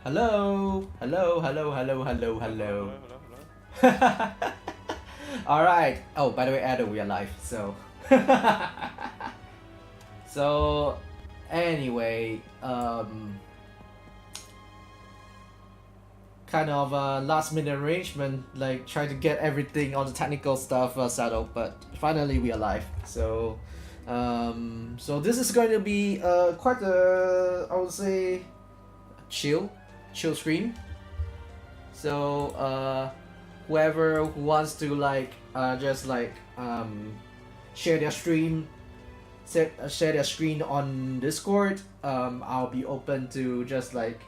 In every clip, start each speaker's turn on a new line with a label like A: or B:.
A: Hello, hello, hello, hello, hello, hello.
B: Hello.
A: All right. Oh, by the way, Adam, we are live. So, so anyway, kind of last minute arrangement, like trying to get everything, all the technical stuff settled, but finally we are live. So, so this is going to be quite a, I would say, chill stream. So whoever who wants to like just like share their stream, share their screen on Discord, I'll be open to just like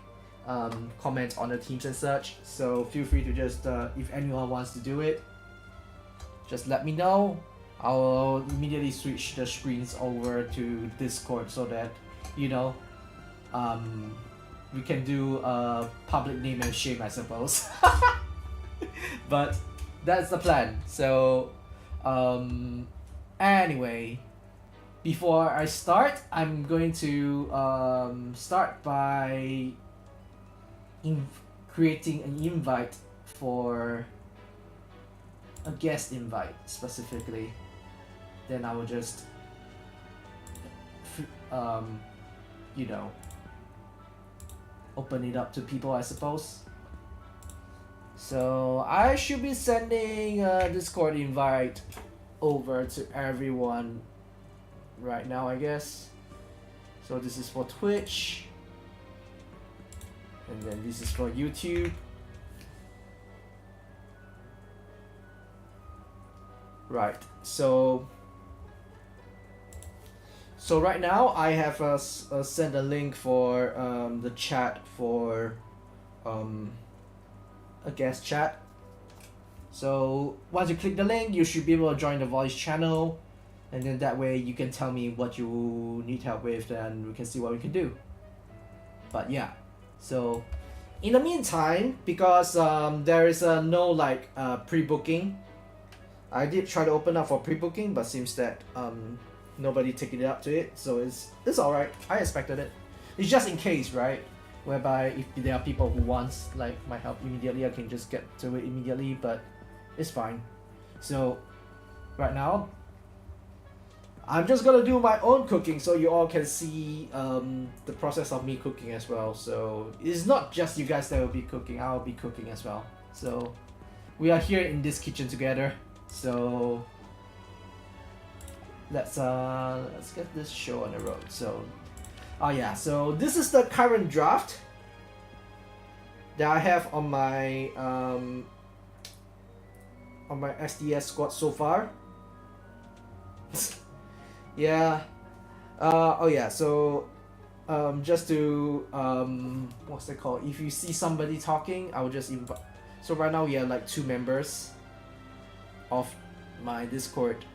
A: comment on the teams and such. So feel free to just if anyone wants to do it, just let me know. I'll immediately switch the screens over to Discord so that you know um, we can do a public name and shame, I suppose. But that's the plan. So, anyway, before I start, I'm going to start by creating an invite for a guest invite specifically. Then I will just, you know, open it up to people, I suppose. So I should be sending a Discord invite over to everyone right now, I guess. So this is for Twitch, and then this is for YouTube. Right. So right now I have sent a link for the chat for a guest chat. So once you click the link, you should be able to join the voice channel, and then that way you can tell me what you need help with, and we can see what we can do. But yeah, so in the meantime, because there is no like pre-booking, I did try to open up for pre-booking, but seems that nobody taking it up to it, so it's all right. I expected it. It's just in case, right? Whereby if there are people who wants like my help immediately, I can just get to it immediately, but it's fine. So right now I'm just gonna do my own cooking so you all can see the process of me cooking as well. So it's not just you guys that will be cooking, I'll be cooking as well. So we are here in this kitchen together. So let's get this show on the road. So oh yeah, so this is the current draft that I have on my SDS squad so far. Yeah. Oh yeah. So just to what's it called? If you see somebody talking, I'll just invite. So right now we have like 2 members of my Discord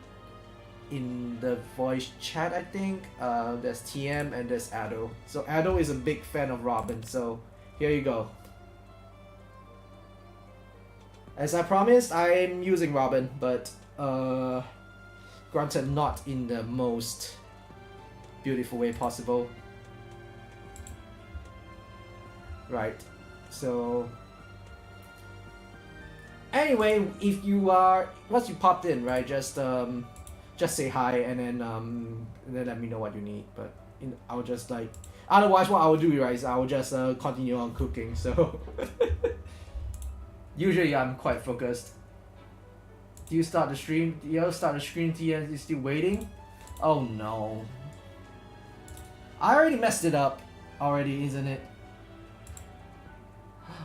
A: in the voice chat, I think. There's TM and there's Ado. So Ado is a big fan of Robin, so here you go. As I promised, I'm using Robin, but granted not in the most beautiful way possible. Right, so anyway, if you are, once you popped in, right, just say hi and then let me know what you need. But I'll just like, otherwise what I will do, right, is I will just continue on cooking. So usually I'm quite focused. Do you start the stream? Do you start the stream? TN is still waiting? Oh no. I already messed it up already, isn't it?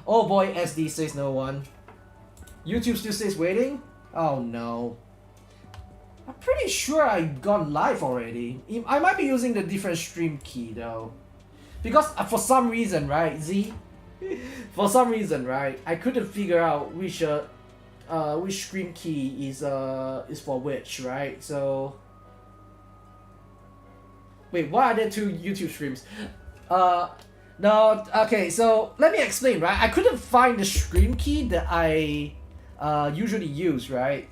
A: Oh boy, SD says no one. YouTube still says waiting? Oh no. I'm pretty sure I got live already. I might be using the different stream key though. Because for some reason, right, Z? For some reason, right, I couldn't figure out which stream key is for which, right? So wait, why are there 2 YouTube streams? No, okay, so let me explain, right? I couldn't find the stream key that I usually use, right?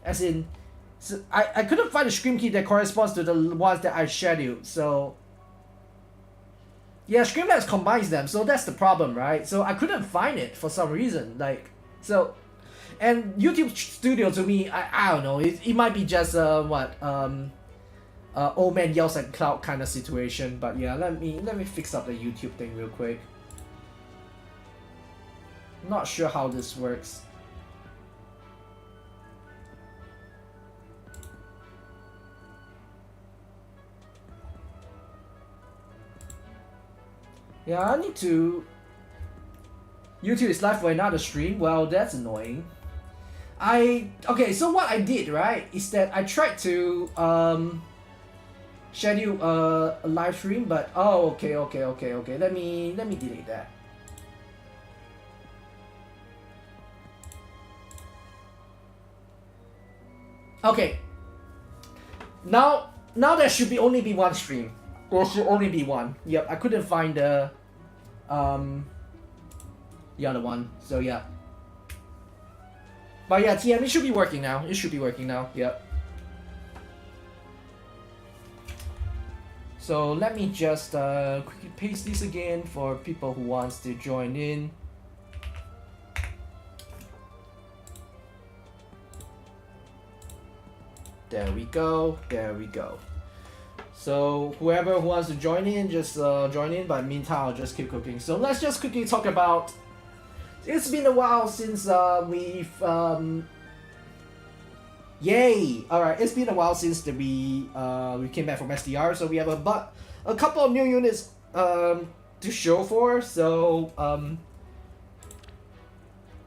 A: As in, so I couldn't find the stream key that corresponds to the ones that I scheduled, so Yeah, Streamlabs combines them, so that's the problem, right? So I couldn't find it for some reason, like, so, and YouTube Studio to me, I don't know, it might be just old man yells at cloud kind of situation, but yeah, let me fix up the YouTube thing real quick. Not sure how this works. Yeah, I need to... YouTube is live for another stream? Well, that's annoying. Okay, so what I did, right, is that I tried to schedule a live stream, but oh, okay. Let me delete that. Okay. Now there should only be one stream. There should only be one. Yep, I couldn't find the other one. So yeah. But yeah, TM, it should be working now. It should be working now. Yep. So let me just quickly paste this again for people who wants to join in. There we go. There we go. So whoever who wants to join in, just join in. But meantime, I'll just keep cooking. So let's just quickly talk about. It's been a while since we've yay! All right, it's been a while since we came back from SDR. So we have a couple of new units to show for. So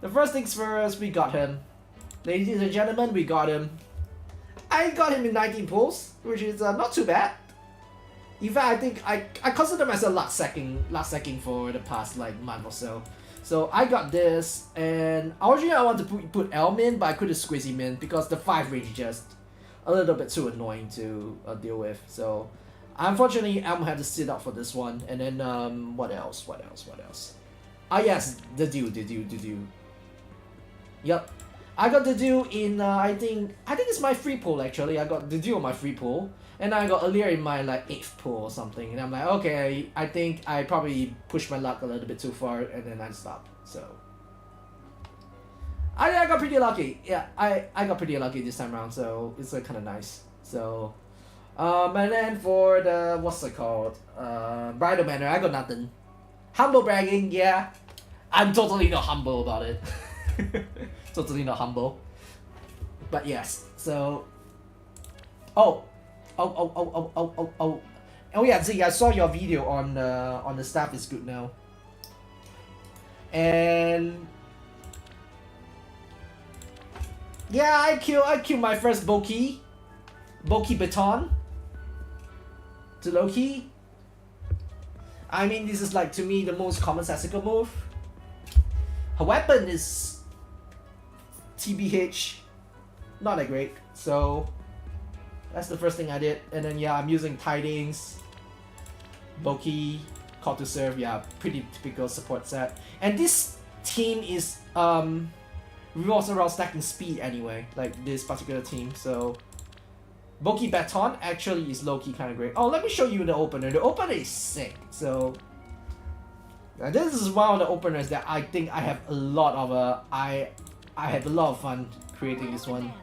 A: the first things first, we got him. Ladies and gentlemen, we got him. I got him in 19 pulls, which is not too bad. In fact, I think I consider myself last second for the past like month or so. So I got this, and originally I wanted to put Elm in, but I couldn't squeeze him in because the 5 range is just a little bit too annoying to deal with. So unfortunately, Elm had to sit out for this one. And then what else? Ah yes, the Dew. Yep. I got the Dew in I think it's my free pull actually. I got the Dew on my free pull, and I got earlier in my like 8th pull or something. And I'm like, okay, I think I probably pushed my luck a little bit too far, and then I stopped. So I got pretty lucky. Yeah, I got pretty lucky this time around. So it's kind of nice. So and then for the what's it called? Bridal Manor, I got nothing. Humble bragging, yeah. I'm totally not humble about it. Totally not humble. But yes, so oh yeah, Z, I saw your video on the staff is good now. And yeah, I killed my first Boki Baton to Loki. I mean, this is like to me the most common Sasuke move. Her weapon is TBH, not that great. So that's the first thing I did. And then yeah, I'm using Tidings, Boki, Call to Serve. Yeah, pretty typical support set. And this team is revolves around stacking speed anyway, like this particular team. So Boki Baton actually is low-key kind of great. Oh, let me show you the opener. The opener is sick. So this is one of the openers that I think I have a lot of I had a lot of fun creating this one.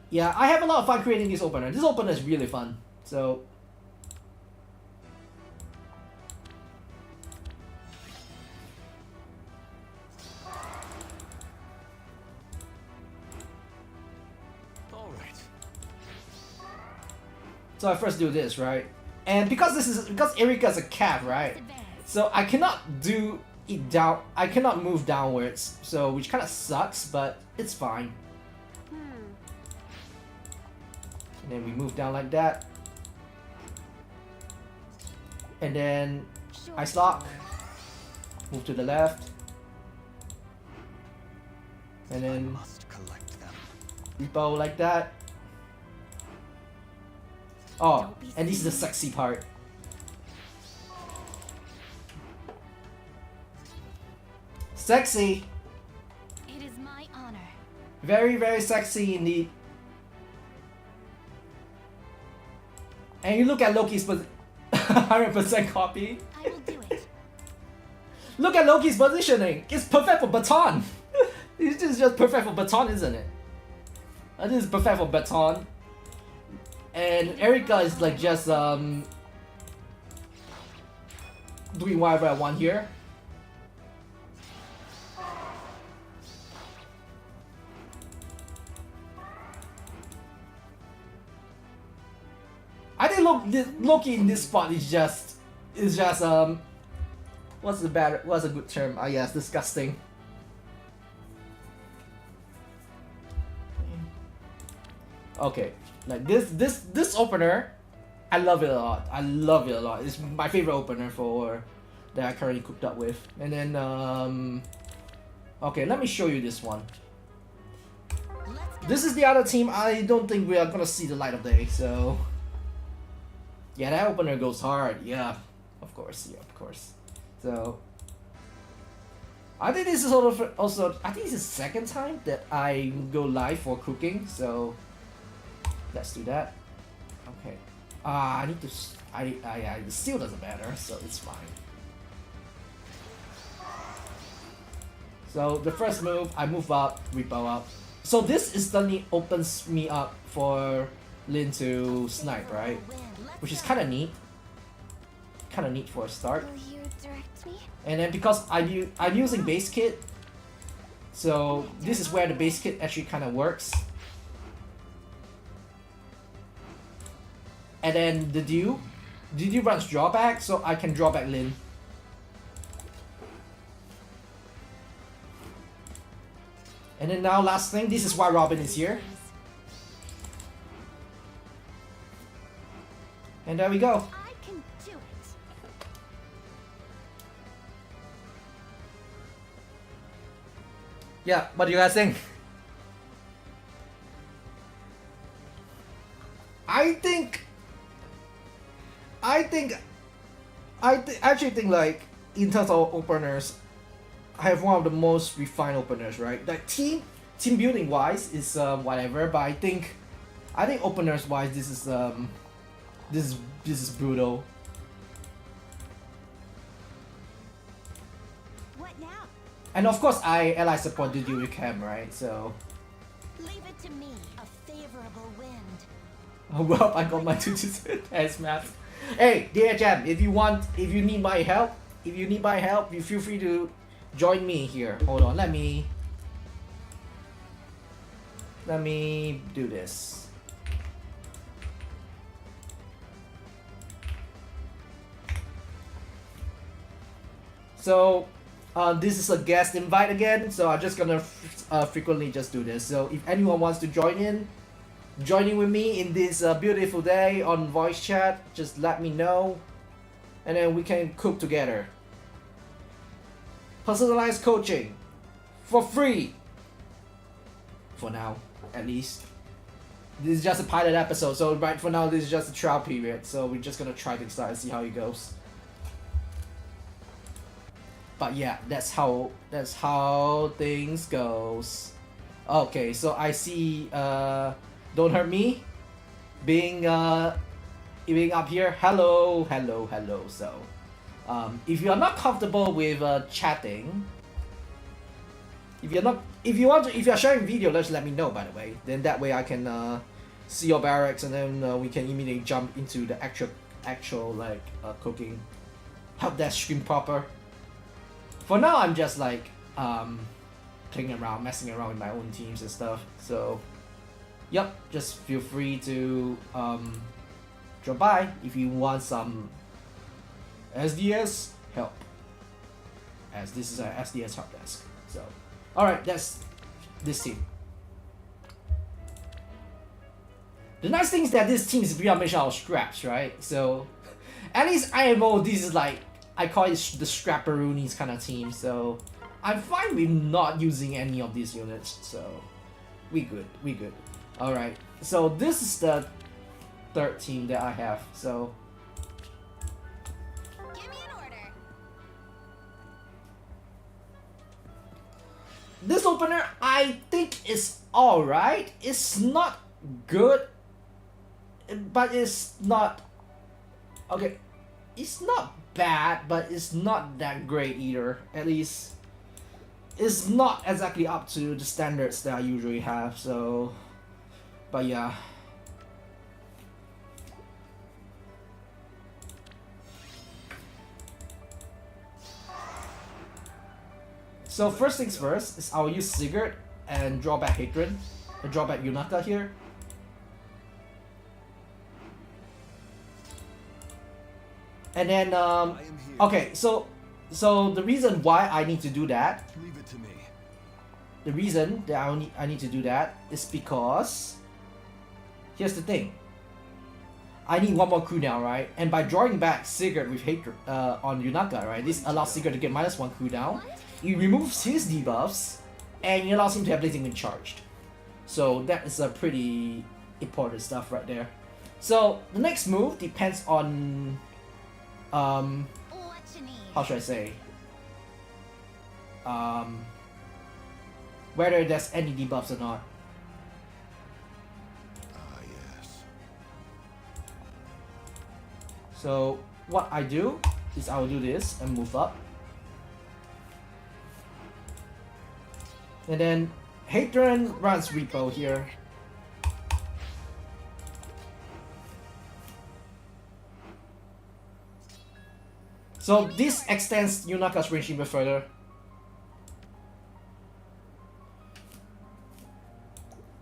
A: Yeah, I have a lot of fun creating this opener. This opener is really fun. So I first do this, right? And because Erika's a cat, right? So I cannot do it down. I cannot move downwards. So which kind of sucks, but it's fine. And then we move down like that. And then Ice Lock. Move to the left. And then Repo like that. Oh, and this is the sexy part. Sexy.
B: It is my honor.
A: Very, very sexy indeed. And you look at Loki's 100% copy.
B: I will do it.
A: Look at Loki's positioning. It's perfect for baton. This is just perfect for baton, isn't it? This is perfect for baton. And Erika is like just doing whatever I want here. I think Loki in this spot is just what's a good term? Ah yes, disgusting. Okay, like this opener, I love it a lot. I love it a lot. It's my favorite opener for that I currently cooked up with. And then okay, let me show you this one. This is the other team. I don't think we are gonna see the light of day. So yeah, that opener goes hard. Yeah, of course. Yeah, of course. So I think this is also I think this is the second time that I go live for cooking. So let's do that. Okay. I need to. The steal doesn't matter, so it's fine. So the first move, I move up, repo up. So this instantly opens me up for Lin to snipe, right? Which is kind of neat. Kind of neat for a start.
B: Will you direct me?
A: And then because I'm using base kit, so this is where the base kit actually kind of works. And then the Dew runs drawback, so I can draw back Lin. And then now last thing, this is why Robin is here. And there we go.
B: I can do it.
A: Yeah, what do you guys think? I actually think like in terms of openers, I have one of the most refined openers, right? Like team building wise is whatever, but I think openers wise this is brutal.
B: What now?
A: And of course I ally support the dual cam, right? So
B: Leave it to me. A favorable wind.
A: oh, well, I got my 2 as math. Hey, DHM, if you need my help, you feel free to join me here. Hold on, let me do this. So this is a guest invite again, so I'm just gonna frequently just do this. So if anyone wants to join in with me in this beautiful day on voice chat, just let me know, and then we can cook together. Personalized coaching for free for now, at least. This is just a pilot episode, so right for now this is just a trial period, so we're just gonna try things out and see how it goes. But yeah, that's how things goes. Okay, so I see Don't Hurt Me being up here. Hello. So if you are not comfortable with chatting, if you are sharing video, just let me know, by the way. Then that way I can see your barracks, and then we can immediately jump into the actual like cooking. Help that stream proper. For now, I'm just like playing around, messing around with my own teams and stuff. So, yep, just feel free to drop by if you want some SDS help, as this is an SDS help desk. So, alright, that's this team. The nice thing is that this team is pretty much out of scraps, right? So, at least IMO, this is like, I call it the scrapperoonies kind of team, so I'm fine with not using any of these units, so we good. Alright, so this is the third team that I have, so
B: Give me an order.
A: this opener I think is alright. It's not good, but it's not Okay, it's not bad, but it's not that great either. At least, it's not exactly up to the standards that I usually have. So, but yeah. So first things first is I'll use Sigurd and draw back Hatred, and draw back Yunaka here. And then okay, so the reason why I need to do that,
C: Leave it to me.
A: the reason that I need to do that is because here's the thing. I need one more cooldown, right? And by drawing back Sigurd with Hatred on Yunaka, right? This allows Sigurd to get -1 cooldown. It removes his debuffs, and it allows him to have Blazing Wind charged. So that is a pretty important stuff right there. So the next move depends on
B: What you need?
A: how should I say? Whether there's any debuffs or not.
C: Ah, yes.
A: So what I do is I will do this and move up. And then Hadron runs Repo here. So this extends Yunaka's range even further.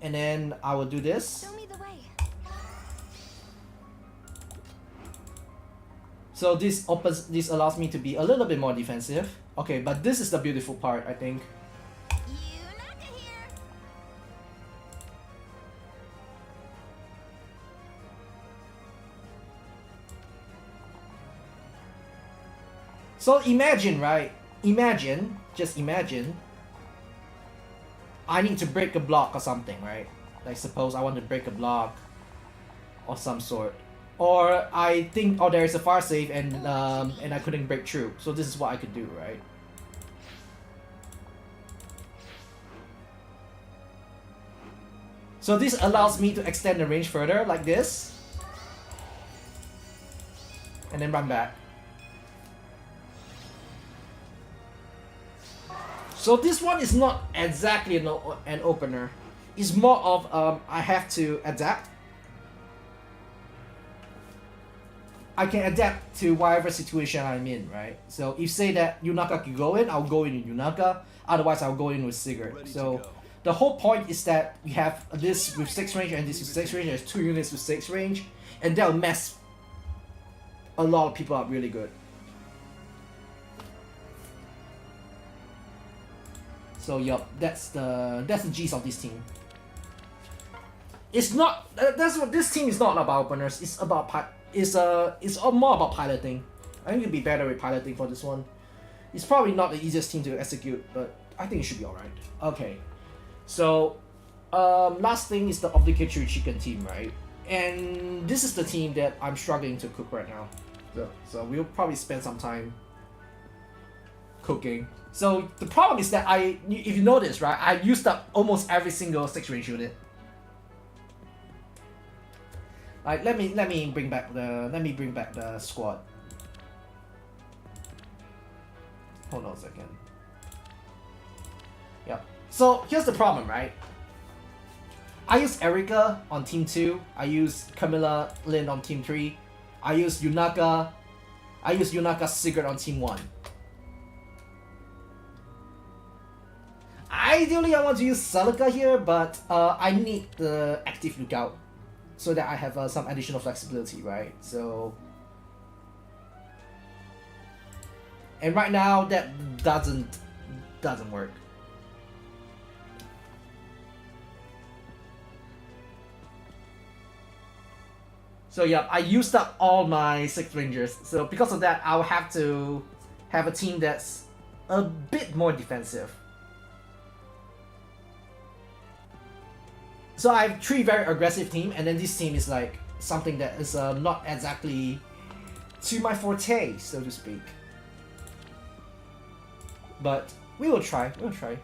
A: And then I will do this.
B: Show me the way.
A: So this allows me to be a little bit more defensive. Okay, but this is the beautiful part, I think.
B: Yunaka here.
A: So imagine, right? Imagine, just imagine, I need to break a block or something, right? Like suppose I want to break a block or some sort. Or I think, oh, there is a fire save and I couldn't break through. So this is what I could do, right? So this allows me to extend the range further like this. And then run back. So this one is not exactly an opener. It's more of I have to adapt. I can adapt to whatever situation I'm in, right? So if say that Yunaka could go in, I'll go in with Yunaka. Otherwise, I'll go in with Sigurd.
C: Ready to
A: So
C: go.
A: the whole point is that you have this with 6 range and this with 6 range. There's 2 units with 6 range, and that'll mess a lot of people up really good. So yup, that's the gist of this team. It's not that's what this team is not about openers. It's about it's more about piloting. I think it'd be better with piloting for this one. It's probably not the easiest team to execute, but I think it should be alright. Okay, so last thing is the obligatory chicken team, right? And this is the team that I'm struggling to cook right now. So we'll probably spend some time cooking. So the problem is that if you notice, right, I used up almost every single 6 range unit. Like let me bring back the squad. Hold on a second. Yep. So here's the problem, right? I use Erika on team 2. I use Camilla Lin on team 3. I use Yunaka Sigurd on team 1. Ideally, I want to use Celica here, but I need the active lookout so that I have some additional flexibility, right? So, and right now that doesn't work. So yeah, I used up all my 6 rangers. So because of that, I'll have to have a team that's a bit more defensive. So I have 3 very aggressive team, and then this team is like something that is not exactly to my forte, so to speak. But we will try.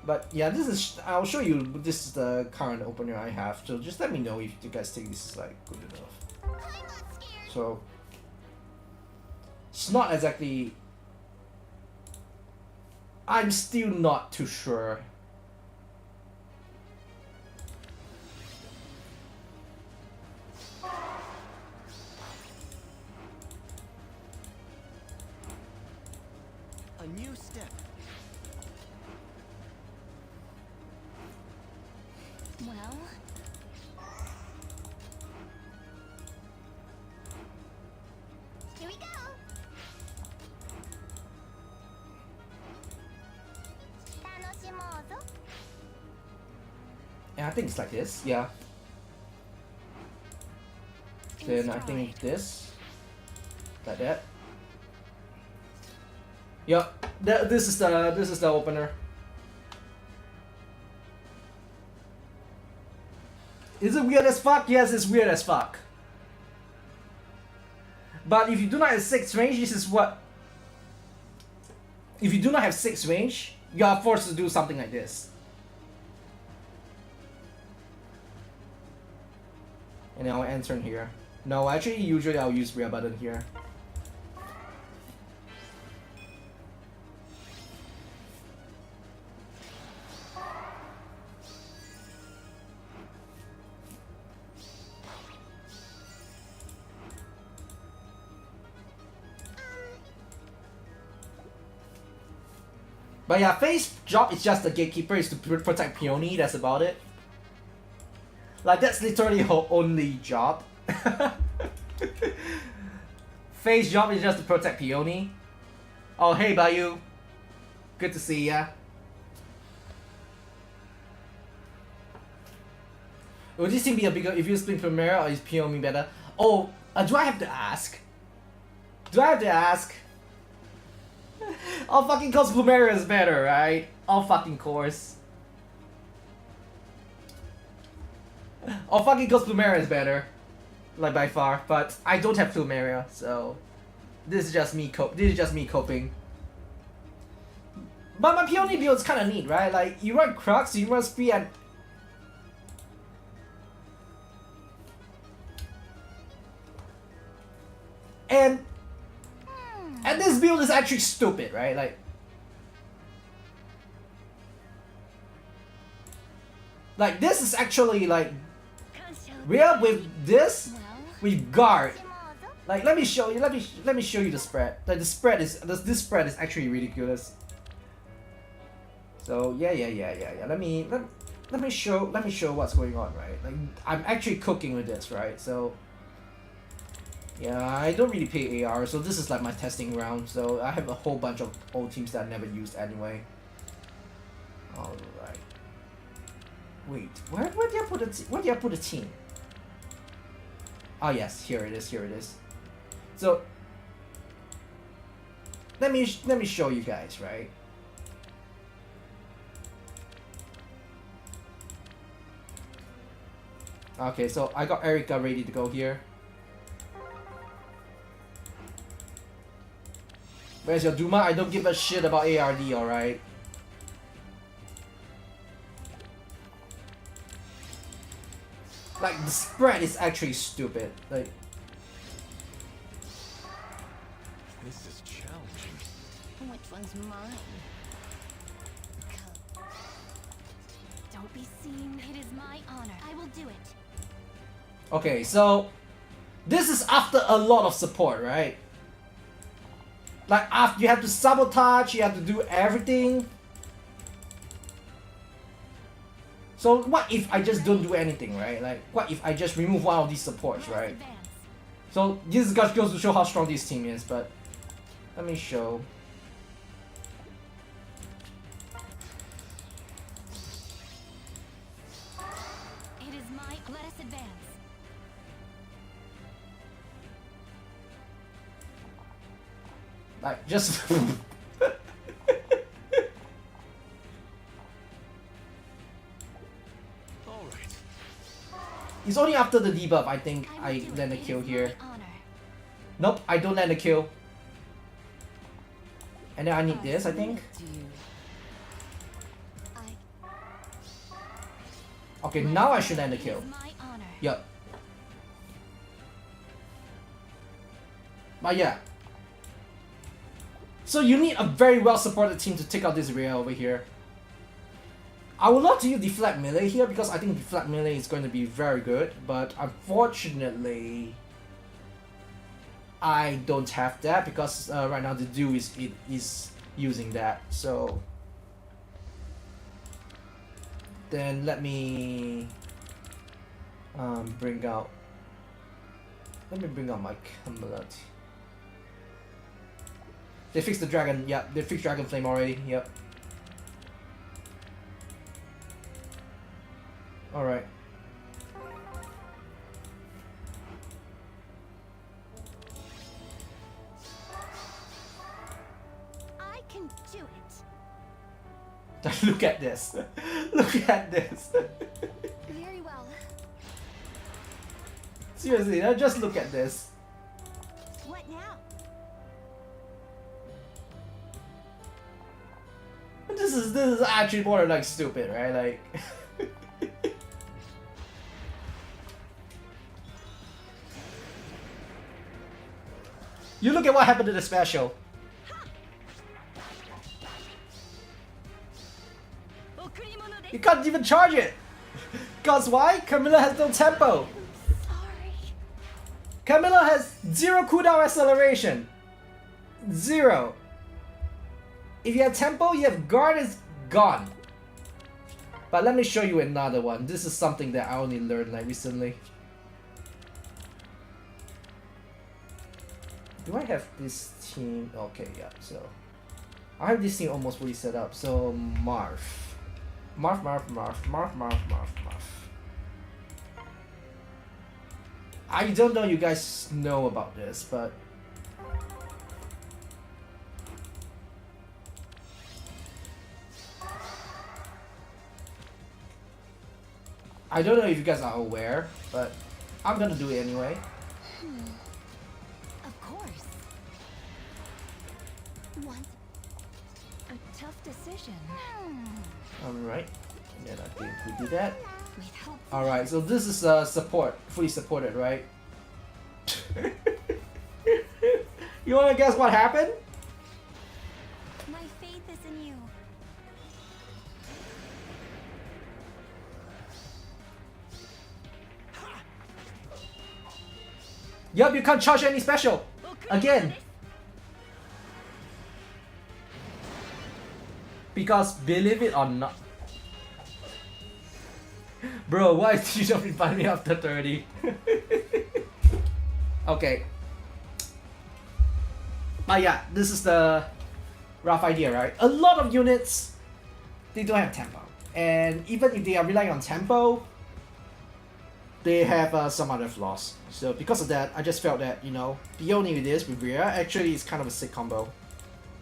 A: But yeah, I'll show you. This is the current opener I have. So just let me know if you guys think this is like good enough.
B: I'm not scared.
A: So It's not exactly. I'm still not too sure.
C: A new step.
B: Well, here we go. Tanoshimouzo.
A: And I think it's like this, yeah. Then I think this, like that. Yup, this is the opener. Is it weird as fuck? Yes, it's weird as fuck. But if you do not have 6 range, this is what. If you do not have 6 range, you are forced to do something like this. And I'll enter in here. No, actually, usually I'll use rear button here. But yeah, Faye's job is just the gatekeeper, is to protect Peony, that's about it. Like, that's literally her only job. Faye's job is just to protect Peony. Oh, hey, Bayou. Good to see ya. Would this team be a bigger if you split Primera, or is Peony better? Oh, do I have to ask? Do I have to ask? Of fucking course Primera is better, right? Of fucking course. Of fucking course Primera is better. Like by far, but I don't have Plumeria, so this is just me coping. But my Peony build is kinda neat, right? Like you run Crux, you run Speed, and this build is actually stupid, right? Like this is actually like real with this with guard. Like let me show you. Let me show you the spread. Like the spread is this spread is actually ridiculous. So yeah. Let me show what's going on, right? Like I'm actually cooking with this, right? So yeah, I don't really play AR, so this is like my testing round. So I have a whole bunch of old teams that I never used anyway. All right. Wait, where did I put the team? Oh yes, here it is. So let me show you guys, right? Okay, so I got Erika ready to go here. Where's your Duma? I don't give a shit about ARD, alright? Like, the spread is actually stupid. Like,
C: This is challenging.
B: Which one's mine? Don't be seen. It is my honor. I will do it.
A: okay, so this is after a lot of support, right? Like, after you have to sabotage, you have to do everything. So what if I just don't do anything, right? Like, what if I just remove one of these supports, right? So this just goes to show how strong this team is, but let me show.
B: It is my. Let us advance.
A: Like, just
C: All right.
A: it's only after the debuff I think I land a kill here. Nope, I don't land a kill. And then I need this, I think. Okay, now I should land a kill. Yup. But yeah. So you need a very well supported team to take out this Rhea over here. I would love to use Deflect Melee here because I think Deflect Melee is going to be very good, but unfortunately I don't have that because right now the dude is using that. So then let me bring out my Camelot. They fixed the dragon. Yeah, they fixed Dragon Flame already. Yep. All right.
B: I can do it.
A: Look at this. Look at this.
B: Very well.
A: Seriously, now just look at this.
B: What now?
A: This is actually more like stupid, right? Like. You look at what happened to the special. You can't even charge it! Cause why? Camilla has no tempo!
B: Sorry.
A: Camilla has 0 cooldown acceleration! 0. If you have tempo, you have guard is gone. But let me show you another one. This is something that I only learned like recently. Do I have this team? Okay, yeah, so I have this team almost fully set up. So Marth. I don't know you guys know about this, but I don't know if you guys are aware, but I'm gonna do it anyway.
B: Of course. Once a tough decision.
A: Alright, and then I think we do that.
B: With hope.
A: Alright, so this is support, fully supported, right? You wanna guess what happened?
B: My faith is in you.
A: Yup, you can't charge any special! Again! Because believe it or not. Bro, why did you not invite me after 30? Okay. But yeah, this is the rough idea, right? A lot of units, they don't have tempo. And even if they are relying on tempo, they have some other flaws. So because of that, I just felt that, you know, Peony with this, with Rhea, actually is kind of a sick combo.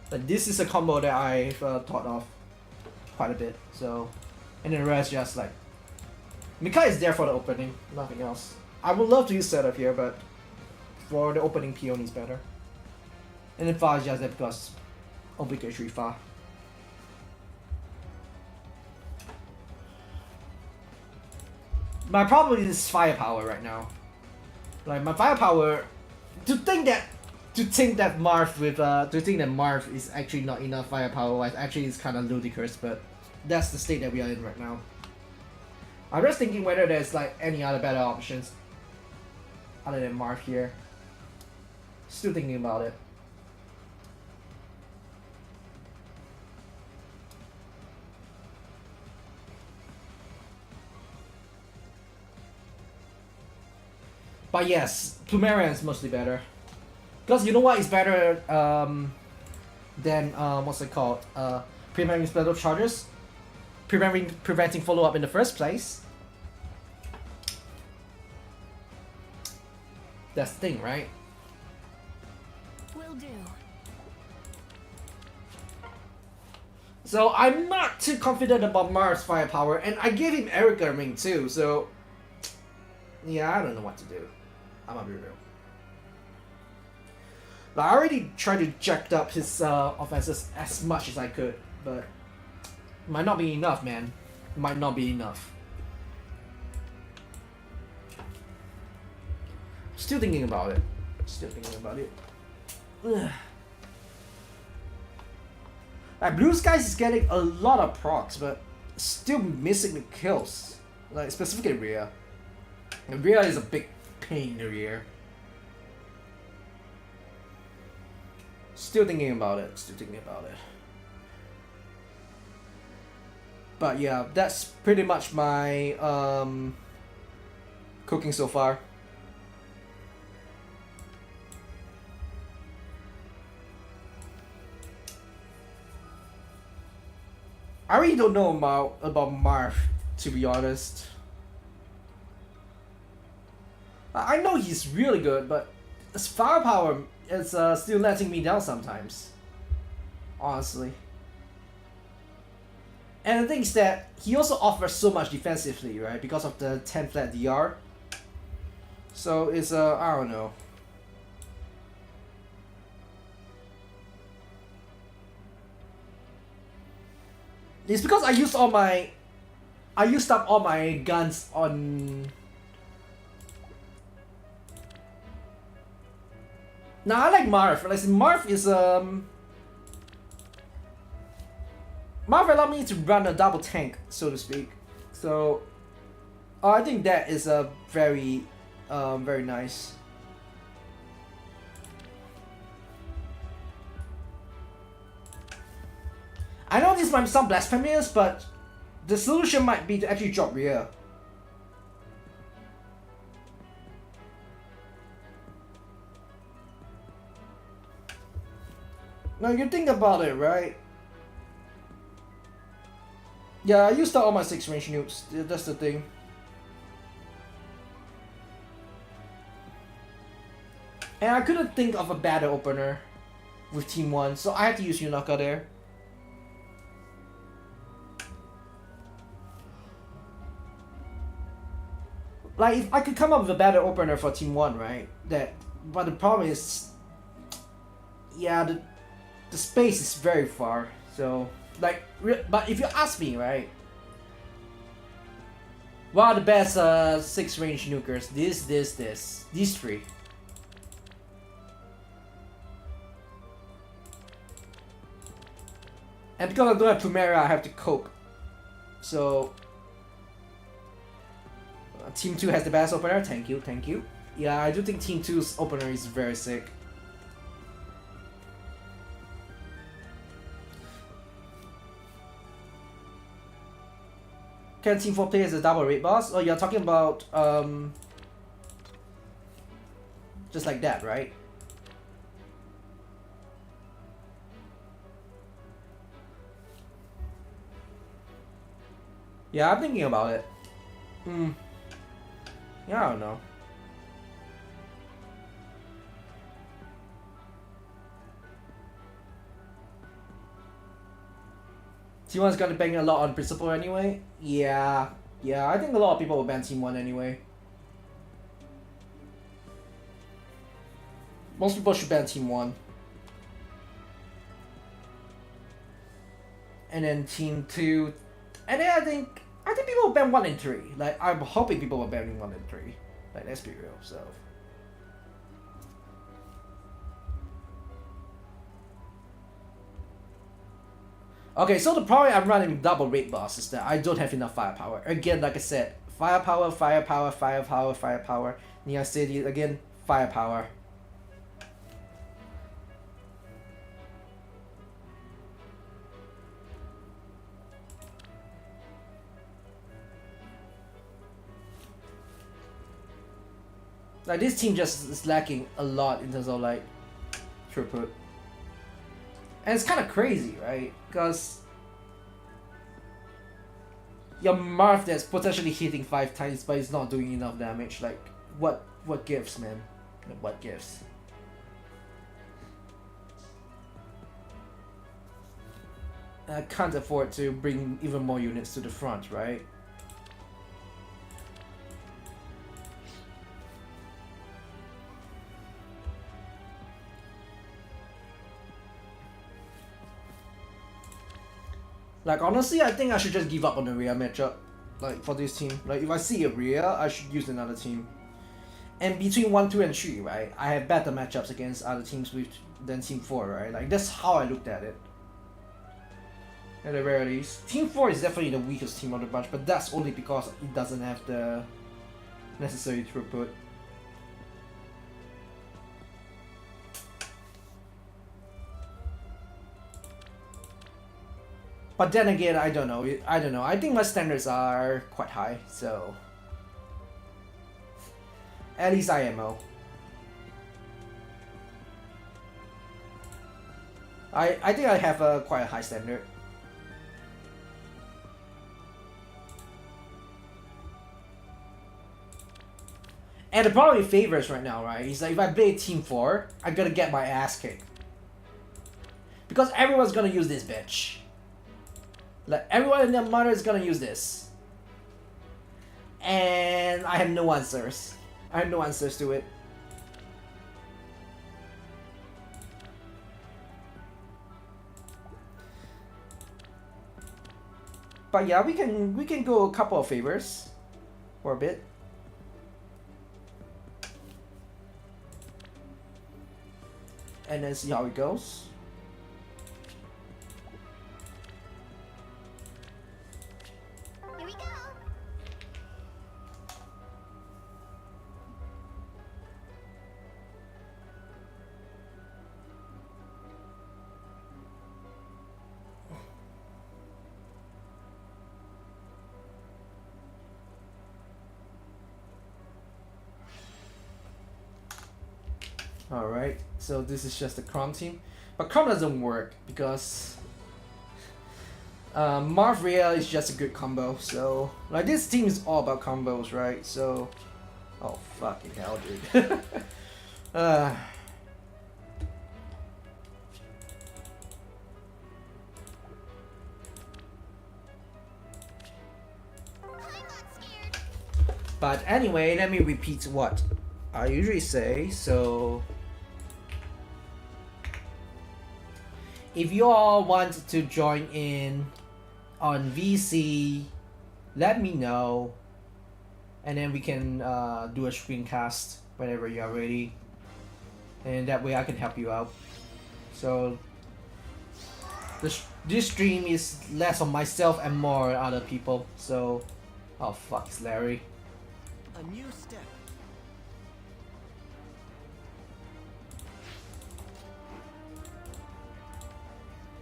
A: But this is a combo that I've thought of quite a bit. So, and the rest just like, Mika is there for the opening, nothing else. I would love to use setup here, but for the opening, Peony is better. And then Fa is just there because obligatory Fa. My problem is firepower right now. Like my firepower, to think that Marth is actually not enough firepower wise actually is kind of ludicrous, but that's the state that we are in right now. I'm just thinking whether there's like any other better options other than Marth here. Still thinking about it. But yes, Plumerian is mostly better. Because you know what is better than what's it called? Preventing special charges? Preventing follow-up in the first place. That's the thing, right?
B: Will do.
A: So I'm not too confident about Mars' firepower, and I gave him Erica Ring too, so yeah, I don't know what to do. I'm gonna be real. Like, I already tried to jack up his offenses as much as I could, but it might not be enough, man. It might not be enough. Still thinking about it. Still thinking about it. Ugh. Like Blue Skies is getting a lot of procs, but still missing the kills. Like specifically Rhea. And Rhea is a big pain in the rear. Still thinking about it. But yeah, that's pretty much my cooking so far. I really don't know about Marth, to be honest. I know he's really good, but his firepower is still letting me down sometimes. Honestly. And the thing is that he also offers so much defensively, right? Because of the 10 flat DR. So it's I don't know. It's because I used up all my guns on. Now I like Marth. Like Marth is Marth allowed me to run a double tank, so to speak. So I think that is a very very nice. I know this might sound blasphemous, but the solution might be to actually drop Rhea. Now you think about it, right? Yeah, I used up all my 6 range nukes. That's the thing. And I couldn't think of a better opener with Team 1, so I had to use Yunaka there. Like, if I could come up with a better opener for Team 1, right? But the problem is, yeah, the space is very far. So, like, but if you ask me, right? What are the best 6 range nukers? These 3. And because I don't have Plumera, I have to cope. So, Team 2 has the best opener. Thank you. Yeah, I do think Team 2's opener is very sick. Can Team 4 play as a double raid boss? Oh, you're talking about just like that, right? Yeah, I'm thinking about it. Yeah, I don't know. T1's gonna bang a lot on principle anyway? Yeah, I think a lot of people will ban Team 1 anyway. Most people should ban Team 1. And then Team 2. And then I think people will ban 1 and 3. Like, I'm hoping people will ban 1 and 3. Like, let's be real, so. Okay, so the problem I'm running double raid boss is that I don't have enough firepower. Again, like I said, firepower. Nia City, again, firepower. Like, this team just is lacking a lot in terms of, like, throughput. And it's kind of crazy, right? Because your Marth that's potentially hitting 5 times, but it's not doing enough damage. Like, what gives, man? Like, what gives? I can't afford to bring even more units to the front, right? Like, honestly, I think I should just give up on the Rhea matchup. Like, for this team. Like, if I see a Rhea, I should use another team. And between 1, 2, and 3, right? I have better matchups against other teams than Team 4, right? Like, that's how I looked at it. at the very least. Team 4 is definitely the weakest team of the bunch, but that's only because it doesn't have the necessary throughput. But then again, I don't know. I think my standards are quite high, so at least IMO. I think I have a quite a high standard. And the problem with favors right now, right, is that if I play Team 4, I'm gonna get my ass kicked. Because everyone's gonna use this bitch. Like, everyone and their mother is gonna use this. And I have no answers. I have no answers to it. But yeah, we can go a couple of favors for a bit. And then see how it goes.
B: Here we go.
A: Alright, so this is just the Crom team. But Crom doesn't work because Marv Real is just a good combo. So, like, this team is all about combos, right? So, oh fucking hell, dude.
B: I'm not scared.
A: But anyway, let me repeat what I usually say. So, if you all want to join in on VC, let me know, and then we can do a screencast whenever you are ready, and that way I can help you out. So this stream is less on myself and more on other people. So, oh fuck, it's Larry.
C: A new step.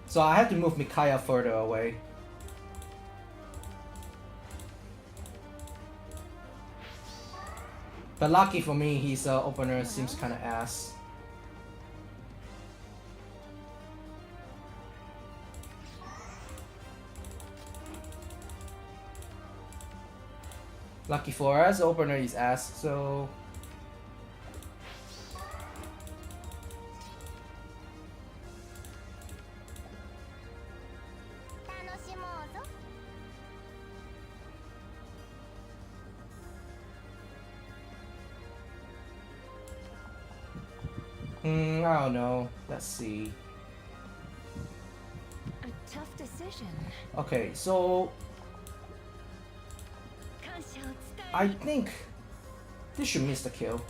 A: So I have to move Micaiah further away. But lucky for me, his opener seems kind of ass. Lucky for us, the opener is ass, so... I don't know. Let's see.
B: A tough decision.
A: Okay, so I think this should miss the kill.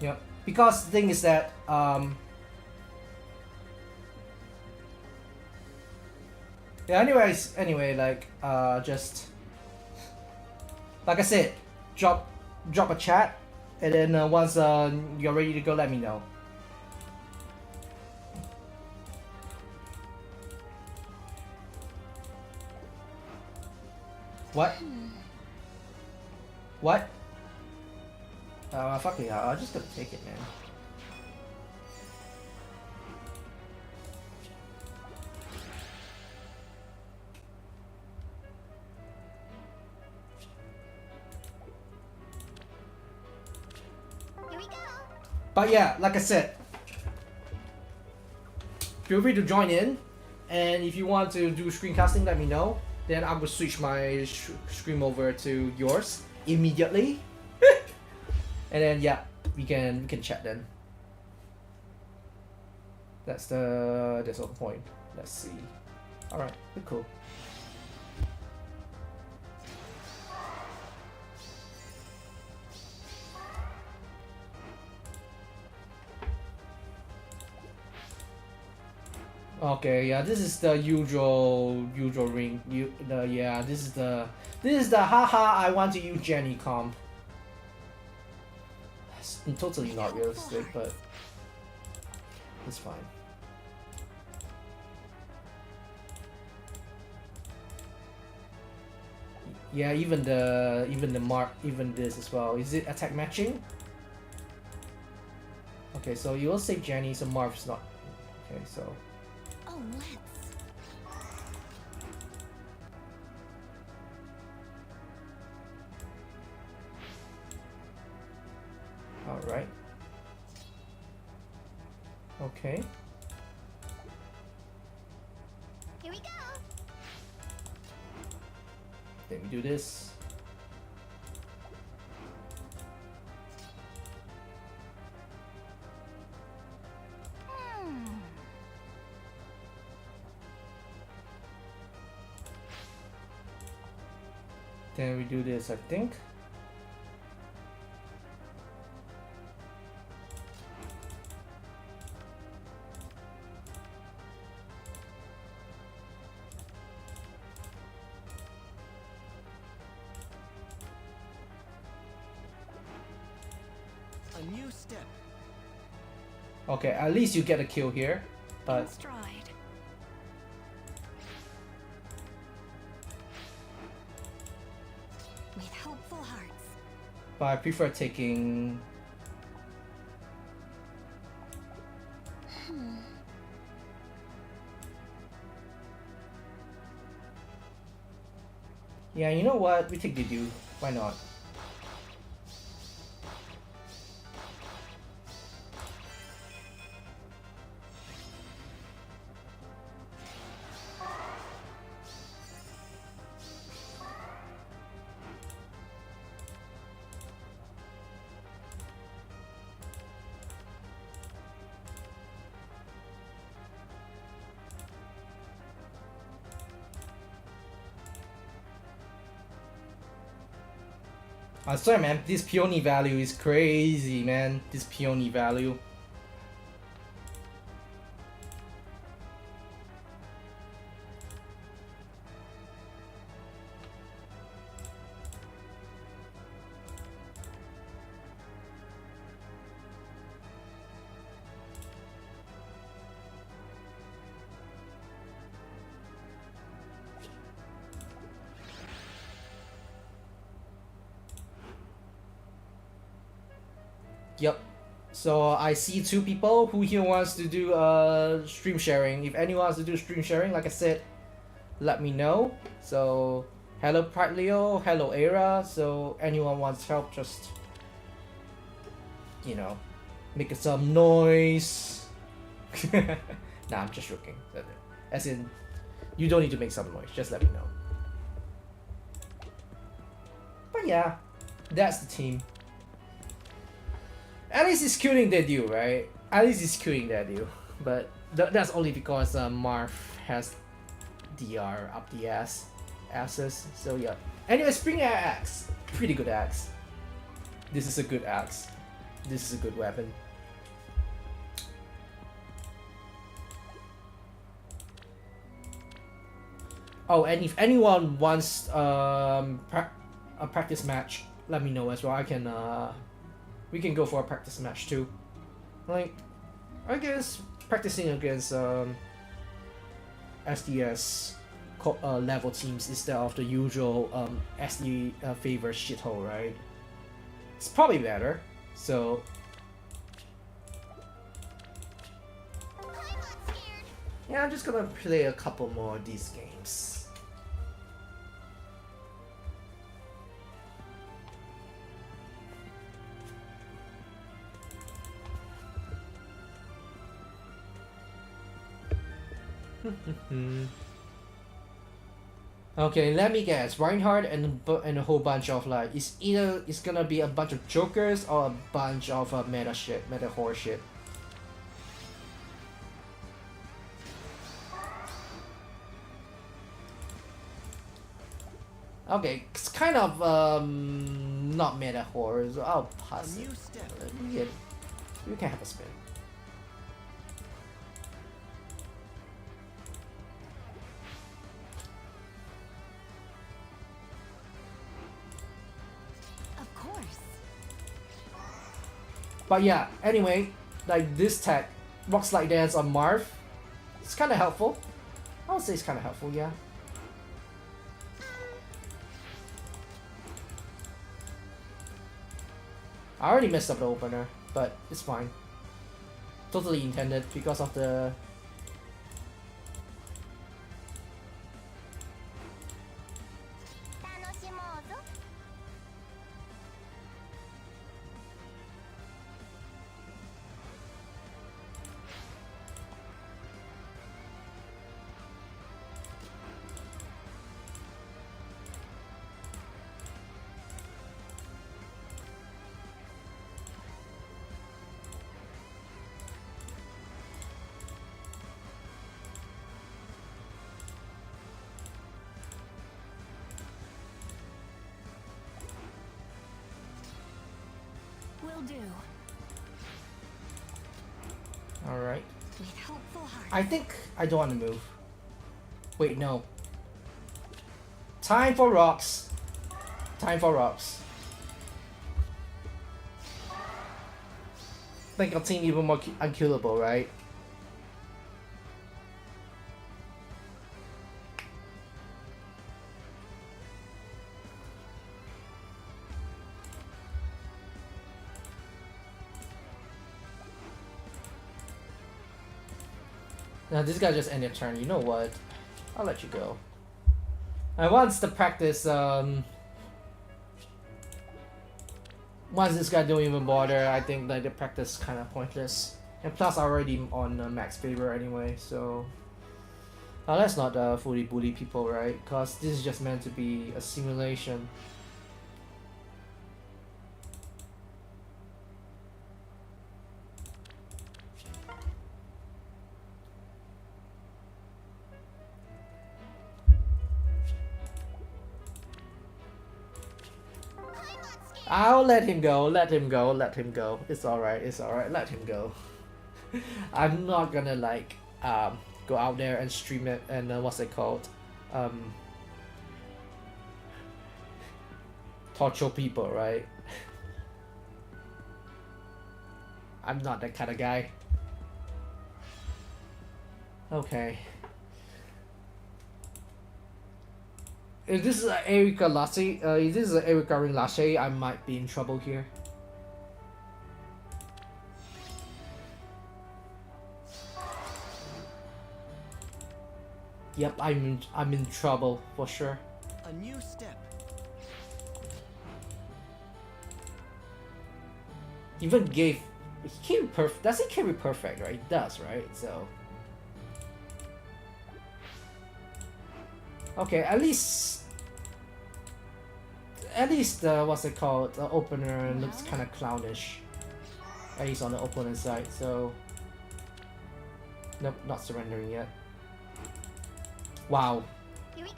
A: Yep. Because the thing is that yeah, anyway, like just like I said, drop a chat, and then once you're ready to go, let me know. What? What? Fuck it, I'll just gonna take it, man.
B: Here we go.
A: But yeah, like I said, feel free to join in, and if you want to do screencasting, let me know. Then I will switch my stream over to yours immediately, and then yeah, we can chat then. That's the whole point. Let's see. All right, cool. Okay, yeah, this is the usual ring. This is the haha I want to use Jenny comp. It's totally not realistic, but it's fine. Yeah, even the mark, even this as well. Is it attack matching? Okay, so you will say Jenny, so Marv's not. Okay, so.
B: Oh, let's.
A: All right. Okay.
B: Here we go.
A: Then we do this. Then we do this, I think.
C: A new step.
A: Okay, at least you get a kill here, but
B: In stride. With hopeful hearts.
A: I prefer taking. Yeah, you know what? We take Didu. Why not? I swear, man, this peony value is crazy, man. This peony value. Yep. So I see two people who here wants to do stream sharing. If anyone wants to do stream sharing, like I said, let me know. So hello Pride Leo, hello Era. So anyone wants help, just make some noise. Nah, I'm just joking. As in, you don't need to make some noise. Just let me know. But yeah, that's the team. At least it's killing that deal, right? At least it's killing that deal. But that's only because Marv has DR up the asses. So yeah. Anyway, Spring Air Axe. Pretty good axe. This is a good axe. This is a good weapon. Oh, and if anyone wants a practice match, let me know as well. I can we can go for a practice match too. Like, I guess practicing against SDS level teams instead of the usual SD favor shithole, right? It's probably better. So
B: I'm not scared.
A: yeah, I'm just gonna play a couple more of these games. Okay, let me guess. Reinhardt and a whole bunch of like it's gonna be a bunch of jokers or a bunch of meta horror shit. Okay, it's kind of not meta horror, so I'll pass
C: A
A: it.
C: new step.
A: Yeah, you can have a spin. But yeah, anyway, like this tech, Rock Slide Dance on Marth, it's kind of helpful. I would say it's kind of helpful, yeah. I already messed up the opener, but it's fine. Totally intended because of the...
B: Will do.
A: Alright.
B: With hopeful heart.
A: I think I don't want to move. Wait, no. Time for rocks. Time for rocks. Make our team even more unkillable, right? Now this guy just ended turn. You know what? I'll let you go. And once the practice, once this guy don't even bother, I think like the practice kind of pointless. And plus, I already on max favor anyway, so let's not fully bully people, right? Cause this is just meant to be a simulation. I'll let him go, let him go, let him go. It's alright, let him go. I'm not gonna like go out there and stream it and what's it called? Torture people, right? I'm not that kind of guy. Okay. If this is an Erika Lasse, if this is an Erika Ring Lasse, I might be in trouble here. Yep, I'm in trouble for sure.
C: A new step.
A: Even gave he carry perfect. Does he carry perfect? Right, he does, right? So okay, at least what's it called? The opener looks kind of clownish. At least on the opponent's side. So nope, not surrendering yet. Wow.
B: Here we go.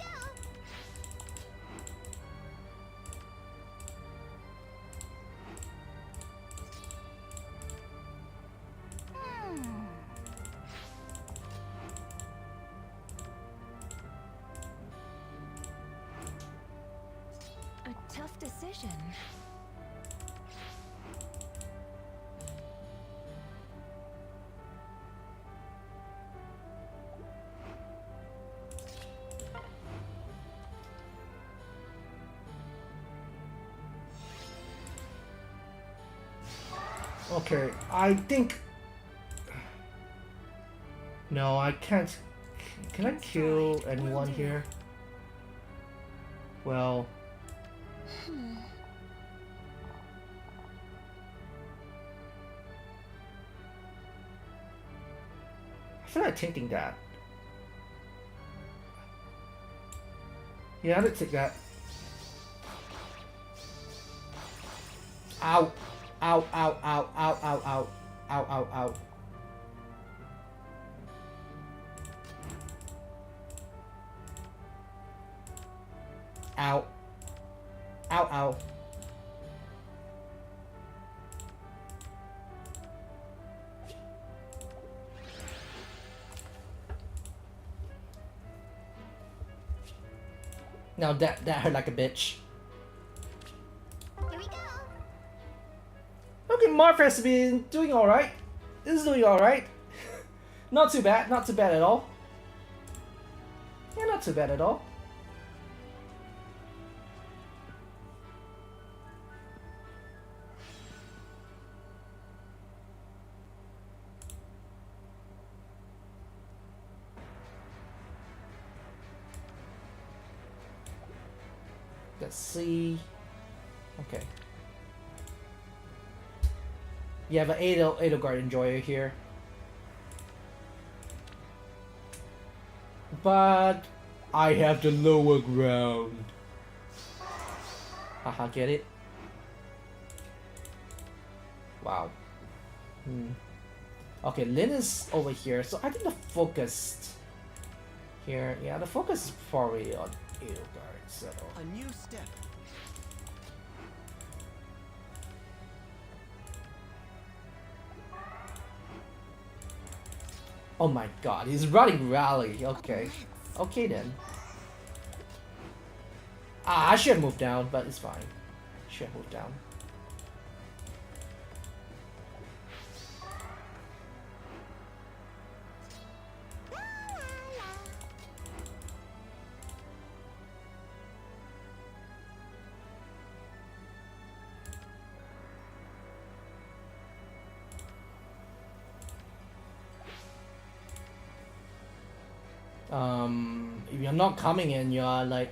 B: A tough decision.
A: Okay, I think... No, I can't... Can I kill anyone here? Well... I feel like taking that. Yeah, I'm gonna take that. Ow! Ow, ow, ow, ow, ow, ow. Ow, ow, ow. Ow. Ow, ow. Now that hurt like a bitch.
B: Here we go.
A: Okay, Marth has been doing alright. This is doing alright. Not too bad, not too bad at all. Yeah, not too bad at all. Let's see. Okay. You have an Edelgard Enjoyer here. But I have the lower ground. Haha, get it? Wow. Okay, Lin is over here, so I think the focus here, yeah, the focus is probably on Edelgard, so.
C: A new step.
A: Oh my god, he's running rally. Okay. Okay then. Ah, I should have moved down, but it's fine. Should have moved down. If you're not coming in, you're like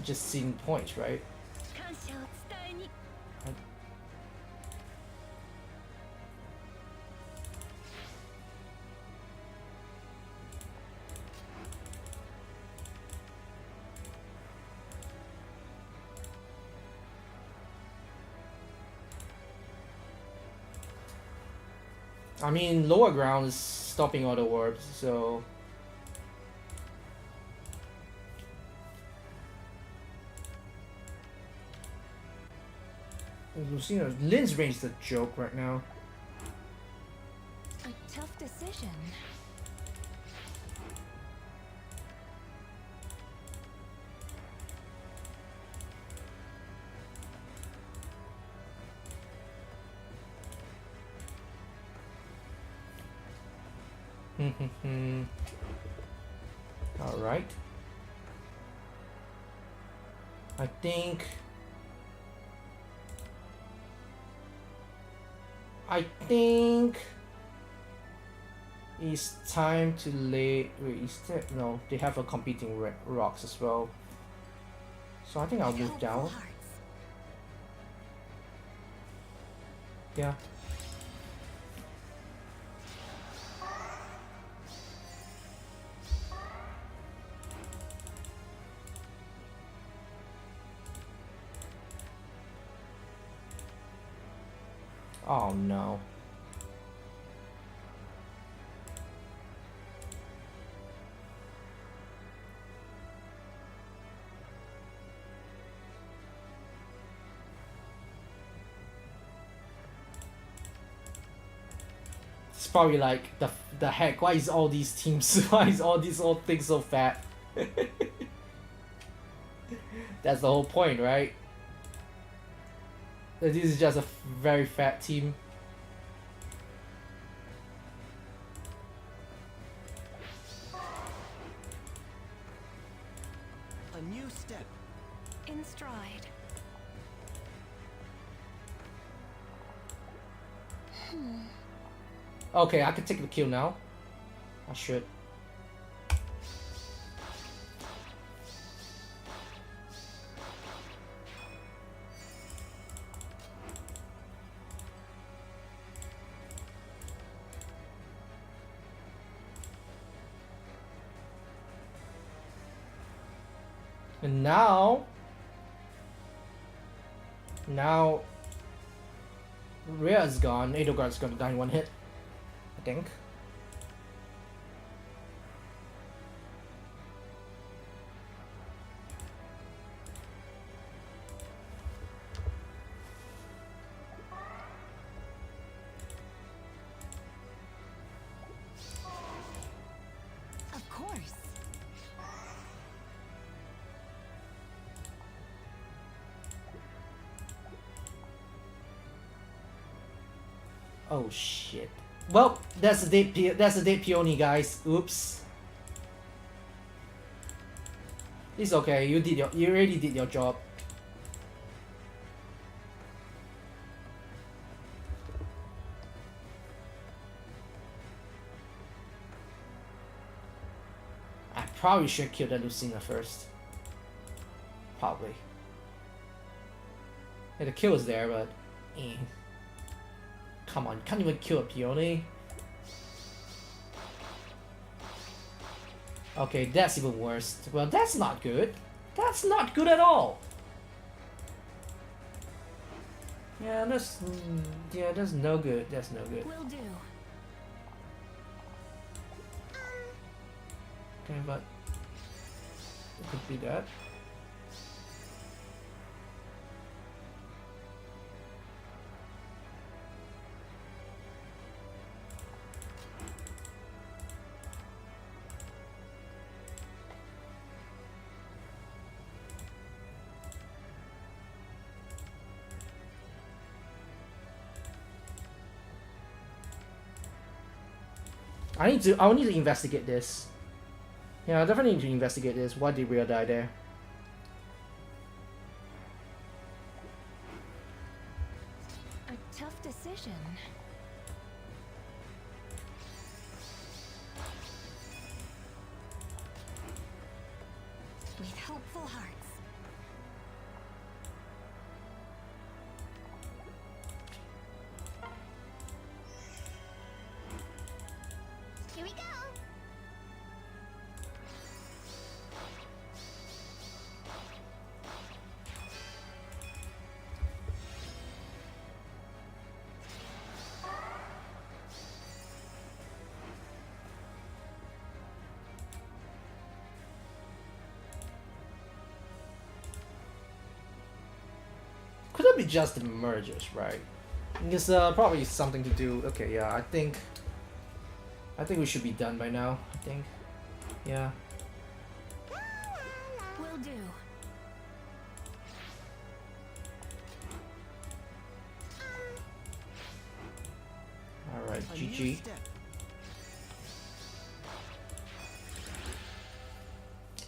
A: just seeing points, right? I mean, lower ground is stopping all the warps, so. Lucina, Lin's range is a joke right now.
B: A tough decision.
A: All right. I think it's time to lay. Wait, is that no? They have a competing rocks as well. So I think I'll move down. Yeah. Oh no. It's probably like the heck. Why is all these teams? Why is all these old things so fat? That's the whole point, right? This is just a very fat team.
C: A new step.
B: In stride.
A: Okay, I can take the kill now. I should. And now Rhea is gone. Edelgard's gonna die in one hit, I think.
B: Of course.
A: Oh shit. Well, that's a dead peony, guys. Oops. It's okay. You already did your job. I probably should kill the Lucina first. Probably. Yeah, the kill is there, but come on, you can't even kill a peony. Okay, that's even worse. Well, that's not good. That's not good at all. Yeah, that's no good. That's no good.
B: Will do.
A: Okay, but it could be that. I will need to investigate this. Yeah, I definitely need to investigate this. Why did Rhea die there?
B: A tough decision. With hopeful hearts. Here we go.
A: Could it be just the mergers, right? Because probably something to do. Okay, yeah, I think we should be done by now. I think, yeah.
B: Will do.
A: All right,
C: A new
A: GG.
C: step.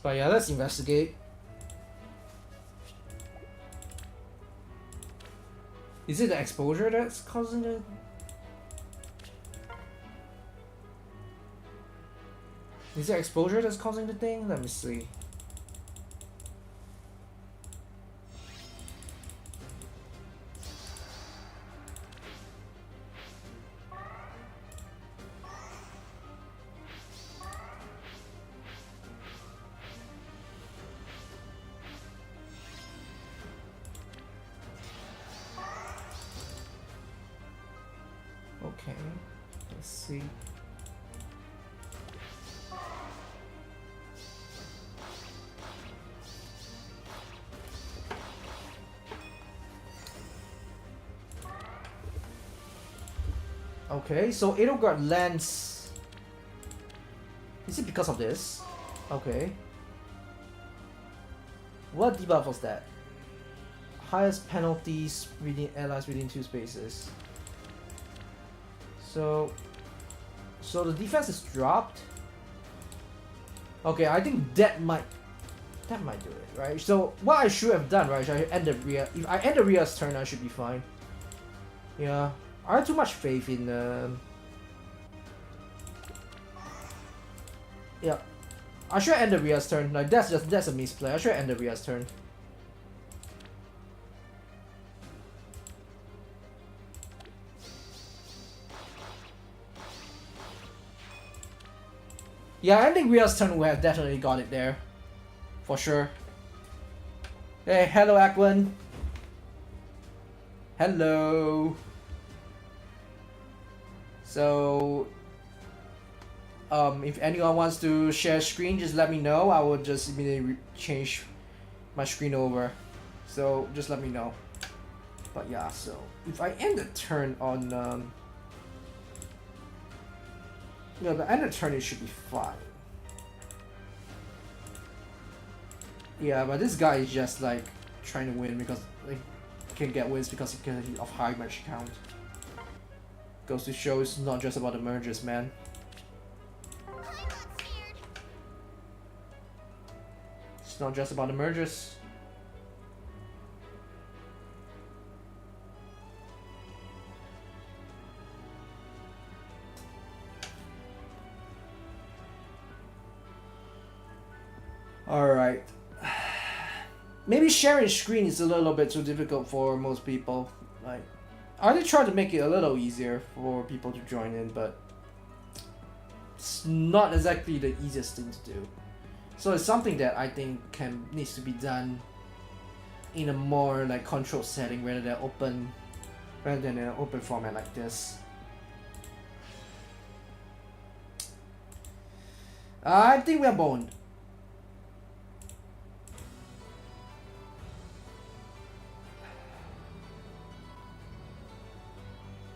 A: But yeah, let's investigate. Is it the exposure that's causing the... Is it exposure that's causing the thing? Let me see. Okay, let's see. Okay, so Edelgard lands. Is it because of this? Okay. What debuff was that? Highest penalties within allies within 2 spaces. So the defense is dropped. Okay, I think that might do it, right? So what I should have done, right? I end the Rhea. If I end the Rhea's turn, I should be fine. Yeah, I have too much faith in. Yeah, I should end the Rhea's turn. Like that's a misplay. I should end the Rhea's turn. Yeah, I think Rhea's turn would have definitely got it there. For sure. Hey, hello Aquan. Hello. So, if anyone wants to share screen, just let me know. I will just immediately change my screen over. So, just let me know. But yeah, so if I end the turn on yeah, the end of turn it should be fine. Yeah, but this guy is just like trying to win because like can get wins because of high match count. Goes to show it's not just about the mergers, man.
B: I'm not scared.
A: It's not just about the mergers. Alright. Maybe sharing screen is a little bit too difficult for most people. Like, I did try to make it a little easier for people to join in, but it's not exactly the easiest thing to do. So it's something that I think needs to be done in a more like controlled setting rather than in an open format like this. I think we are boned.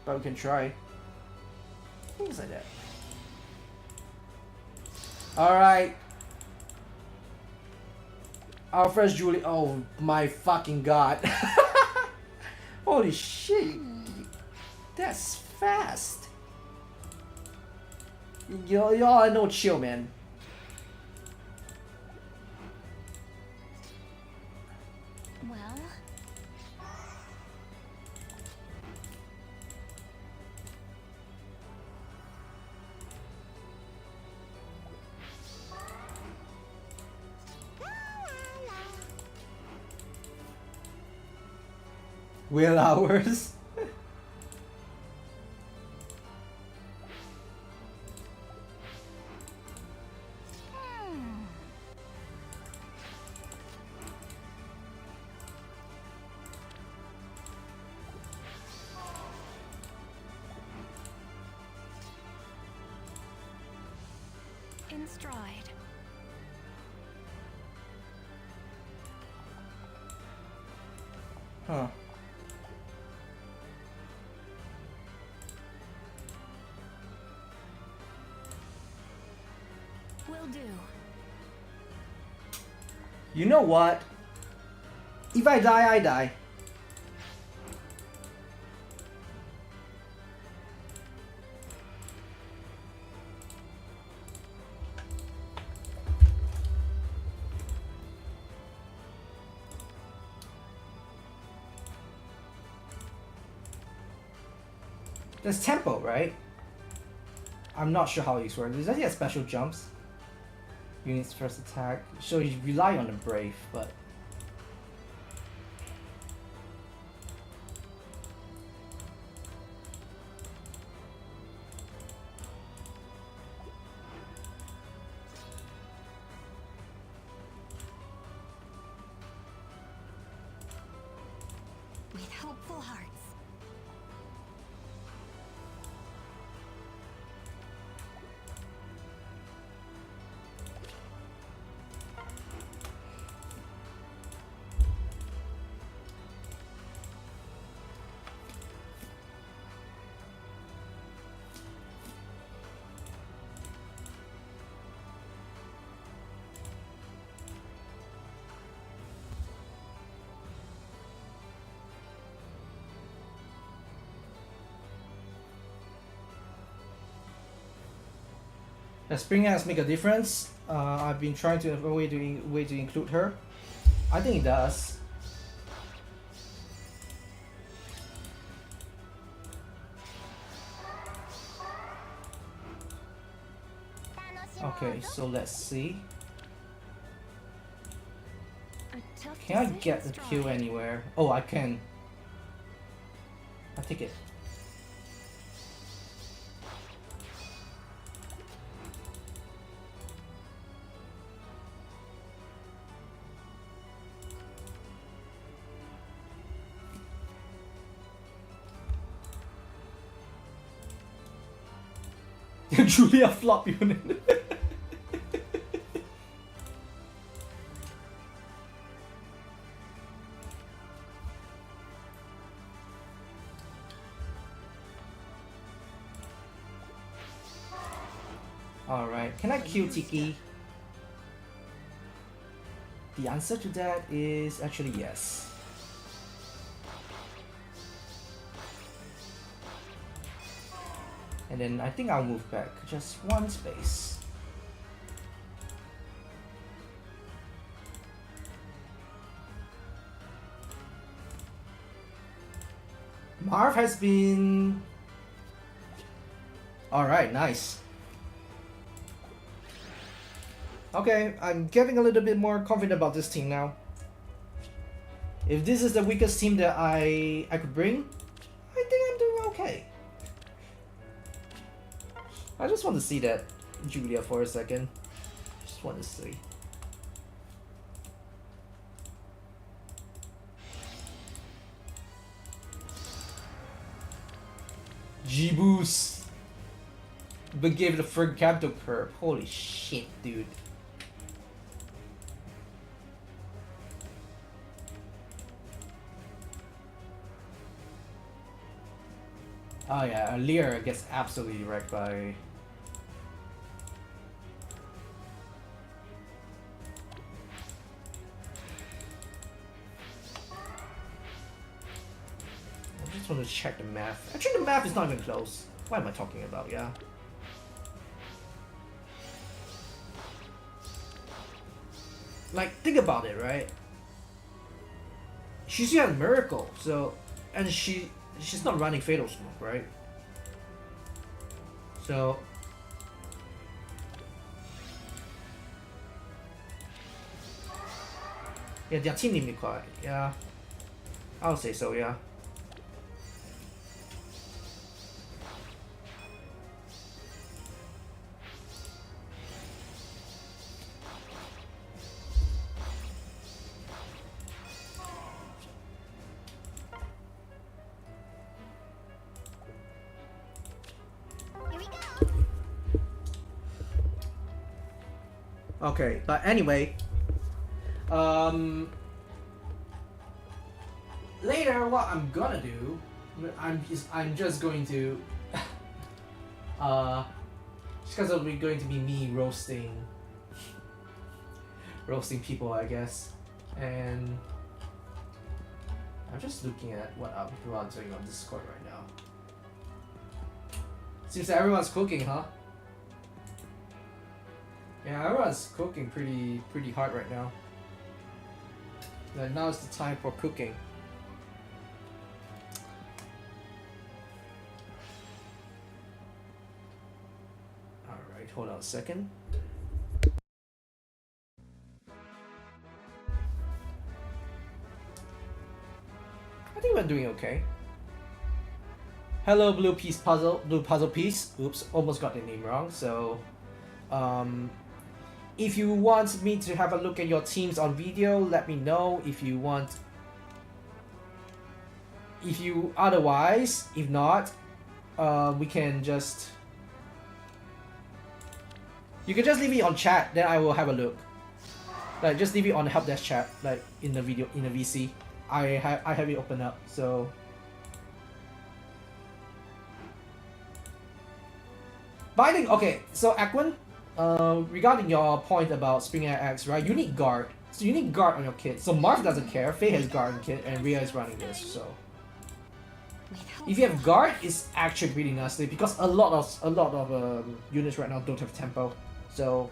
A: But we can try. Things like that. Alright. Our first Julie. Oh my fucking god. Holy shit. That's fast. Y'all are no chill, man.
B: Well,
A: Will hours.
B: in stride.
A: Huh.
B: Will do.
A: You know what? If I die, I die. There's tempo, right? I'm not sure how these work. Does he have special jumps? Unit's first attack. So you rely on the brave, but
B: With hopeful hearts.
A: does Spring Axe make a difference? I've been trying to avoid way to include her. I think it does. Okay, so let's see.
B: A tough
A: Can I
B: decision
A: get the
B: stride.
A: kill anywhere? Oh, I can. I take it. Julia flop unit. Alright, can I kill Tiki? The answer to that is actually yes. And then I think I'll move back just one space. Marv has been... Alright, nice. Okay, I'm getting a little bit more confident about this team now. If this is the weakest team that I could bring, I think I'm doing okay. I just want to see that Julia for a second. Just want to see. G-Boost! But gave it a frag capital curve. Holy shit, dude. Oh yeah, Lear gets absolutely wrecked by... I just want to check the math. Actually, the math is not even close. What am I talking about? Yeah. Like, think about it, right? She's got a miracle, so... And she's not running Fatal Smoke, right? So... Yeah, their team need me quiet. Yeah. I'll say so, yeah.
B: Here we go.
A: Okay, but anyway, later what I'm gonna do, I'm just going to, just because we're going to be me roasting people, I guess, and I'm just looking at what people are doing on Discord right now. Seems that everyone's cooking, huh? Yeah, everyone's cooking pretty hard right now. Like, now is the time for cooking. Alright, hold on a second. I think we're doing okay. Hello, blue puzzle piece. Oops, almost got the name wrong. So, if you want me to have a look at your teams on video, let me know. If you want, if not, we can just, you can just leave it on chat, then I will have a look. Like, just leave it on the help desk chat, like in the video, in the VC. I have it open up, so. But I think, okay, so Aquan, regarding your point about Spring X, right? You need guard. So you need guard on your kit. So Marv doesn't care. Faye has guard on kit, and Rhea is running this. So if you have guard, it's actually pretty nasty because a lot of units right now don't have tempo. So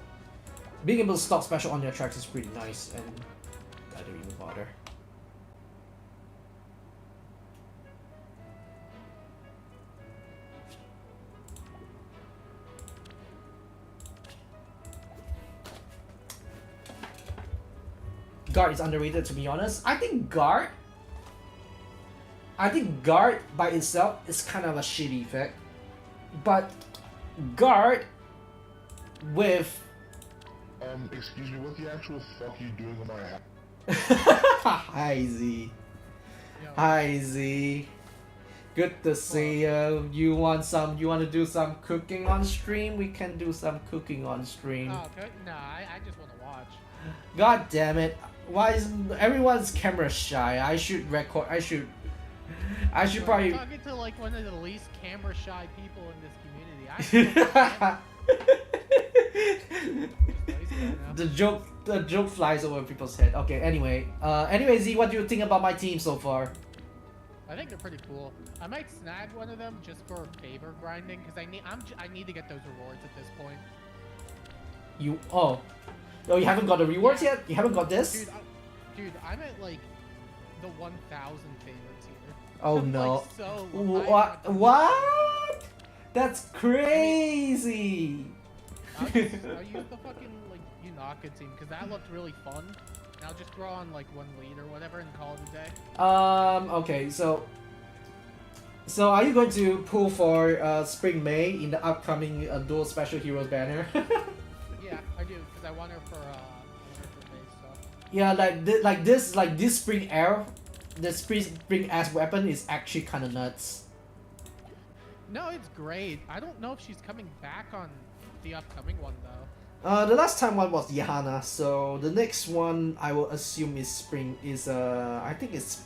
A: being able to stop special on their tracks is pretty nice, and I don't even bother. Guard is underrated, to be honest. I think guard by itself is kind of a shitty effect, but guard with
D: excuse me, what the actual fuck are you doing on my house?
A: Hi Z. Hi Z. Good to see you. You want to do some cooking on stream? We can do some cooking on stream.
E: Oh, good. No, I just want to watch.
A: God damn it. Why is everyone's camera shy? I should record. I should probably.
E: I'm talking to like one of the least camera shy people in this community.
A: The joke flies over people's head. Okay, anyway. Anyway, Z, what do you think about my team so far?
E: I think they're pretty cool. I might snag one of them just for favor grinding because I need to get those rewards at this point.
A: Oh, you haven't got the rewards yet? You haven't got this?
E: Dude, I'm at like the 1,000 favorites here.
A: Oh
E: I'm,
A: no!
E: like, so
A: What? What? That's crazy!
E: I'll use the fucking like Unaka team because that looked really fun. And I'll just throw on like one lead or whatever and call it a day.
A: Okay, so are you going to pull for Spring May in the upcoming Dual Special Heroes banner?
E: Yeah, I do because I want her for base stuff.
A: Yeah, like this Spring Air, the Spring Ass weapon is actually kind of nuts.
E: No, it's great. I don't know if she's coming back on the upcoming one though.
A: The last time one was Yahana, so the next one I will assume is Spring. I think it's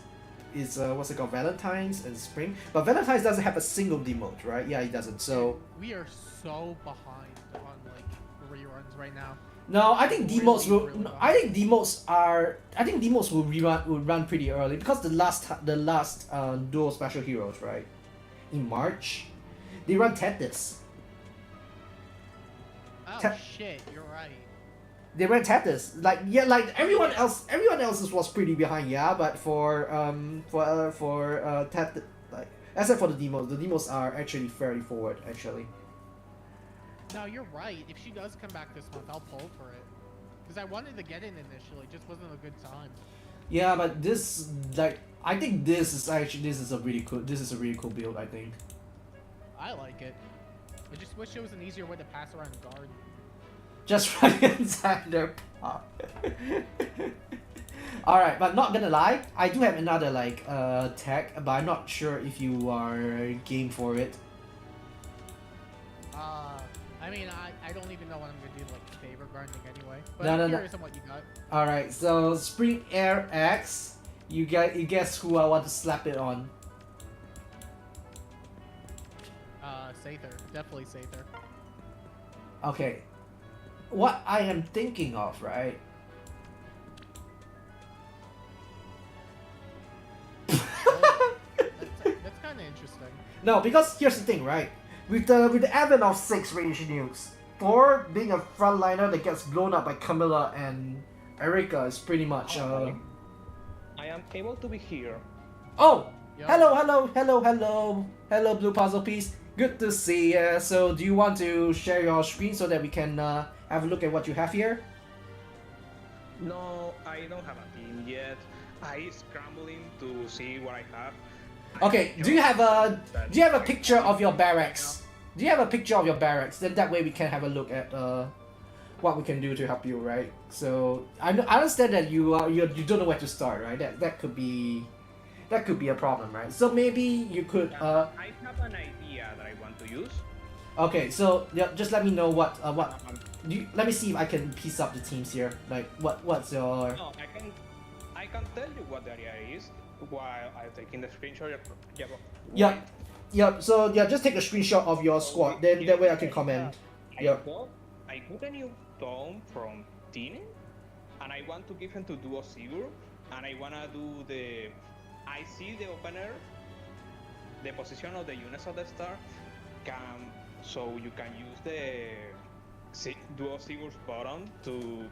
A: what's it called, Valentine's and Spring. But Valentine's doesn't have a single demote, right? Yeah, it doesn't. So
E: we are so behind on like reruns right now.
A: no, I think demotes will.
E: Really
A: No, I think demotes will run pretty early because the last Dual Special Heroes, right, in March, they run Tetris.
E: Oh shit, you're right.
A: They ran Tetris. Like everyone else's was pretty behind, yeah. But for Tetris, like except for the demos are actually fairly forward actually.
E: No, you're right. If she does come back this month, I'll pull for it. Because I wanted to get in initially, it just wasn't a good time.
A: Yeah, but this, like, I think this is a really cool build, I think.
E: I like it. I just wish there was an easier way to pass around guard.
A: Just right inside their pop. Alright, but not gonna lie, I do have another like tech, but I'm not sure if you are game for it.
E: I mean, I don't even know what I'm gonna do, like favor grinding anyway. But
A: No,
E: I'm
A: no, no.
E: curious on what you got.
A: Alright, so Spring Air X, you guess who I want to slap it on.
E: Sather. Definitely Sather.
A: Okay. What I am thinking of, right?
E: That's kind of interesting.
A: No, because here's the thing, right? With the advent of 6 range nukes, Thor being a frontliner that gets blown up by Camilla and Erika is pretty much
F: I am able to be here.
A: Oh!
E: Yo.
A: Hello, Blue Puzzle Piece. Good to see ya. So, do you want to share your screen so that we can have a look at what you have here?
F: No, I don't have a team yet. I scrambling to see what I have.
A: Okay, do you have a picture of your barracks? Do you have a picture of your barracks? Then that way we can have a look at what we can do to help you, right? So I understand that you don't know where to start, right? That could be a problem, right? So maybe you could
F: I have an idea that I want to use.
A: Okay, so yeah, just let me know what let me see if I can piece up the teams here. Like what's your
F: No, I can tell you what the area is while I'm taking the screenshot.
A: Yeah, so yeah, just take a screenshot of your squad, then that way I can comment.
F: I got a new tome from Tine, and I want to give him to Duo Sigur, and I wanna do I see the opener, the position of the units of the star, so you can use the Duo Sigur's button to.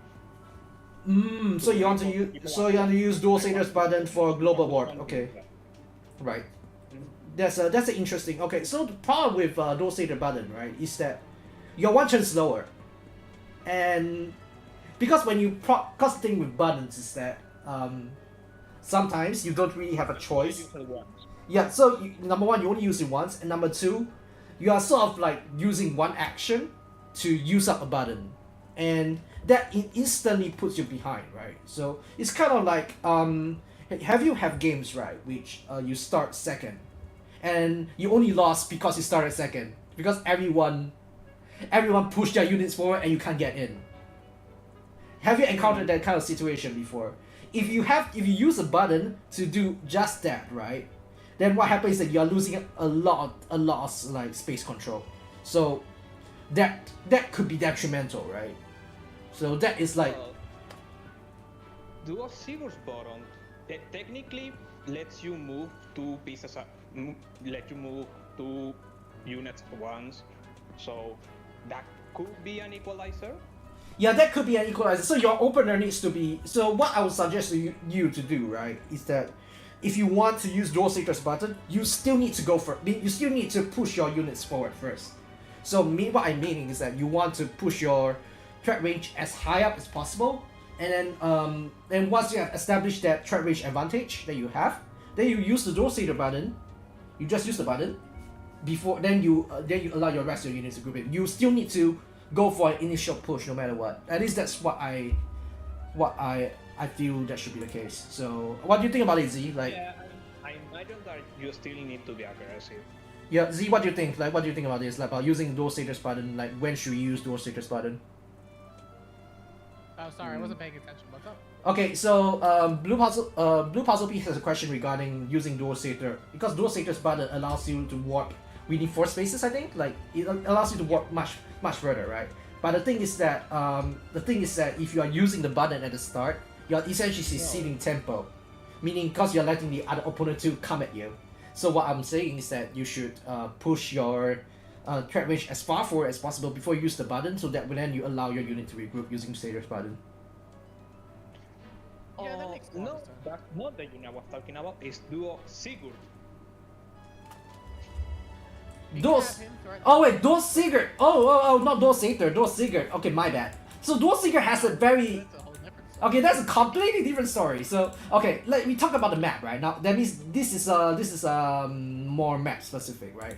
A: So you want to use Dual Satyrs button for global warp, okay. Right. That's an interesting. Okay, so the problem with Dual Satyr button, right, is that your one turn slower, and because when you because the thing with buttons is that sometimes you don't really have a choice. Yeah, so number one, you only use it once, and number two, you are sort of like using one action to use up a button, and that instantly puts you behind, right? So it's kind of like have games, right, which you start second, and you only lost because you started second because everyone pushed their units forward and you can't get in. Have you encountered that kind of situation before? If you use a button to do just that, right, then what happens is that you are losing a lot of like space control. So that could be detrimental, right? So that is like
F: Duo Sigur's button. Technically, lets you move two pieces, let you move two units at once. So that could be an equalizer.
A: Yeah, that could be an equalizer. So your opener needs to be. So what I would suggest you to do, right, is that if you want to use Dual Seeker's button, you still need to go for. You still need to push your units forward first. So what I'm meaning is that you want to push your threat range as high up as possible, and then once you have established that threat range advantage that you have, then you use the Dual Seeker button. You just use the button before. Then you allow your rest of your units to group in. You still need to go for an initial push no matter what. At least that's what I feel that should be the case. So what do you think about it, Z? Like,
F: Yeah, I imagine that you still need to be aggressive.
A: yeah, Z, what do you think? Like, what do you think about this? Like, about using Dual Status button? Like, when should we use Dual Status button?
E: Oh, sorry, I wasn't paying attention. What's up?
A: Okay, so Blue Puzzle Piece has a question regarding using Dual Status, because Dual Status button allows you to warp within 4 spaces. I think, like, it allows you to warp much further, right? But the thing is that if you are using the button at the start, you're essentially ceding tempo, meaning because you're letting the other opponent to come at you. So what I'm saying is that you should push your threat range as far forward as possible before you use the button, so that then you allow your unit to regroup using Status button.
E: Yeah, that makes a lot
F: No,
E: of sense.
F: that's not the unit I was talking about. It's Duo Sigurd.
E: You can
A: Those.
E: have him threaten-
A: Oh wait, Dual Sigurd. Oh, not Dual Satyr, Dual Sigurd. Okay, my bad. So Dual Sigurd has a very.
E: That's a whole different story.
A: Okay, that's a completely different story. So okay, let me talk about the map right now. That means this is more map specific, right?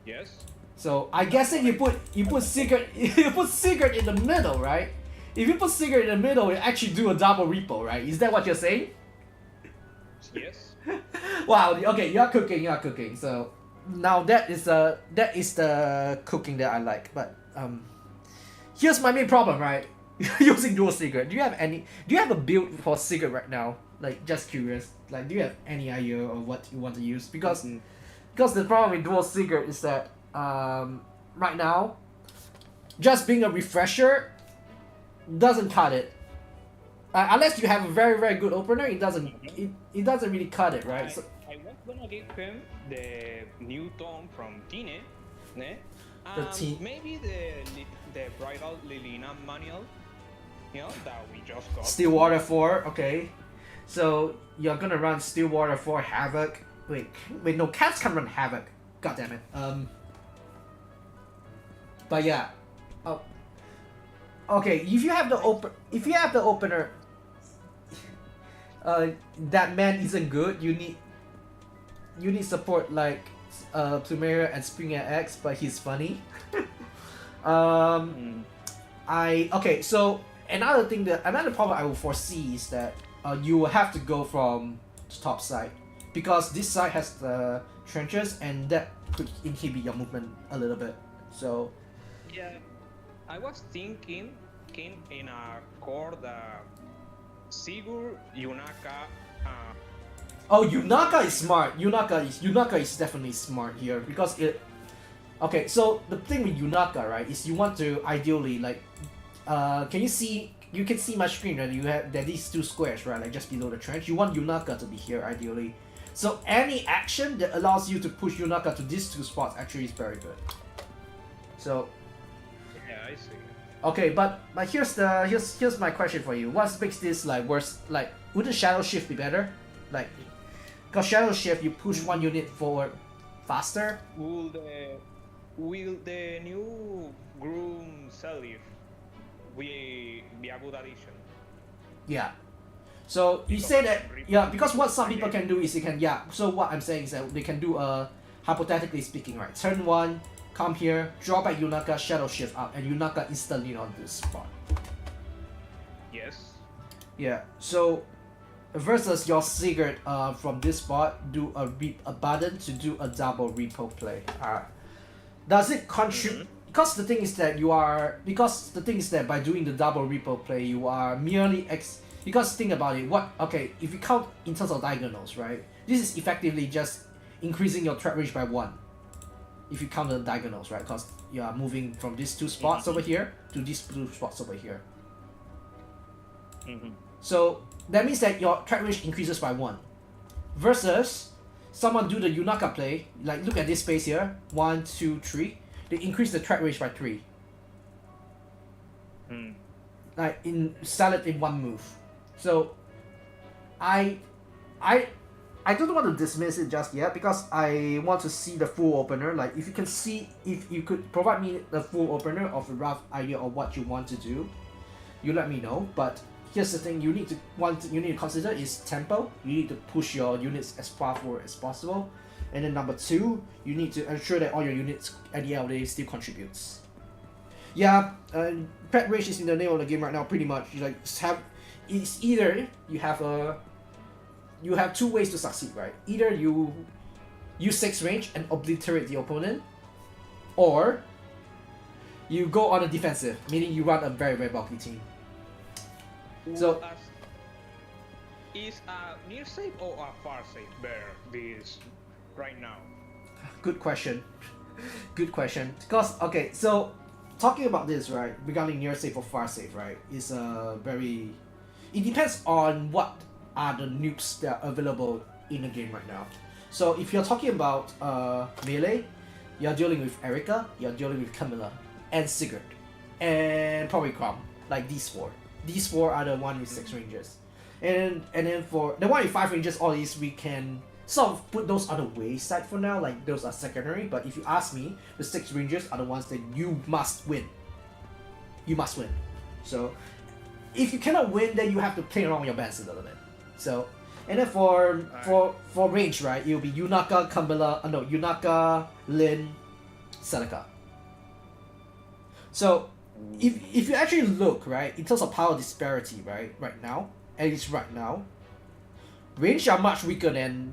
F: Yes.
A: So I guess if you put Sigurd you put Sigurd in the middle, right? If you put Sigurd in the middle, you actually do a double repo, right? Is that what you're saying?
F: Yes.
A: Wow. Okay, you are cooking. So now that is the cooking that I like. But here's my main problem, right? Using Dual Sigurd. Do you have a build for Sigurd right now? Like, just curious. Like, do you have any idea of what you want to use? Because the problem with Dual Sigurd is that right now, just being a refresher doesn't cut it. Unless you have a very, very good opener, it doesn't really cut it, right? So,
F: I was gonna give him the new tome from Tine, ne? Maybe the bridal Lilina manual, that we just got.
A: Stillwater 4, okay. So you're gonna run Stillwater 4 Havoc. Wait, no, Cats can run Havoc. God damn it. But yeah. Oh. Okay, if you have the opener, that man isn't good. You need support like Plumeria and Springer X, but he's funny. Okay, so another problem I will foresee is that you will have to go from the top side, because this side has the trenches and that could inhibit your movement a little bit. So
F: Yeah, I was thinking in a core that Sigurd, Yunaka,
A: oh, Yunaka is smart. Yunaka is definitely smart here, because it. Okay, so the thing with Yunaka, right, is you want to ideally, like, can you see? You can see my screen, right? There are these two squares, right, like just below the trench. You want Yunaka to be here ideally. So any action that allows you to push Yunaka to these two spots actually is very good. So.
F: yeah, I see.
A: Okay, but here's my question for you. What makes this like worse? Like, wouldn't Shadow Shift be better? Like, because Shadow Shift, you push one unit forward faster.
F: Will the new Groom Salif be a good addition?
A: Yeah. So you say that, yeah, because what some people can do is they can, yeah. So what I'm saying is that they can do hypothetically speaking, right? Turn 1, come here, draw back Yunaka, Shadow Shift up, and Yunaka instantly on this spot.
F: Yes.
A: Yeah. So versus your Sigurd from this spot, do a button to do a double repo play. Does it contribute? Because the thing is that by doing the double repo play, you are merely because think about it. If you count in terms of diagonals, right? This is effectively just increasing your threat range by 1. If you count the diagonals, right? Because you are moving from these two spots over here to these two spots over here. So that means that your threat range increases by 1. versus someone do the Yunaka play, like look at this space here, 1, 2, 3, they increase the threat range by 3. Like sell it in one move. So I don't want to dismiss it just yet because I want to see the full opener. Like if you could provide me the full opener of a rough idea of what you want to do, you let me know. But here's the thing: you need to consider is tempo. You need to push your units as far forward as possible, and then number 2, you need to ensure that all your units at the end of the day still contributes. Yeah, pet range is in the name of the game right now. Pretty much, it's either you have 2 ways to succeed, right? Either you use 6 range and obliterate the opponent, or you go on a defensive, meaning you run a very, very bulky team. So
F: is a near safe or a far safe better this right now?
A: Good question. Good question. Because okay, so talking about this, right, regarding near safe or far safe, right, is very. It depends on what are the nukes that are available in the game right now. So if you're talking about melee, you're dealing with Erica, you're dealing with Camilla, and Sigurd, and probably Crom, like these 4. These 4 are the one with 6 ranges. And then for the one with 5 ranges, all these we can sort of put those on the wayside for now, like those are secondary, but if you ask me, the 6 ranges are the ones that you must win. You must win. So if you cannot win, then you have to play around with your bands a little bit. So, and then for range, right, it'll be Yunaka, Yunaka, Lin, Celica. So, if you actually look, right, in terms of power disparity, right now, at least right now, range is much weaker than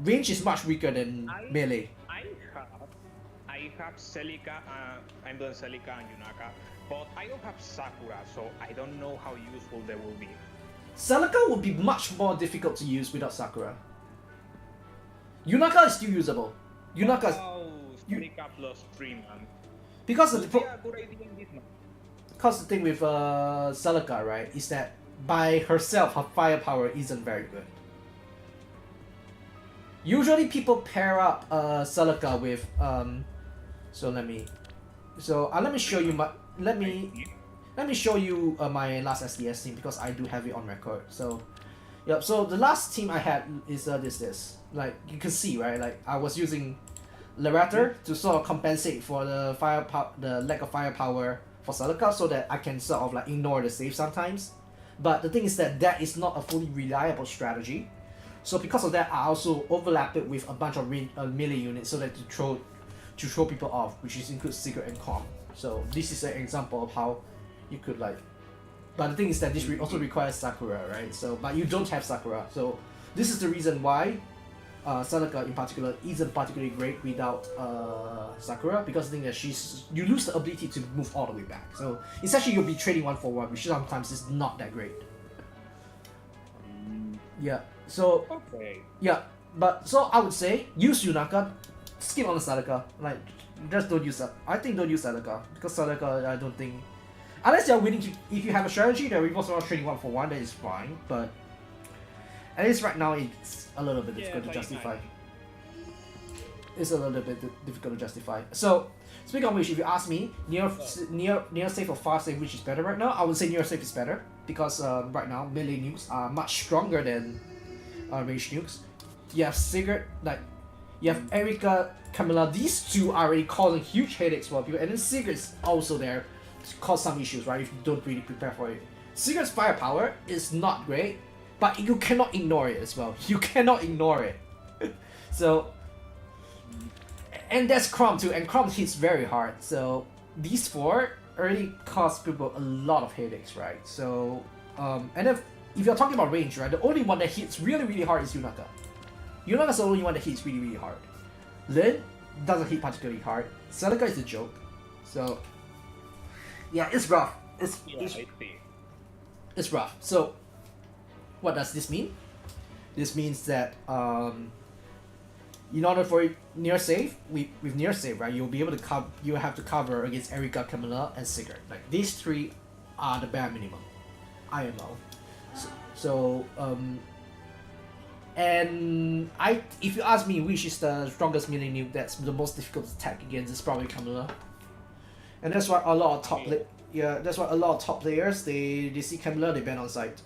A: melee.
F: I have Celica, I'm doing Celica and Yunaka, but I don't have Sakura, so I don't know how useful they will be.
A: Celica would be much more difficult to use without Sakura. Yunaka is still usable. Yunaka is...
F: Celica plus 3, man.
A: Because the thing with Celica, right, is that by herself, her firepower isn't very good. Usually people pair up Celica with let me show you my last SDS team because I do have it on record. So so the last team I had is this. Like you can see, right? Like I was using Lerator to sort of compensate for the lack of firepower for Celica so that I can sort of like ignore the save sometimes. But the thing is that is not a fully reliable strategy. So because of that, I also overlap it with a bunch of melee units so that to throw people off, which includes Sigurd and Kong. So this is an example of how you could like. But the thing is that this also requires Sakura, right? So but you don't have Sakura, so this is the reason why Celica in particular isn't particularly great without Sakura, because the thing that you lose the ability to move all the way back. So essentially you'll be trading 1 for 1, which sometimes is not that great. Yeah. So
F: okay.
A: Yeah, but so I would say use Yunaka, skip on the Celica. Like just don't use that. I think don't use Celica because Celica I don't think unless you're willing to. If you have a strategy that revolves around trading 1 for 1, that is fine. But at least right now it's a little bit difficult to justify. It's a little bit difficult to justify. So speaking of which, if you ask me, near safe or far safe, which is better right now, I would say near safe is better because right now melee nukes are much stronger than range nukes. You have Sigurd, you have Erica, Camilla. These 2 are already causing huge headaches for people, and then Sigurd's also there to cause some issues, right? If you don't really prepare for it. Sigurd's firepower is not great, but you cannot ignore it as well. You cannot ignore it. So, and there's Crom too, and Crom hits very hard. So these 4 already cause people a lot of headaches, right? So, and if you're talking about range, right, the only one that hits really, really hard is Yunaka. Yunaka's the only one that hits really, really hard. Lin doesn't hit particularly hard. Celica is a joke. So, yeah, it's rough. It's rough. So, what does this mean? This means that in order for near safe, with near safe, right, you'll be able to you have to cover against Erica, Camilla, and Sigurd. Like these 3 are the bare minimum. IMO. So And if you ask me which is the strongest melee nuke that's the most difficult to attack against, it's probably Camilla. And that's why a lot of top players they see Camilla, they ban on site.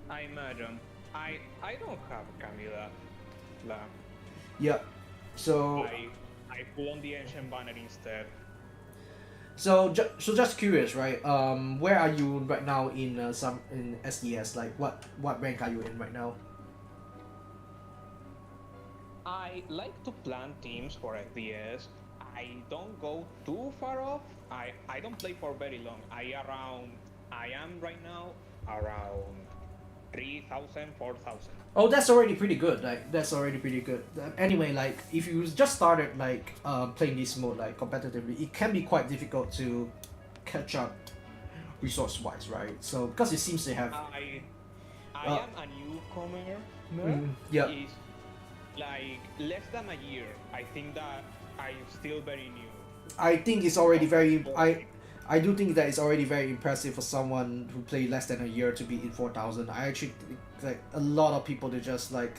F: I imagine. I don't have Camila.
A: Yeah. So
F: I pull on the ancient banner instead.
A: so just curious, right? Where are you right now in in SDS? Like what rank are you in right now?
F: I like to plan teams for SDS. I don't go too far off. I don't play for very long. I am right now around 3,000, 4,000.
A: Oh, that's already pretty good. Like that's already pretty good. Anyway, like if you just started like playing this mode like competitively, it can be quite difficult to catch up resource-wise, right? So because it seems to have.
F: I am a newcomer.
A: Yeah.
F: It's like less than a year. I think that I'm still very new.
A: I think it's already very. I do think that it's already very impressive for someone who played less than a year to be in 4,000. I actually think like a lot of people they just like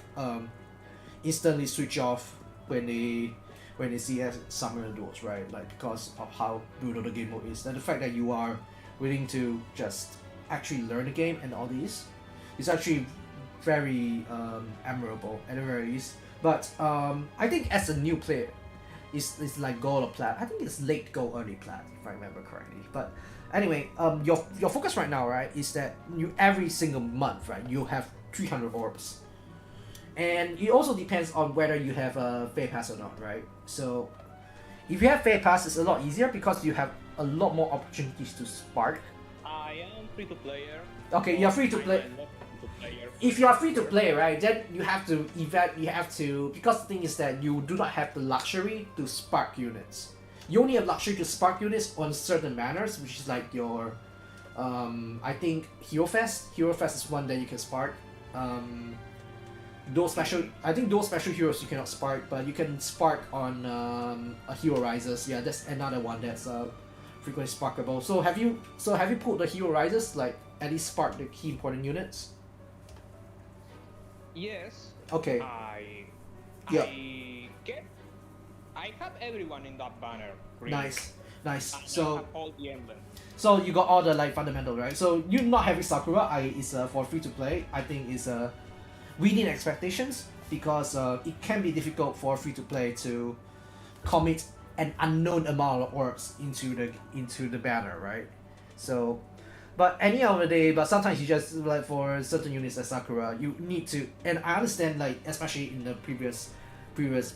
A: instantly switch off when they see summoner duels, right? Like because of how brutal the game mode is. And the fact that you are willing to just actually learn the game and all these is actually very admirable at the very least. But I think as a new player, it's like gold or plat. I think it's late gold, early plat, if I remember correctly. But anyway, your focus right now, right, is that you every single month, right, you have 300 orbs, and it also depends on whether you have a Fair Pass or not, right? So if you have Fair Pass, it's a lot easier because you have a lot more opportunities to spark.
F: I am free to player.
A: Okay, you're free to play. If you are free to play, right, then you have to because the thing is that you do not have the luxury to spark units. You only have luxury to spark units on certain manners, which is like your I think Hero Fest is one that you can spark. Those special heroes you cannot spark, but you can spark on a Hero Rises. Yeah, that's another one that's frequently sparkable. So have you pulled the Hero Rises, like at least spark the key important units?
F: Yes.
A: Okay.
F: I have everyone in that banner. Really.
A: Nice.
F: And
A: So
F: I have all the emblems.
A: so you got all the like fundamental, right? So you not having Sakura, is for free to play. I think is within expectations because it can be difficult for free to play to commit an unknown amount of orbs into the banner, right? So. But any other day, but sometimes you just like for certain units like Sakura, you need to, and I understand like especially in the previous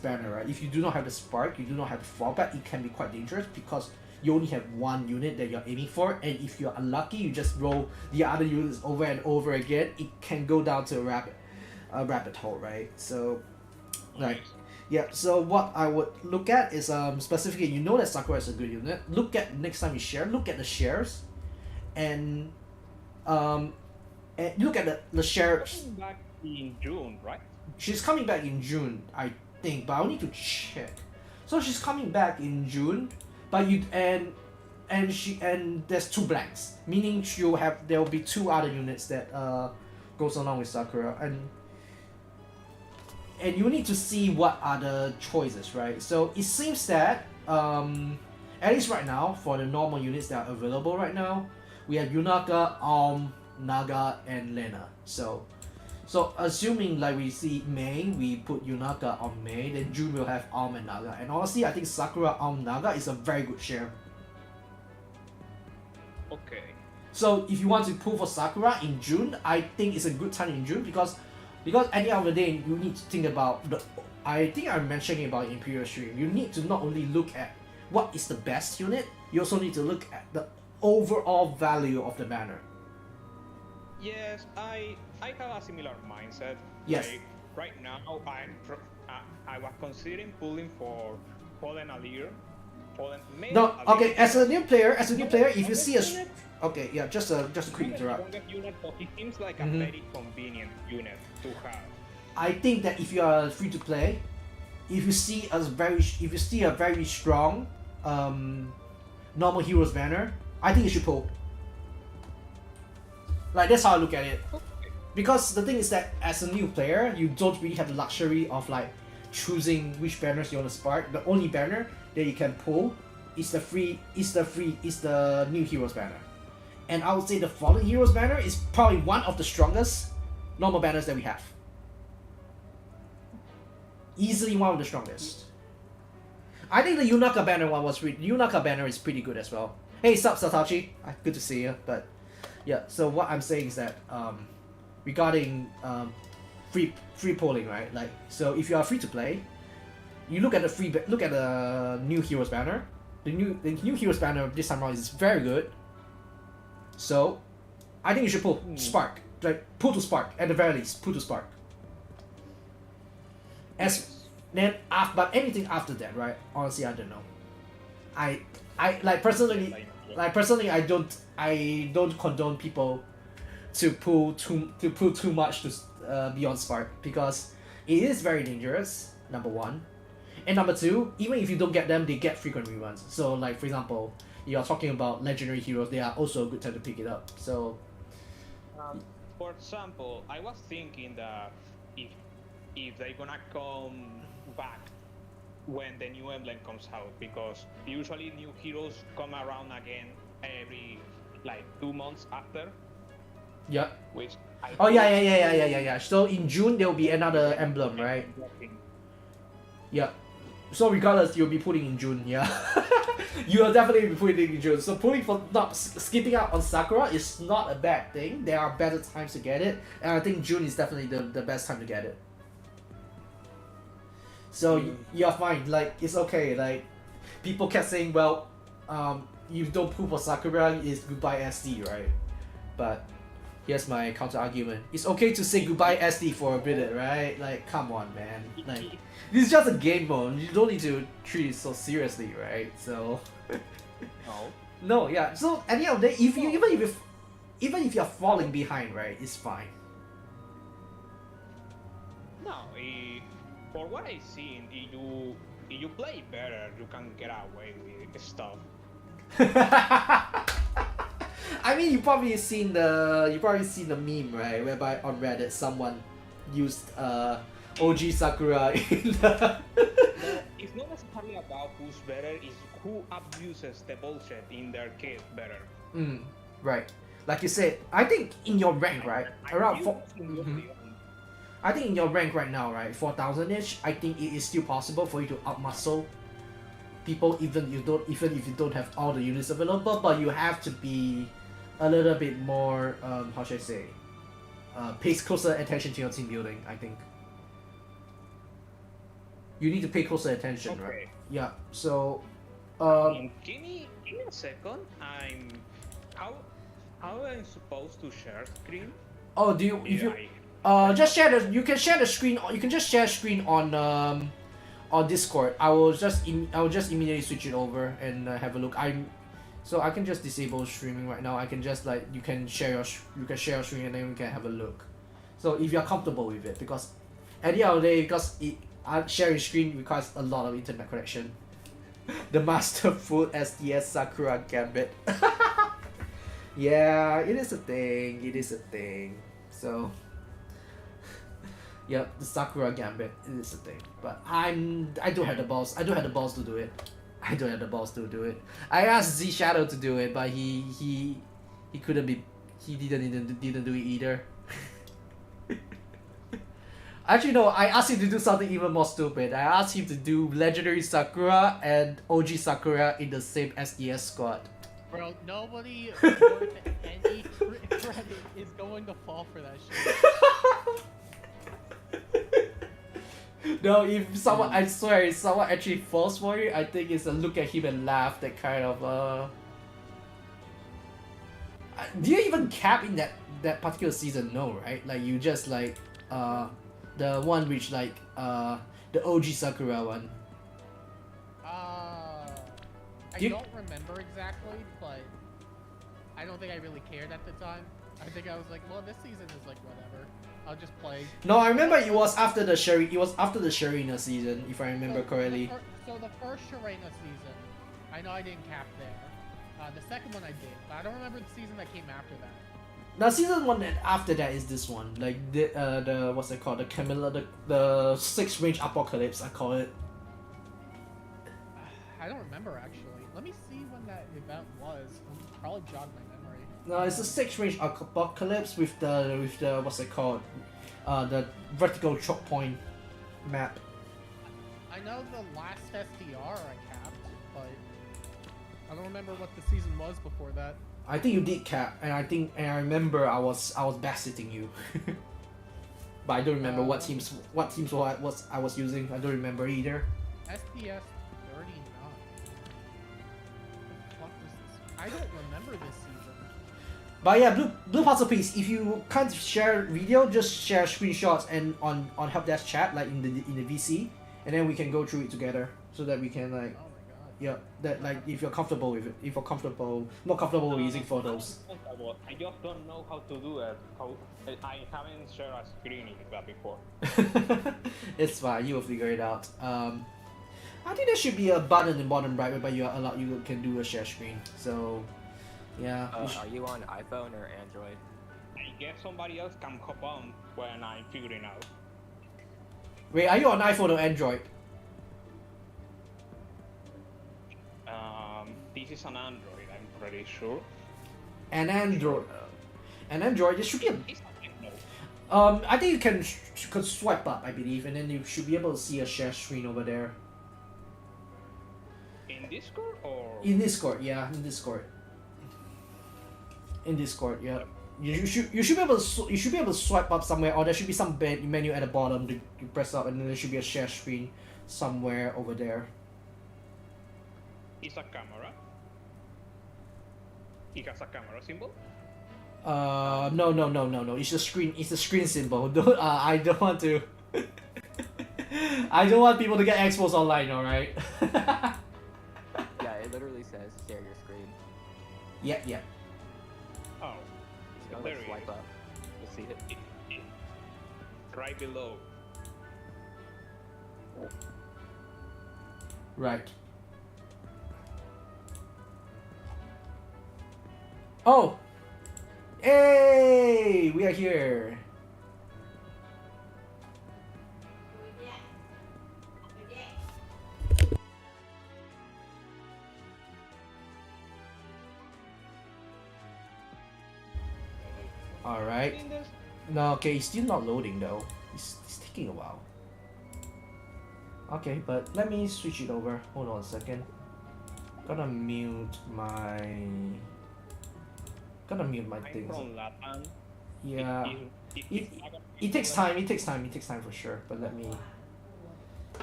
A: banner, right? If you do not have the spark, you do not have the fallback, it can be quite dangerous because you only have one unit that you're aiming for, and if you're unlucky, you just roll the other units over and over again. It can go down to a rabbit hole, right? So, like. Yeah, so what I would look at is specifically, you know that Sakura is a good unit. Look at next time you share, look at the shares. And look at the share.
F: She's coming back in June, right?
A: She's coming back in June, I think, but I'll need to check. So she's coming back in June, but and there's 2 blanks, meaning there will be 2 other units that goes along with Sakura, and you need to see what are the choices, right? So it seems that at least right now for the normal units that are available right now. We have Yunaka, Naga, and Lena. So assuming like we see May, we put Yunaka on May, then June we'll have and Naga. And honestly, I think Sakura, Naga is a very good share.
F: Okay.
A: So if you want to pull for Sakura in June, I think it's a good time in June because at the end of the day, you need to think about I think I'm mentioning about Imperial Stream. You need to not only look at what is the best unit, you also need to look at the overall value of the banner.
F: Yes, I have a similar mindset.
A: Yes.
F: Like, right now, I was considering pulling for Fallen Alir.
A: No, okay. As a new player, if you see okay, yeah, just a quick interrupt.
F: Unit, but it seems like a very convenient unit to have.
A: I think that if you are free to play, if you see a very strong normal heroes banner, I think you should pull. Like that's how I look at it. because the thing is that as a new player, you don't really have the luxury of like choosing which banners you want to spark. The only banner that you can pull is the new heroes banner. And I would say the Fallen Heroes banner is probably one of the strongest normal banners that we have. Easily one of the strongest. I think the Yunaka banner Yunaka banner is pretty good as well. Hey, sup Satachi? Good to see you. But yeah, so what I'm saying is that regarding free polling, right? Like, so if you are free to play, you look at the new heroes banner. The new heroes banner this time around is very good. So I think you should pull Spark. Like, pull to Spark at the very least. Pull to Spark. But anything after that, right? Honestly, I don't know. I personally I don't condone people to pull too much to beyond Spark, because it is very dangerous. Number one, and number two, even if you don't get them, they get frequent reruns. So like, for example, you are talking about legendary heroes, they are also a good time to pick it up. So
F: for example, I was thinking that if they're gonna come back when the new emblem comes out, because usually new heroes come around again every like 2 months after.
A: Yeah.
F: Which
A: yeah. So in June there will be another emblem, right? Yeah. So regardless, you'll be putting in June, yeah. You'll definitely be putting in June. So skipping out on Sakura is not a bad thing. There are better times to get it, and I think June is definitely the best time to get it. So you're fine. Like, it's okay. Like, people kept saying, well, you don't pull for Sakura, it's goodbye SD, right? But here's my counter argument. It's okay to say goodbye SD for a minute, right? Like, come on, man. Like, this is just a game mode. You don't need to treat it so seriously, right? So no, yeah. So at the end of the day, even if you're falling behind, right, it's fine.
F: No, for what I've seen, if you play better, you can get away with stuff.
A: I mean, you probably seen the meme, right? Whereby on Reddit someone used OG Sakura in the
F: It's not necessarily about who's better, it's who abuses the bullshit in their kit better.
A: Right. Like you said, I think in your rank, right? Around 4. I think in your rank right now, right, 4,000-ish, I think it is still possible for you to outmuscle people even if you don't have all the units available, but you have to be a little bit more how should I say, pay closer attention to your team building. I think you need to pay closer attention,
F: Okay.
A: right? Yeah. So
F: Give me a second. How am I supposed to share screen?
A: oh, do you if you just you can share the screen. You can just share screen on Discord. I will just immediately switch it over and have a look. So I can just disable streaming right now. I can just like you can share your screen and then we can have a look. So if you're comfortable with it, because at the end of the day, because sharing screen requires a lot of internet connection. The masterful SDS Sakura Gambit. Yeah, it is a thing. It is a thing. So. Yeah, the Sakura Gambit is a thing, but I don't have the balls. I don't have the balls to do it. I don't have the balls to do it. I asked Z Shadow to do it, but he couldn't be. He didn't do it either. Actually, no. I asked him to do something even more stupid. I asked him to do Legendary Sakura and OG Sakura in the same SDS squad.
E: Bro, nobody worth any credit is going to fall for that shit.
A: No, if someone, I swear, if someone actually falls for it, I think it's a look at him and laugh, that kind of, do you even cap in that particular season? No, right? Like, you just, like, the one which, like, the OG Sakura one.
E: I don't remember exactly, but I don't think I really cared at the time. I think I was like, well, this season is like whatever. I'll just play.
A: No, I remember it was after the Sharina season, if I remember correctly.
E: So the first Sharina season, I know I didn't cap there. The second one I did, but I don't remember the season that came after that.
A: Now season 1 and after that is this one. Like the what's it called? The Camilla, the 6 range apocalypse I call it.
E: I don't remember actually. Let me see when that event was. It'll probably jog my memory.
A: No, it's a 6 range apocalypse with the what's it called? The vertical choke point map.
E: I know the last SDR I capped, but I don't remember what the season was before that.
A: I think you did cap, and I remember I was backsitting you. But I don't remember what teams I was using. I don't remember either.
E: SDS 39. What the fuck was this? I don't remember this season.
A: But yeah, Blue Puzzle Piece, if you can't share video, just share screenshots and on help desk chat, like in the VC, and then we can go through it together so that we can like.
E: Oh my god.
A: Yeah, that like if you're comfortable with it, if you're more comfortable with using photos.
F: I just don't know how to do it. I haven't shared a screen like that before.
A: It's fine, you will figure it out. I think there should be a button in the bottom right where you can do a share screen. So, yeah.
G: Are you on iPhone or Android?
F: I guess somebody else can hop on when I'm figuring out.
A: Wait, are you on iPhone or Android?
F: This is an Android, I'm pretty sure.
A: An Android. An Android. There should be a.
F: It's no.
A: I think you could swipe up, I believe, and then you should be able to see a share screen over there.
F: In Discord or?
A: In Discord, yeah, in Discord. In Discord, yeah. You should be able to swipe up somewhere, or there should be some menu at the bottom to you press up, and then there should be a share screen somewhere over there.
F: It's a camera. It has a camera symbol.
A: No. It's a screen. It's a screen symbol. Don't. I don't want to. I don't want people to get exposed online. All right.
G: Yeah, it literally says share your screen.
A: Yeah.
F: Oh,
G: Just go
F: there
G: like
F: it
G: swipe
F: is.
G: up. You'll see it.
F: Right below.
A: Right. Oh! Hey! We are here! Alright. No, okay, it's still not loading though. It's taking a while. Okay, but let me switch it over. Hold on a second. Gotta mute my
F: I'm
A: things.
F: from Latin.
A: Yeah.
F: It's
A: It takes time. It takes time for sure. But let me.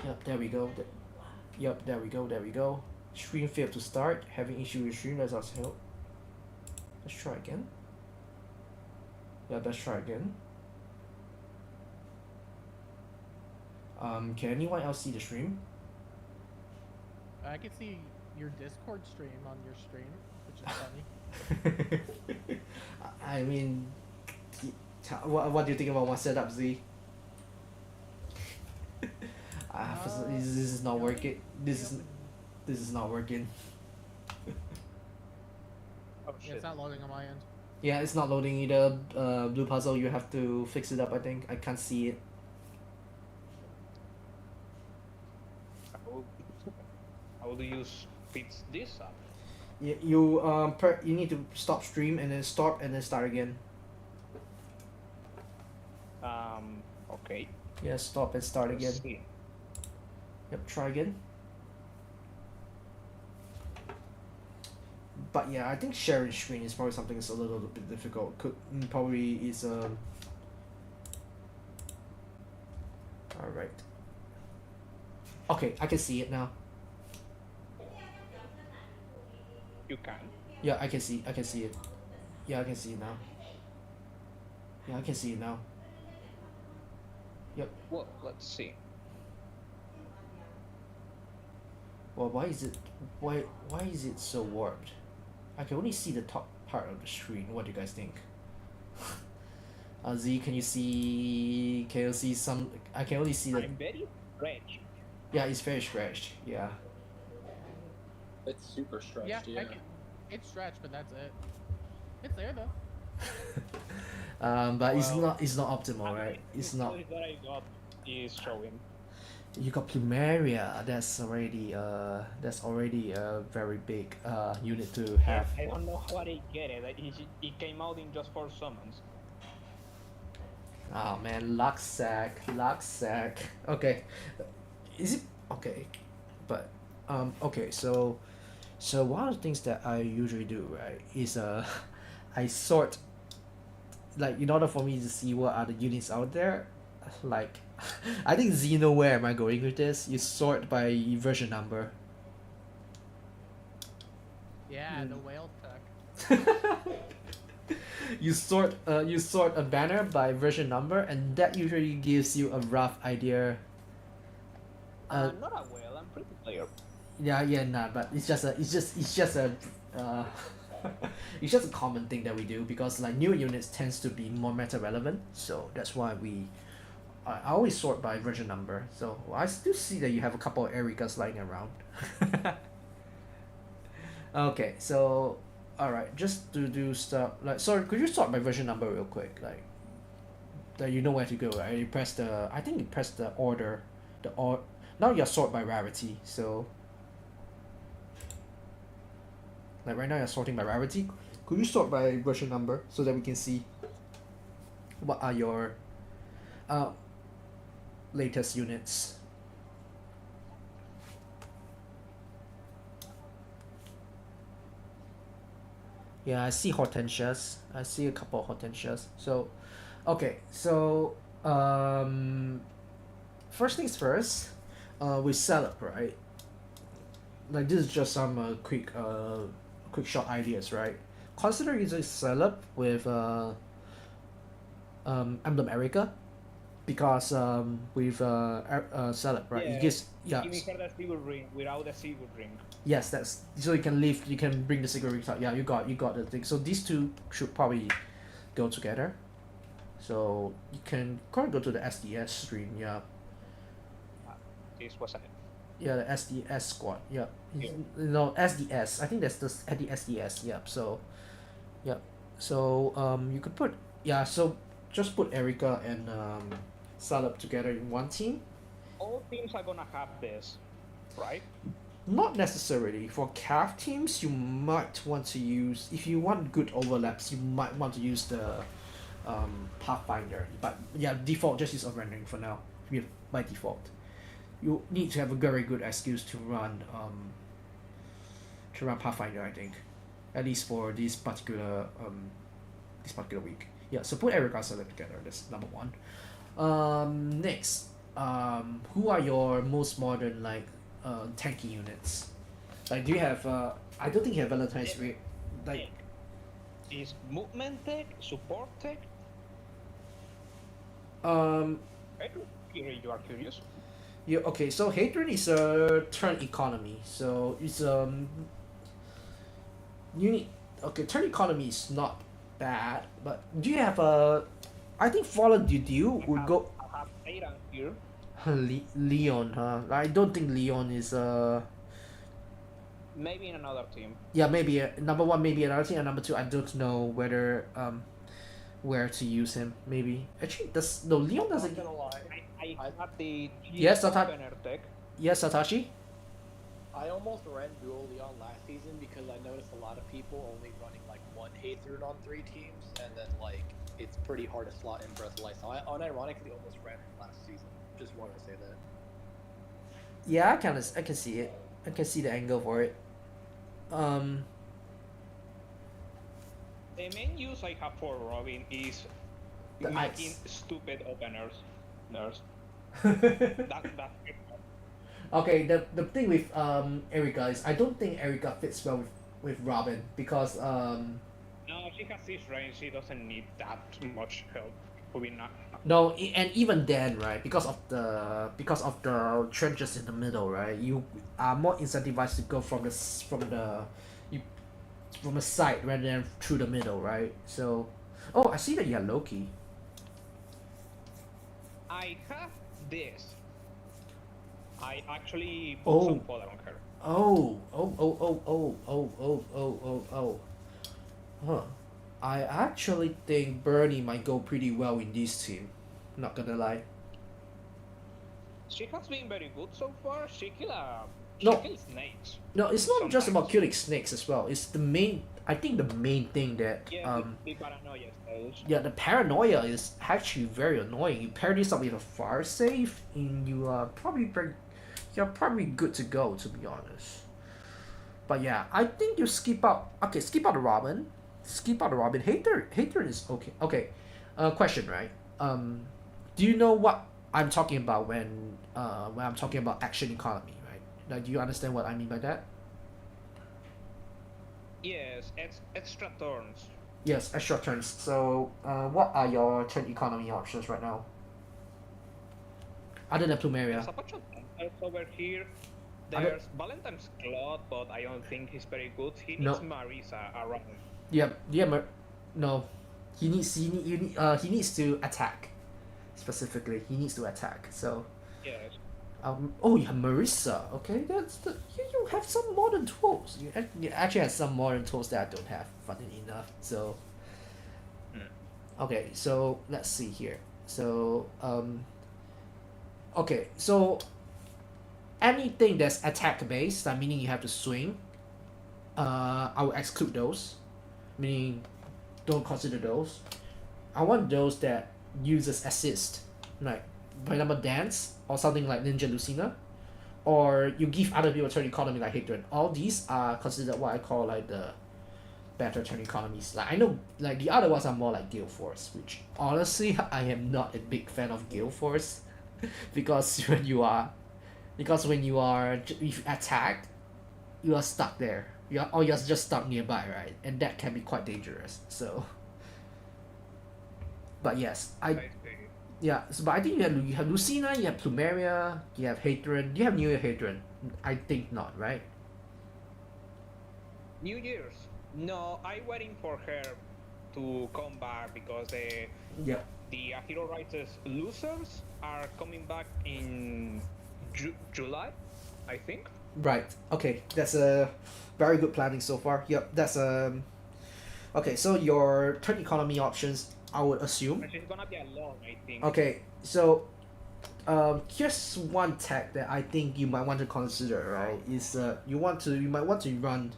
A: Yep, there we go. Yep, there we go. Stream failed to start. Having issue with stream. Let's us help. Let's try again. Yeah, let's try again. Can anyone else see the stream?
E: I can see your Discord stream on your stream, which is funny.
A: I mean, what do you think about my setup, Z? This is not working. This is not working.
F: Oh
E: Yeah,
F: shit.
E: it's not loading on my end.
A: Yeah, it's not loading either. Blue puzzle, you have to fix it up. I think I can't see it.
F: How do you fix this up?
A: You need to stop stream and then stop and then start again.
F: Okay.
A: Yeah, stop and start again.
F: Let's see.
A: Yep, try again. But yeah, I think sharing screen is probably something that's a little bit difficult. Probably is Alright. Okay, I can see it now.
F: You can.
A: Yeah, I can see it. Yeah, I can see it now. Yeah, I can see it now. Yep.
F: Well, let's see.
A: Well, why is it so warped? I can only see the top part of the screen. What do you guys think? Z, can you see some? I can only see the.
F: I'm very stretched.
A: Yeah, it's very scratched. Yeah.
H: It's super stretched,
E: Yeah,
H: yeah.
E: it's stretched, but that's it. It's there though.
A: But
F: Well,
A: it's not optimal, right? It's not.
F: That I got is showing.
A: You got Plumeria. That's already a very big unit to have.
F: I don't know how I get it. It came out in just 4 summons.
A: Oh man, Luxac. Okay, is it okay? But okay. So one of the things that I usually do, right, is I sort, like, in order for me to see what are the units out there, like, I think Xeno, where am I going with this? You sort by version number.
E: Yeah, the whale tech.
A: You sort a banner by version number, and that usually gives you a rough idea.
F: Not a whale. I'm pretty player.
A: Yeah, nah, but it's just a it's just a common thing that we do, because like newer units tends to be more meta relevant, so that's why I always sort by version number. So I still see that you have a couple of Ericas lying around. Okay, so alright, just to do stuff like, sorry, could you sort by version number real quick, like that you know where to go, right? You press the, I think you press the order, now you're sort by rarity, so like right now you're sorting by rarity. Could you sort by version number so that we can see what are your latest units? Yeah, I see Hortensias. I see a couple of Hortensias. So, okay, so first things first, we set up, right? Like, this is just some quick short ideas, right? Consider using setup with Emblem Erica, because with setup, right?
F: Yeah,
A: It gives, yeah.
F: Give me her the silver ring without the silver ring.
A: Yes, that's so you can leave. You can bring the cigarette ring out. Yeah, you got the thing. So these two should probably go together. So you can probably go to the SDS stream. Yeah.
F: This was it.
A: Yeah, the SDS squad. Yeah.
F: Yeah.
A: No, SDS. I think that's the SDS. Yep. So, yep. So you could put, yeah. So just put Erica and Salab together in one team.
F: All teams are gonna have this, right?
A: Not necessarily. For calf teams, you might want to use, if you want good overlaps, you might want to use the Pathfinder. But yeah, default, just use a rendering for now. By default, you need to have a very good excuse to run Pathfinder, I think, at least for this particular week. Yeah, so put Eric Arcelor together. That's number one. Next, who are your most modern, like, tanky units? Like, do you have I don't think you have Valentine's rate, like,
F: Is movement tech, support tech? You are curious.
A: you okay, so Hatred is a turn economy, so it's you need, okay, turn economy is not bad, but do you have a, I think Fallen Dudu would go.
F: I have Airan here.
A: Leon, huh? I don't think Leon is
F: Maybe in another team.
A: yeah, maybe number one, maybe another team, and number two, I don't know whether where to use him. Maybe actually, does no, Leon doesn't.
H: Not gonna lie.
F: I have the
A: Yes, Sata-
F: opener tech.
A: Yes, Satashi.
H: I almost ran Dual Leon last season because I noticed a lot of people only running like one Hatred on 3 teams, and then like it's pretty hard to slot in Breath of Life. So I unironically almost ran him last season. Just wanted to say that.
A: Yeah, I can see it. I can see the angle for it.
F: The main use I have for Robin is
A: The
F: making
A: ice.
F: stupid openers. Nurse.
A: Okay,
F: That's it.
A: the thing with Erica is, I don't think Erica fits well with Robin, because
F: No, she has this range. She doesn't need that much help. Probably not.
A: no, and even then, right, because of the trenches in the middle, right, you are more incentivized to go from the side rather than through the middle, right? So, oh, I see that you have Loki.
F: I have this. I actually put
A: Oh.
F: some fodder on her.
A: Oh. Huh. I actually think Bernie might go pretty well in this team. Not gonna lie.
F: She has been very good so far. She
A: No.
F: kills snakes.
A: No, it's not just about
F: Sometimes.
A: killing snakes as well. It's the main. I think the main thing that
F: Yeah, the paranoia stage.
A: yeah, the paranoia is actually very annoying. You pair this up with a fire safe, and you're probably good to go, to be honest. But yeah, I think you skip out. Okay, skip out the Robin. Skip out the Robin. Hater is okay. Okay, question, right? Do you know what I'm talking about when I'm talking about action economy, right? Like, do you understand what I mean by that?
F: Yes, extra turns.
A: Yes, extra turns. So, what are your turn economy options right now? Other than Plumeria.
F: There's a bunch of hunters over here.
A: I don't-
F: There's Valentine's Claude, but I don't think he's very good. He
A: No.
F: needs Marisa around.
A: Yeah, no. He needs to attack. Specifically, he needs to attack. So,
F: Yes.
A: oh, you have Marissa. Okay, you have some modern tools. You actually have some modern tools that I don't have. Funny enough. So, okay. So let's see here. So okay. So anything that's attack based, that meaning you have to swing. I will exclude those. Meaning, don't consider those. I want those that uses assist, like for example dance or something like Ninja Lucina, or you give other people turn economy like Hadron. All these are considered what I call like the better turn economies. Like I know like the other ones are more like Gale Force, which honestly I am not a big fan of Gale Force because when you are if you attack, you are stuck there. You're just stuck nearby, right? And that can be quite dangerous. So, but yes, yeah. So, but I think you have Lucina, you have Plumeria, you have Hadron. Do you have New Year Hadron? I think not, right?
F: New Year's. No, I'm waiting for her to come back because
A: Yeah.
F: the Hero Writers losers are coming back in July, I think.
A: Right. Okay. That's a very good planning so far. Yep. That's Okay. So your turn economy options, I would assume.
F: But she's gonna be alone, I think.
A: Okay. So, here's one tech that I think you might want to consider. Right? Is you might want to run.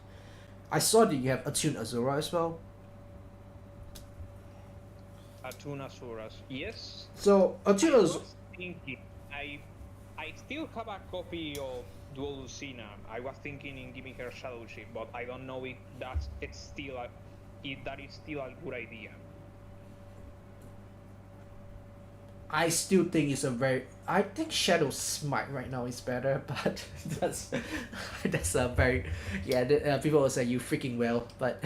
A: I saw that you have Attune Azura as well.
F: Atuna Suras. Yes.
A: So Attune
F: I
A: Azura.
F: was thinking, I still have a copy of Dual Lucina. I was thinking in giving her Shadow Ship, but I don't know if that is still a good idea.
A: I still think it's a very. I think Shadow Smite right now is better, but that's a very yeah. People will say you freaking well, but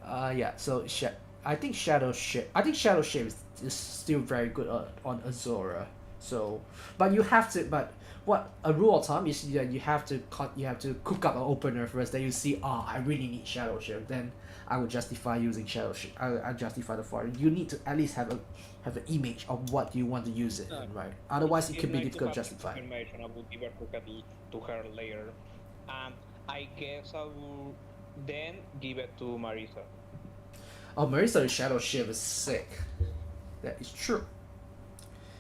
A: yeah. So I think Shadow Shape is still very good on Azora. So, but you have to. But what a rule of thumb is that you have to cook up an opener first. Then you see, I really need Shadow Shape. Then I would justify using Shadow Shape. I justify the foreign. You need to at least have an image of what you want to use it in, right? Otherwise, it could be difficult to justify.
F: Information I will give her to her later. I guess I will then give it to Marisa.
A: Oh, Marisa's Shadow Shield is sick. That is true.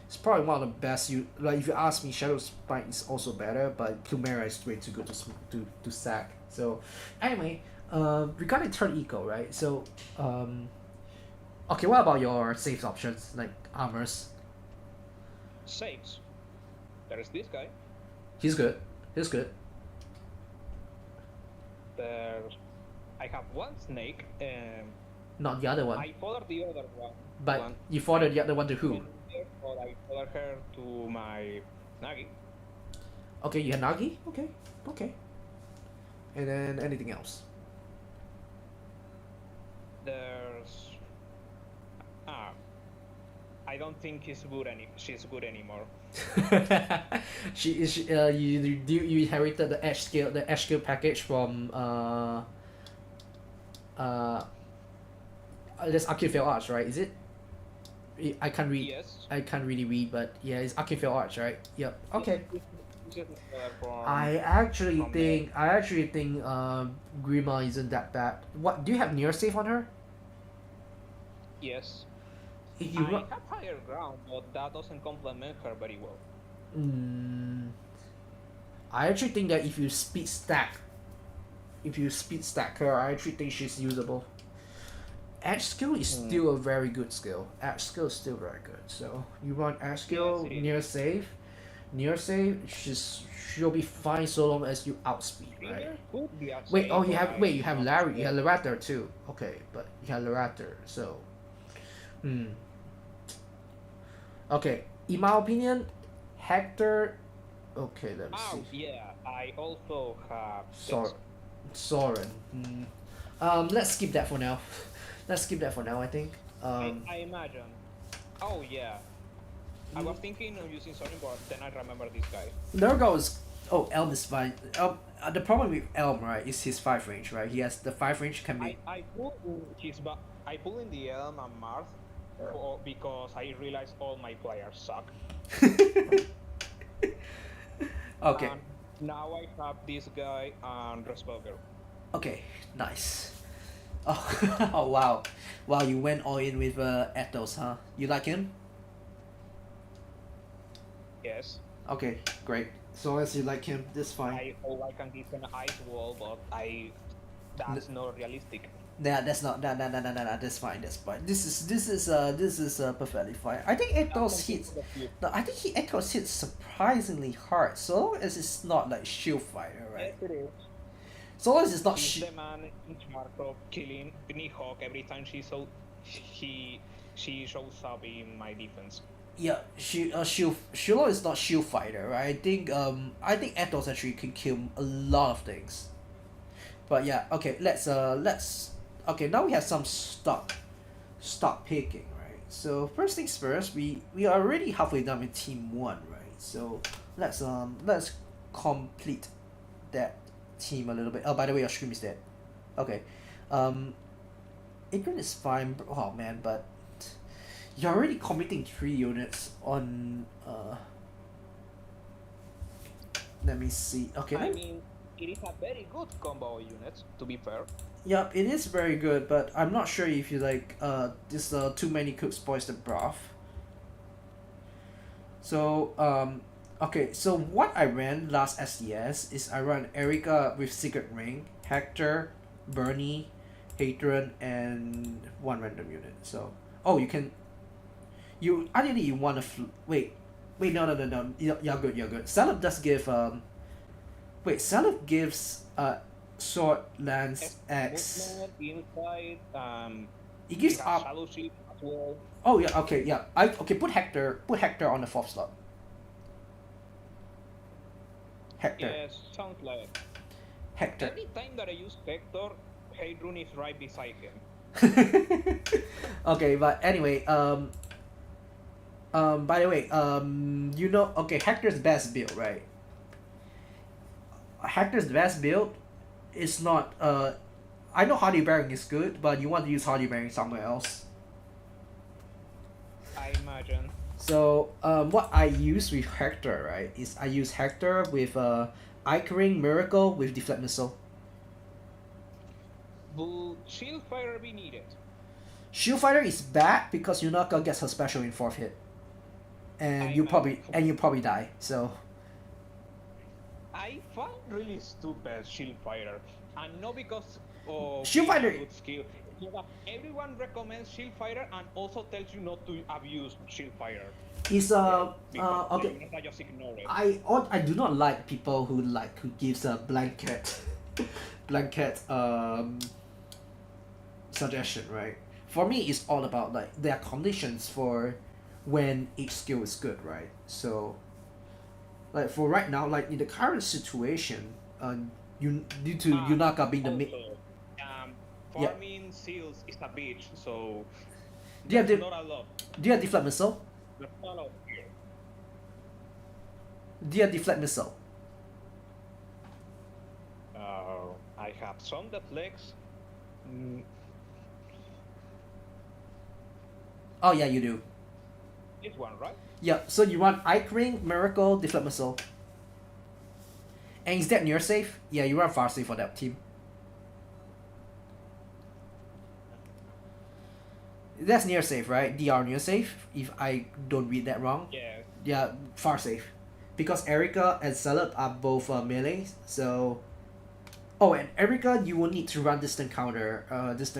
A: It's probably one of the best. Like if you ask me, Shadow Spike is also better, but Plumeria is way too good to sack. So, anyway, regarding turn eco, right? So, okay, what about your safe options like armors?
F: Saves. There's this guy.
A: He's good. He's good.
F: I have one snake.
A: Not the other one.
F: I followed the other one.
A: But you forwarded the other one to who?
F: But I followed her to my Nagi.
A: Okay, you had Nagi? Okay. Okay. And then anything else?
F: There's I don't think she's good anymore.
A: You inherited the edge skill package from that's Arcane Arts, right? Is it? I can't read.
F: Yes.
A: I can't really read, but yeah, it's Arcane Arts, right? Yep. Okay.
F: uses the feather from.
A: I actually
F: from
A: think Grima isn't that bad. What do you have near safe on her?
F: Yes.
A: If you
F: I
A: run,
F: have higher ground, but that doesn't complement her very well.
A: mm, I actually think that if you speed stack her, I actually think she's usable. Edge skill is still a very good skill. Edge skill is still very good. So you run edge skill
F: Yes, it is.
A: near save. She'll be fine so long as you outspeed, right?
F: Feather could be a
A: Wait, oh
F: save,
A: you
F: but
A: have
F: I
A: wait, you have
F: don't
A: Larry, you have
F: know.
A: Larator too. Okay, but you have Larator, so okay. In my opinion, Hector. Okay, let me
F: Oh
A: see.
F: yeah, I also have.
A: Sor- Soren. Let's skip that for now. Let's skip that for now. I think.
F: I imagine. Oh yeah. I was thinking of using Sonic, but then I remember this guy.
A: Nurgle is. Oh, Elm is fine. The problem with Elm, right, is his 5 range, right? He has the 5 range can be.
F: I put in I put in the Elm and Mars because I realized all my players suck.
A: Okay.
F: And now I have this guy and Respelger.
A: Okay. Nice. Oh, oh wow, wow! You went all in with Ethos, huh? You like him?
F: Yes.
A: Okay, great. So long as you like him, that's fine.
F: I hope I can give an ice wall, but that's not realistic.
A: Yeah, that's not that's fine. That's fine. This is perfectly fine. I think Ethos hits. No, I think Ethos hits surprisingly hard. So long as it's not like shield fighter, right?
F: Yes, it is.
A: So long as it's not
F: He's
A: shield.
F: the man in charge of killing Nihawk every time she shows up in my defense.
A: Yeah, Shiloh is not shield fighter, right? I think Ethos actually can kill a lot of things. But yeah, okay, let's okay, now we have some stock picking, right? So first things first, we are already halfway done with team 1, right? So let's complete that team a little bit. Oh, by the way, your stream is dead. Okay. Adrian is fine. Oh man, but you're already committing 3 units on let me see. Okay.
F: I mean, it is a very good combo unit, to be fair.
A: Yeah, it is very good, but I'm not sure if you like this too many cooks spoils the broth. So okay, so what I ran last SDS is I ran Erika with Secret Ring, Hector, Bernie, Hadron, and 1 random unit. So you can ideally you want to wait no you're good. Salad does give Salad gives sword lance X.
F: Movement inside.
A: It gives
F: has
A: up.
F: shadow shield as well.
A: Oh yeah, okay, yeah. Put Hector on the 4th slot. Hector.
F: Yes, sounds like.
A: Hector.
F: Every time that I use Hector, Hadron is right beside him.
A: Okay, but anyway, by the way, you know, okay, Hector's best build, right? Hector's best build is not I know Hardy Bearing is good, but you want to use Hardy Bearing somewhere else.
F: I imagine.
A: So what I use with Hector, right, is I use Hector with Icering Miracle with Deflect Missile.
F: Will Shield Fire be needed?
A: Shield Fighter is bad because Yunaka gets her special in 4th hit. And you probably die, so
F: I find really stupid Shield Fighter, and not because of
A: Shield
F: being a
A: Fighter-
F: good skill. It's that everyone recommends Shield Fighter and also tells you not to abuse Shield Fighter.
A: it's
F: Because
A: okay.
F: I just ignore it.
A: I do not like people who gives a blanket suggestion, right? For me, it's all about like there are conditions for when each skill is good, right? So like for right now, like in the current situation, you due to Yunaka being the mid.
F: Also,
A: Yeah.
F: farming seals is a bitch, so
A: Do you have
F: there's
A: the-
F: not a lot.
A: Do you have deflect missile?
F: There's not a lot here.
A: Do you have deflect missile?
F: I have some deflects.
A: Oh yeah, you do.
F: This one, right?
A: Yeah, so you want Ike Ring, Miracle, deflect missile. And is that near safe? Yeah, you run far safe for that team. That's near safe, right? DR near safe, if I don't read that wrong.
F: Yeah.
A: Yeah, far safe. Because Erica and Celeb are both melee, so... Oh, and Erica, you will need to run distant counter. This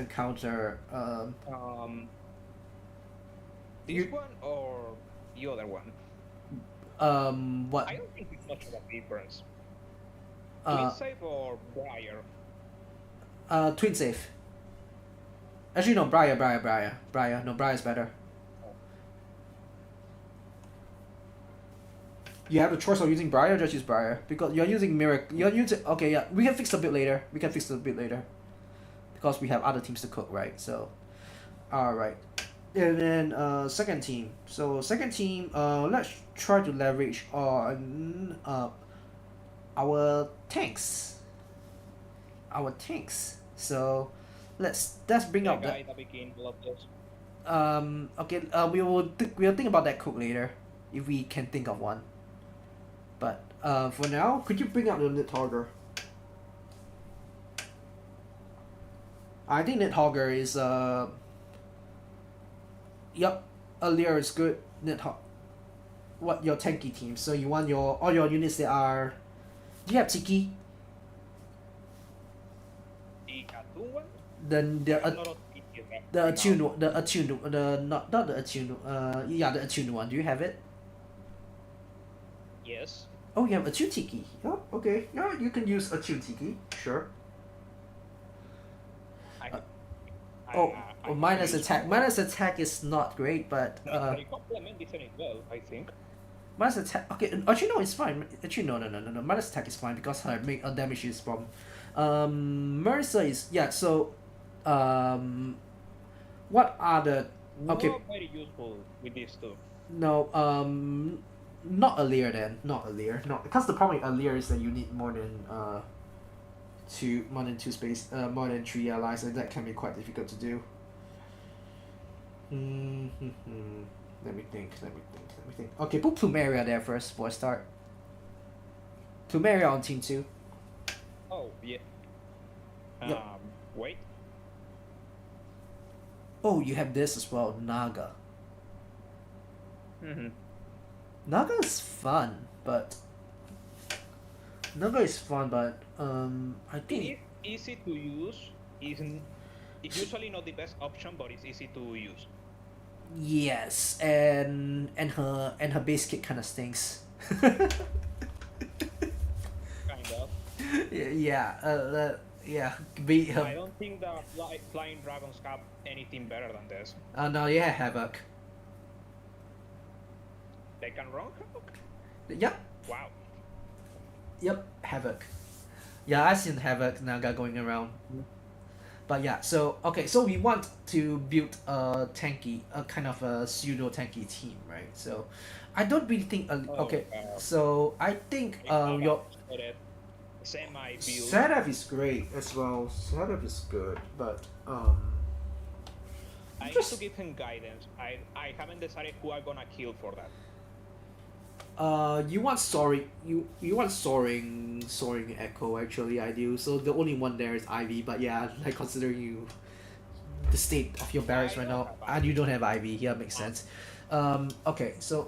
F: one or the other one?
A: What?
F: I don't think it's much of a difference. Twin Safe or Briar?
A: Twin safe. Actually, no, Briar. No, Briar's better. You have the choice of using Briar, just use Briar. Because you're using Miracle. You're using... Okay, yeah, we can fix it a bit later. Because we have other teams to cook, right? So, alright. And then, second team. So, second team, let's try to leverage on our tanks. So, let's bring up that. Okay, we'll think about that cook later, if we can think of one. But for now, could you bring out the Nidhogger? I think Nidhogger is Yep, Allure is good. Nidhogger. What your tanky team? So you want all your units that are. Do you have Tiki? Then the attuned one, the attuned one. Do you have it?
F: Yes.
A: Oh, you have attuned Tiki. Oh, okay. Yeah, you can use attuned Tiki. Sure. Minus attack. Minus attack is not great, but
F: Complement isn't well, I think.
A: minus attack. Okay, actually no, it's fine. Actually no. Minus attack is fine because her damage is from. Mercer is So, what are the okay?
F: Not very useful with these two.
A: No, not Allure then. Not Allure. No, because the problem with Allure is that you need more than more than 3 allies, and that can be quite difficult to do. Let me think. Okay, put Plumeria there first for a start. Plumeria on team 2.
F: Oh, yeah.
A: Yep.
F: Wait.
A: Oh, you have this as well, Naga.
F: Mm-hmm.
A: Naga is fun, but I think
F: It's easy to use. It's usually not the best option, but it's easy to use.
A: yes, and her base kit kind of stinks.
F: Kind of.
A: Yeah.
F: I don't think that Flying Dragons have anything better than this.
A: No, yeah, Havoc.
F: They can run Havoc?
A: Yep.
F: Wow.
A: Yep, Havoc. Yeah, I've seen Havoc Naga going around. But yeah, so we want to build a kind of a pseudo tanky team, right? So, I don't really think. So I think your
F: semi-build.
A: setup is great as well. Setup is good, but
F: I need to give him guidance. I haven't decided who I'm gonna kill for that.
A: You want soaring. You want soaring echo. Actually, I do. So the only one there is Ivy. But yeah, like considering the state of your barracks right now, and you don't have Ivy. Yeah, makes sense. Okay, so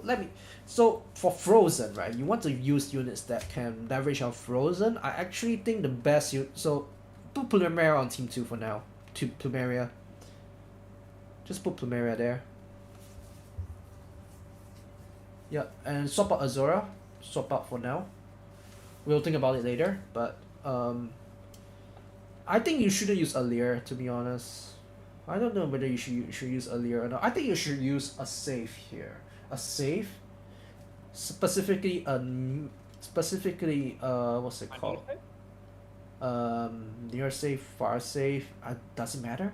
A: So for Frozen, right? You want to use units that can leverage on Frozen. I actually think the best so put Plumeria on team 2 for now. Plumeria. Just put Plumeria there. Yeah, and swap out Azora. Swap out for now. We'll think about it later, but I think you shouldn't use Allure, to be honest. I don't know whether you should use Allure or not. I think you should use a safe here. A safe, specifically what's it called? Near safe, far safe. Does it matter?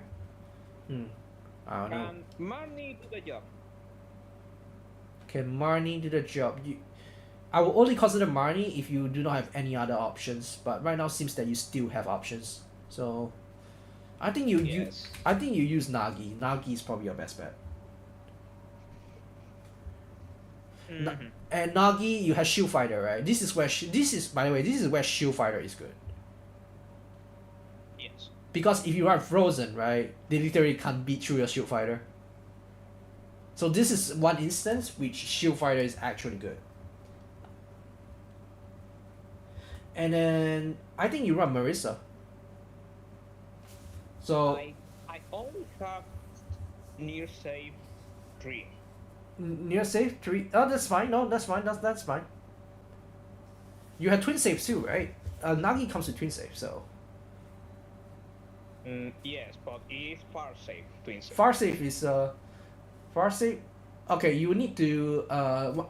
A: I don't know.
F: Can Marnie do the job?
A: Can Marnie do the job? I will only consider Marnie if you do not have any other options. But right now seems that you still have options. So, I think you use Nagi. Nagi is probably your best bet.
F: Mhm.
A: And Nagi, you have Shield Fighter, right? This is where by the way, this is where Shield Fighter is good.
F: Yes.
A: Because if you are Frozen, right, they literally can't beat through your Shield Fighter. So this is one instance which Shield Fighter is actually good. And then I think you run Marissa. So
F: I only have near save 3.
A: near save 3. Oh, that's fine. No, that's fine. That's fine. You have twin saves too, right? Nagi comes with twin save, so
F: Yes, but it is far save twin save.
A: far save is far save. Okay, you need to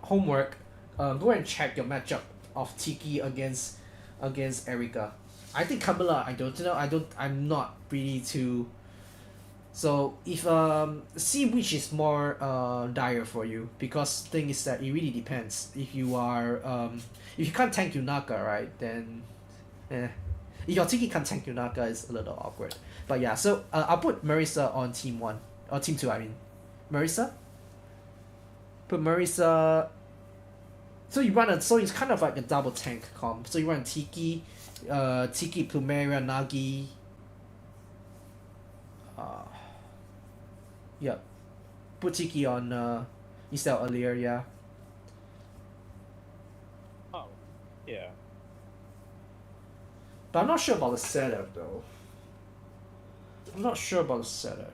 A: homework. Go and check your matchup of Tiki against Erika. I think Camilla. I don't know. I'm not really too. So if see which is more dire for you, because thing is that it really depends. If you are if you can't tank Yunaka, right, then if your Tiki can't tank Yunaka, it's a little awkward. But yeah, so I'll put Marissa on team 1 or team 2. I mean, Marissa. Put Marissa. So you run so it's kind of like a double tank comp. So you run Tiki, Plumeria, Nagi. Yep. Put Tiki on instead of earlier, yeah.
F: Oh, yeah.
A: But I'm not sure about the setup though. I'm not sure about the setup.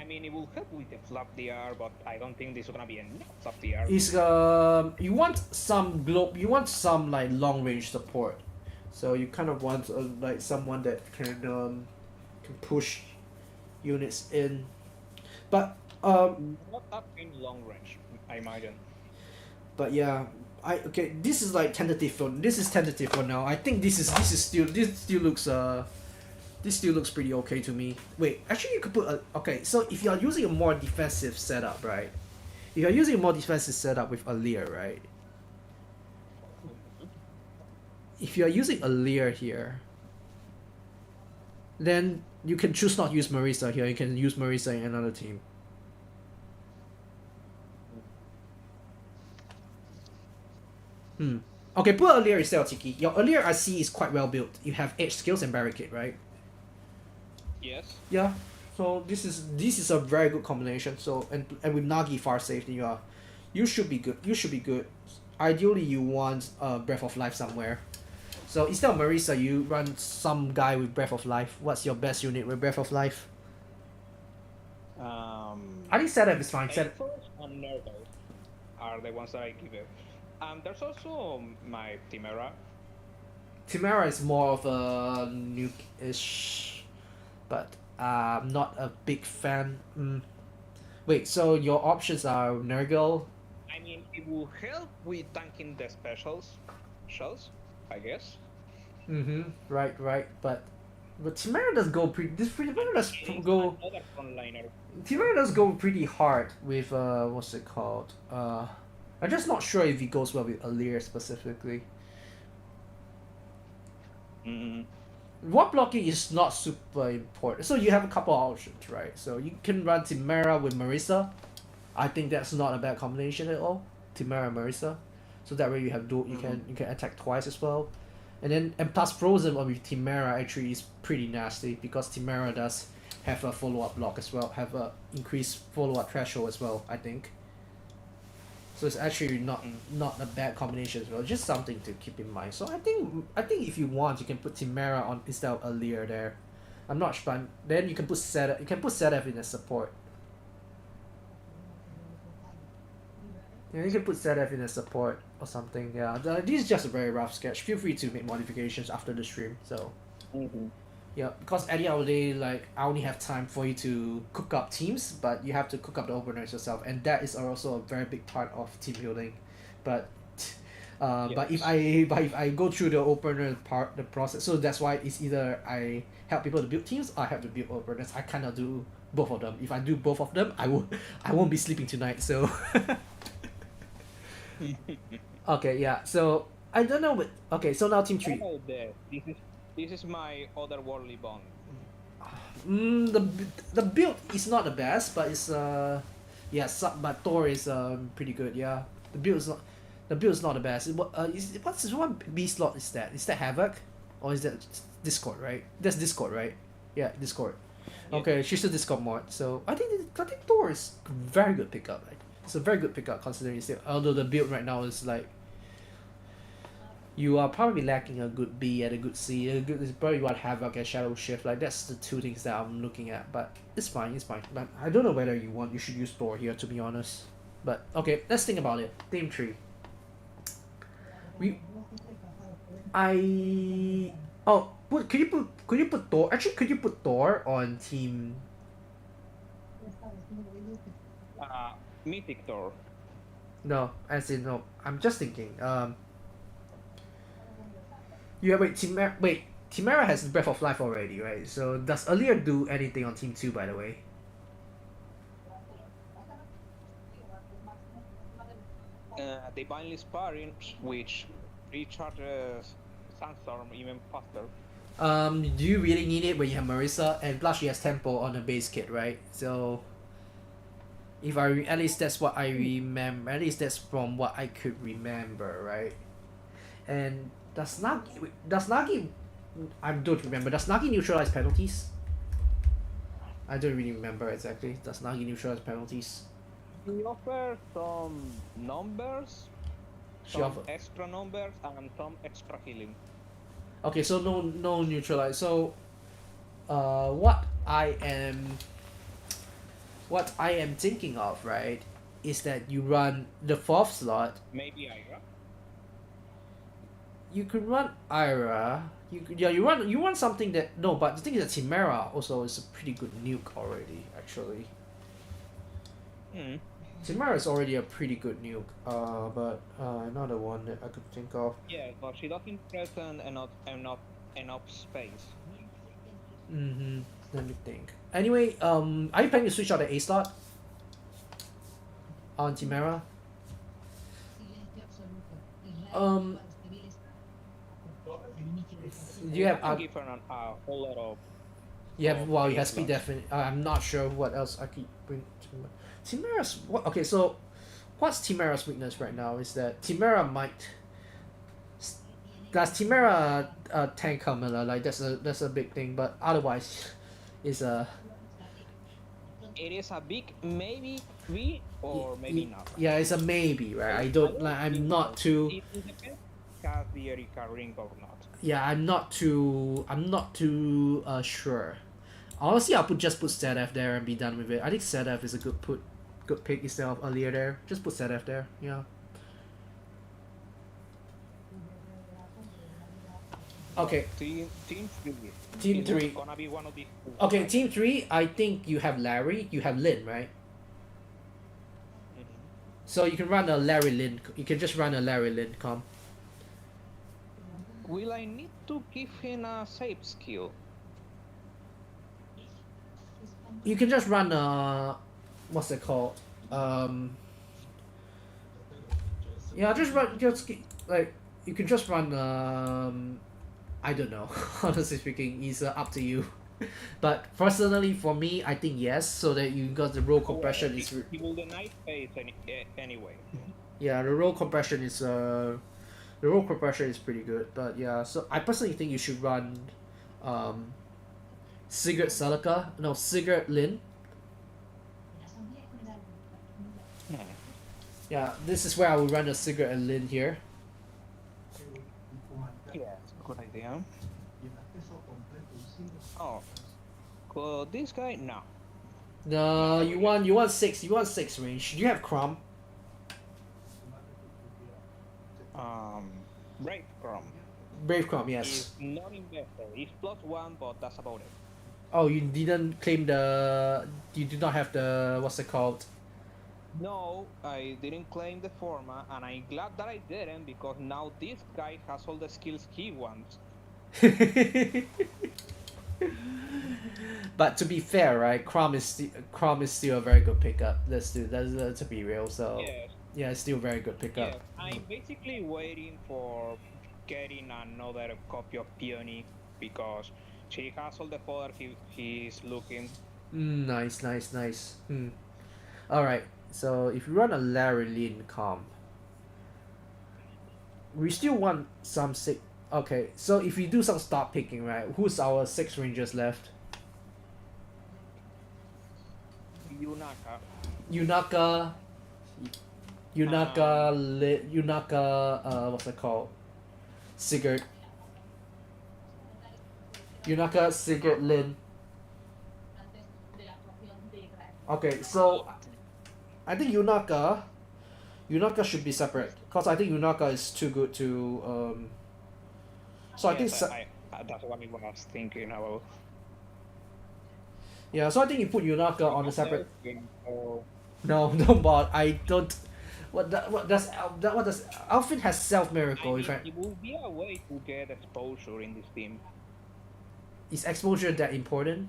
F: I mean, it will help with the flap DR, but I don't think this is gonna be enough flap DR.
A: Is you want some like long range support. So you kind of want like someone that can push units in. But
F: Not that in long range, I imagine.
A: But yeah, this is like tentative for now. I think this still looks pretty okay to me. Wait, actually you could put okay, so if you're using a more defensive setup, right? If you're using a more defensive setup with Aaliyah, right? If you're using Aaliyah here, then you can choose not use Marisa here. You can use Marisa in another team. Okay, put Aaliyah instead of Tiki. Your Aaliyah I see is quite well built. You have edge skills and barricade, right?
F: Yes.
A: Yeah. So this is a very good combination. So and with Nagi far safe, then you should be good. You should be good. Ideally, you want Breath of Life somewhere. So instead of Marisa, you run some guy with Breath of Life. What's your best unit with Breath of Life? I think setup is fine.
F: Aethos and Nurgle are the ones that I give it. There's also my Timera.
A: Timera is more of a nuke-ish, but I'm not a big fan. Wait, so your options are Nurgle?
F: I mean, it will help with tanking the shells, I guess.
A: Right, but Timera does go Timera does go.
F: Another frontliner.
A: Timera does go pretty hard with what's it called? I'm just not sure if he goes well with Aaliyah specifically. Ward blocking is not super important. So you have a couple of options, right? So you can run Timera with Marisa. I think that's not a bad combination at all. Timera and Marisa. So that way you have you can attack twice as well. And plus Frozen with Timera actually is pretty nasty because Timera does have a follow-up block as well, have a increased follow-up threshold as well, I think. So it's actually not a bad combination as well, just something to keep in mind. So I think if you want, you can put Timera on instead of Aaliyah there. I'm not sure, but then you can put Sedef. You can put Sedef in as support. Yeah, you can put Sedef in as support or something. Yeah, this is just a very rough sketch. Feel free to make modifications after the stream. So. Yeah, because at the end of the day, like I only have time for you to cook up teams, but you have to cook up the openers yourself, and that is also a very big part of team building. But but if I go through the opener the process, so that's why it's either I help people to build teams or I have to build openers. I cannot do both of them. If I do both of them, I won't be sleeping tonight. So okay, yeah. So I don't know, but okay. So now team 3.
F: This is my otherworldly bond.
A: The build is not the best, but it's but Thor is pretty good, yeah. The build is not. The build is not the best. What's this one B slot is that? Is that Havoc? Or is that Discord, right? That's Discord, right? Yeah, Discord. Okay, she's a Discord mod, so I think Thor is very good pickup. Like, it's a very good pickup considering although the build right now is like you are probably lacking a good B and a good C. A good is probably what Havoc and Shadow Shift. Like that's the two things that I'm looking at. But it's fine, it's fine. But I don't know whether you should use Thor here, to be honest. But okay, let's think about it. Team 3. Could you put Thor? Actually, could you put Thor on team?
F: Mythic Thor.
A: No, as in no. I'm just thinking. You have Timera has Breath of Life already, right? So does Aaliyah do anything on team 2, by the way?
F: Divinely Sparring, which recharges Sandstorm even faster.
A: Do you really need it when you have Marissa and plus she has tempo on the base kit, right? So at least that's what I remember. At least that's from what I could remember, right? And does Nagi? I don't remember. Does Nagi neutralize penalties? I don't really remember exactly. Does Nagi neutralize penalties?
F: He offers some numbers, extra numbers, and some extra healing.
A: Okay, so no neutralize. So, what I am thinking of, right, is that you run the 4th slot.
F: Maybe Ira.
A: You could run Ira. You run something that no, but the thing is that Chimera also is a pretty good nuke already, actually. Chimera is already a pretty good nuke. But another one that I could think of.
F: Yeah, but she doesn't present enough space.
A: Let me think. Anyway, are you planning to switch out the A slot on Chimera? You have
F: give her a whole lot of.
A: Yeah, well, you have speed definitely. I'm not sure what else I could bring. Timera's what? Okay, so what's Timera's weakness right now is that Timera might. Does Timera tank Carmilla? Like that's a big thing, but otherwise, is a.
F: It is a big maybe or maybe not.
A: Yeah, it's a maybe, right? I don't like. I'm not too.
F: It depends. Has the Erika ring or not?
A: Yeah, I'm not too sure. Honestly, I'll just put Sedef there and be done with it. I think Sedef is a good pick instead of earlier there. Just put Sedef there. Yeah. Okay.
F: Team 3.
A: Team 3.
F: Gonna be one of the.
A: Okay, team 3. I think you have Larry. You have Lin, right? So you can run a Larry Lin. You can just run a Larry Lin comp.
F: Will I need to give him a save skill?
A: You can just run what's it called? Yeah, like you can just run I don't know. Honestly speaking, it's up to you. But personally, for me, I think yes, so that you got the roll compression is.
F: He will deny space anyway.
A: Yeah, the roll compression is the roll compression is pretty good, but yeah. So I personally think you should run, Sigurd Lin. Yeah, this is where I would run a Sigurd and Lin here.
F: Yeah, good idea. Oh, cool. This guy no.
A: No, you want 6 range. Do you have Crom?
F: Brave Crom.
A: Brave Crom, yes.
F: He's not investor. He's +1, but that's about it.
A: Oh, you didn't claim you do not have the, what's it called?
F: No, I didn't claim the forma, and I'm glad that I didn't, because now this guy has all the skills he wants.
A: But to be fair, right, Crom is still a very good pickup. That's to be real. So
F: Yes.
A: yeah, it's still a very good pickup.
F: Yeah, I'm basically waiting for getting another copy of Peony, because she has all the fodder he's looking.
A: Nice. All right. So if you run a Larry Lin comp, we still want some six. Okay, so if we do some stop picking, right? Who's our 6 rangers left?
F: Yunaka.
A: Yunaka. What's it called? Sigurd. Yunaka, Sigurd, Lin. Okay, so I think Yunaka should be separate because I think Yunaka is too good to so I think
F: Yes, that's what I was thinking about.
A: yeah, so I think you put Yunaka on a separate.
F: Oh,
A: No, no, but I don't. What does Alfred has self
F: I
A: miracle?
F: mean,
A: In fact,
F: it would be a way to get exposure in this team.
A: is exposure that important?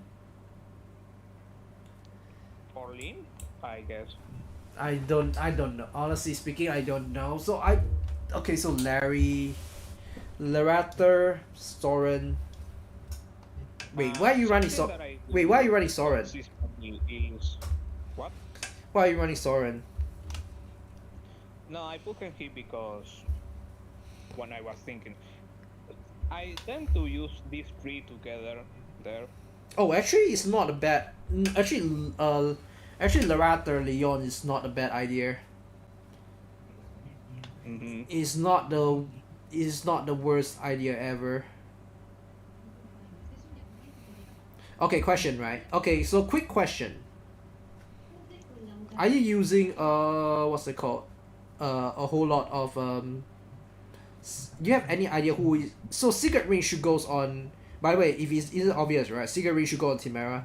F: For Lin, I guess.
A: I don't know. Honestly speaking, I don't know. So okay. So Larry, Larater, Soren. Wait, why are you running
F: Something
A: so?
F: that I
A: Wait, why are you running Soren?
F: consistently is what?
A: Why are you running Soren?
F: No, I put him here because when I was thinking, I tend to use these three together there.
A: Oh, actually, it's not a bad. Actually, Larater Leon is not a bad idea.
F: Mm-hmm.
A: It's not the worst idea ever. Okay, question, right? Okay, so quick question. Are you using what's it called? A whole lot of you have any idea who is so Secret Ring should goes on, by the way, if it isn't obvious, right? Secret Ring should go on Timera.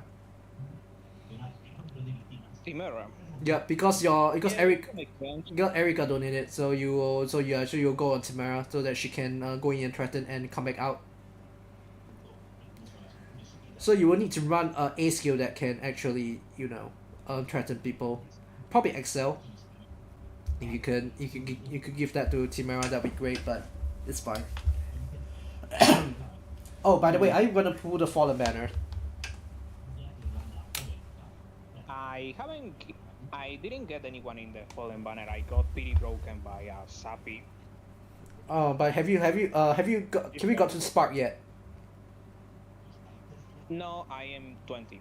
F: Timera.
A: Yeah, because
F: Yeah,
A: Eric
F: that makes sense.
A: Erica donated, so you'll go on Timera so that she can go in and threaten and come back out. So you will need to run a skill that can actually threaten people. Probably Excel. If you could give that to Timera, that'd be great, but it's fine. Oh, by the way, are you gonna pull the Fallen Banner?
F: I didn't get anyone in the Fallen Banner. I got pretty broken by Sappy.
A: Oh, but have you got to Spark yet?
F: No, I am 20.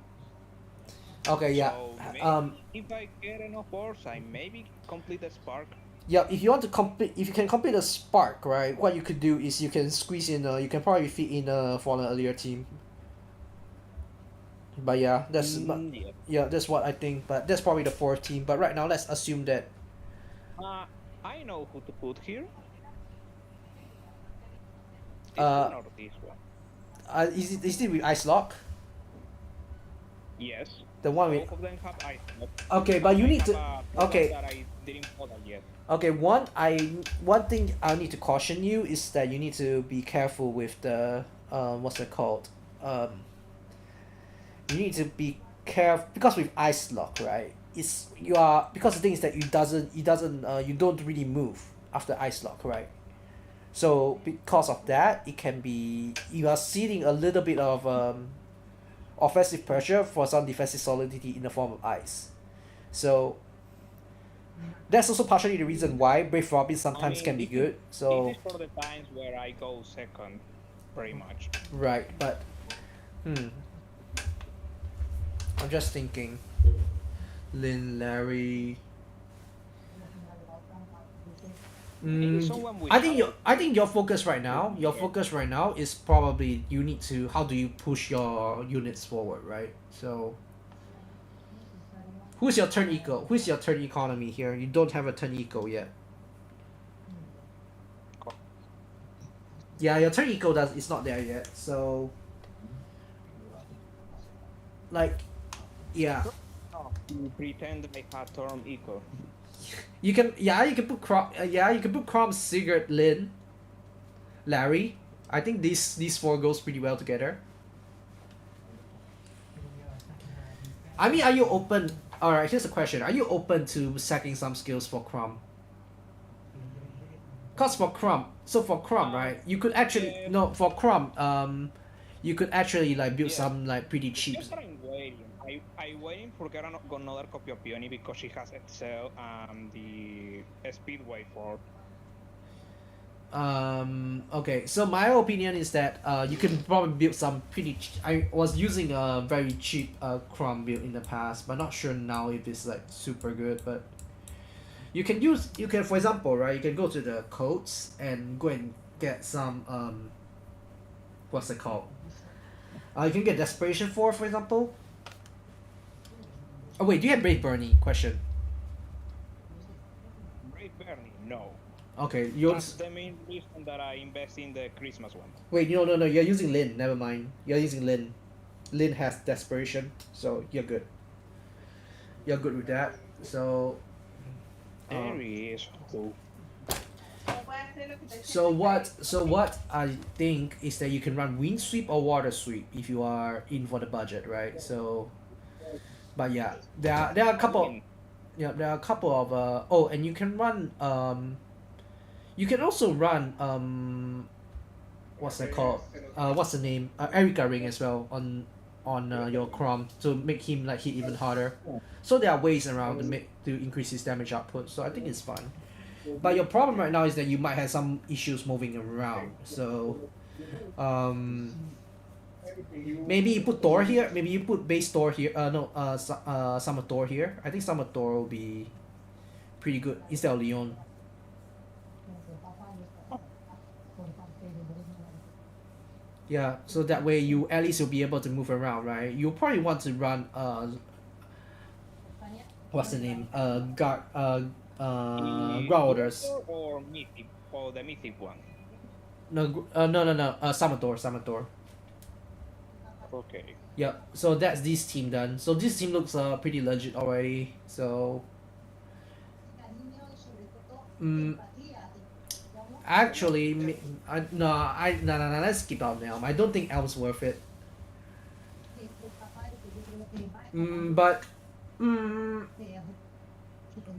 A: Okay, yeah.
F: So maybe if I get enough wars, I maybe complete the Spark.
A: Yeah, if you can complete a Spark, right? What you could do is you can squeeze in. You can probably fit in for an earlier team. But yeah, that's what I think. But that's probably the 4th team. But right now, let's assume that.
F: I know who to put here. This
A: Uh,
F: one or this one?
A: Is it with Ice Lock?
F: Yes.
A: The one with.
F: Both of them have ice.
A: Okay, but you
F: I
A: need
F: have
A: to.
F: a product
A: Okay.
F: That I didn't bother yet.
A: Okay, one thing I need to caution you is that you need to be careful with the what's it called? You need to be careful because with Ice Lock, right? Because the thing is that you don't really move after Ice Lock, right? So because of that, it can be you are seeding a little bit of offensive pressure for some defensive solidity in the form of ice. So that's also partially the reason why Brave Robin sometimes can be good. So
F: This is for the times where I go second, pretty much.
A: right, but I'm just thinking. Lin, Larry.
F: Someone with
A: I think your focus right now is probably how do you push your units forward, right? So who's your turn economy here? You don't have a turn eco yet. Yeah, your turn eco is not there yet. So like yeah.
F: You pretend they have turn eco.
A: You can put Crom, Sigurd, Lin, Larry. I think these 4 goes pretty well together. I mean, are you open? Alright, here's a question. Are you open to sacking some skills for Crom? Cause for Crom, right, you could actually for Crom, you could actually like build some like pretty cheap.
F: That's what I'm waiting. I'm waiting for get another copy of Peony because she has Excel and the Speedway for.
A: Okay, so my opinion is that you can probably build some pretty I was using a very cheap Chrome build in the past, but not sure now if it's like super good. But you can, for example, right, you can go to the codes and go and get some what's it called, you can get Desperation 4, for example. Oh wait, do you have Brave Bernie? Question.
F: Brave Bernie, no.
A: Okay, you're
F: That's the main reason that I invest in the Christmas one.
A: wait, no, you're using Lin, never mind. You're using Lin. Lin has Desperation, so you're good. You're good with that. So
F: There he is. Cool.
A: so what I think is that you can run Wind Sweep or Water Sweep if you are in for the budget, right? So but yeah, there are a couple. Yeah, there are a couple of oh, and you can run you can also run what's that called? What's the name? Erica Ring as well on your Chrome to make him like hit even harder. So there are ways around to increase his damage output. So I think it's fun. But your problem right now is that you might have some issues moving around. So maybe you put Thor here. Maybe you put base Thor here. Summer Thor here. I think Summer Thor will be pretty good instead of Leon. Yeah, so that way you at least you'll be able to move around, right? You probably want to run what's the name? Grounders.
F: Or Mythic, or the Mythic one.
A: No, Summer Thor.
F: Okay.
A: Yeah, so that's this team done. So this team looks pretty legit already. So actually, no, let's skip out Elm. I don't think Elm's worth it. But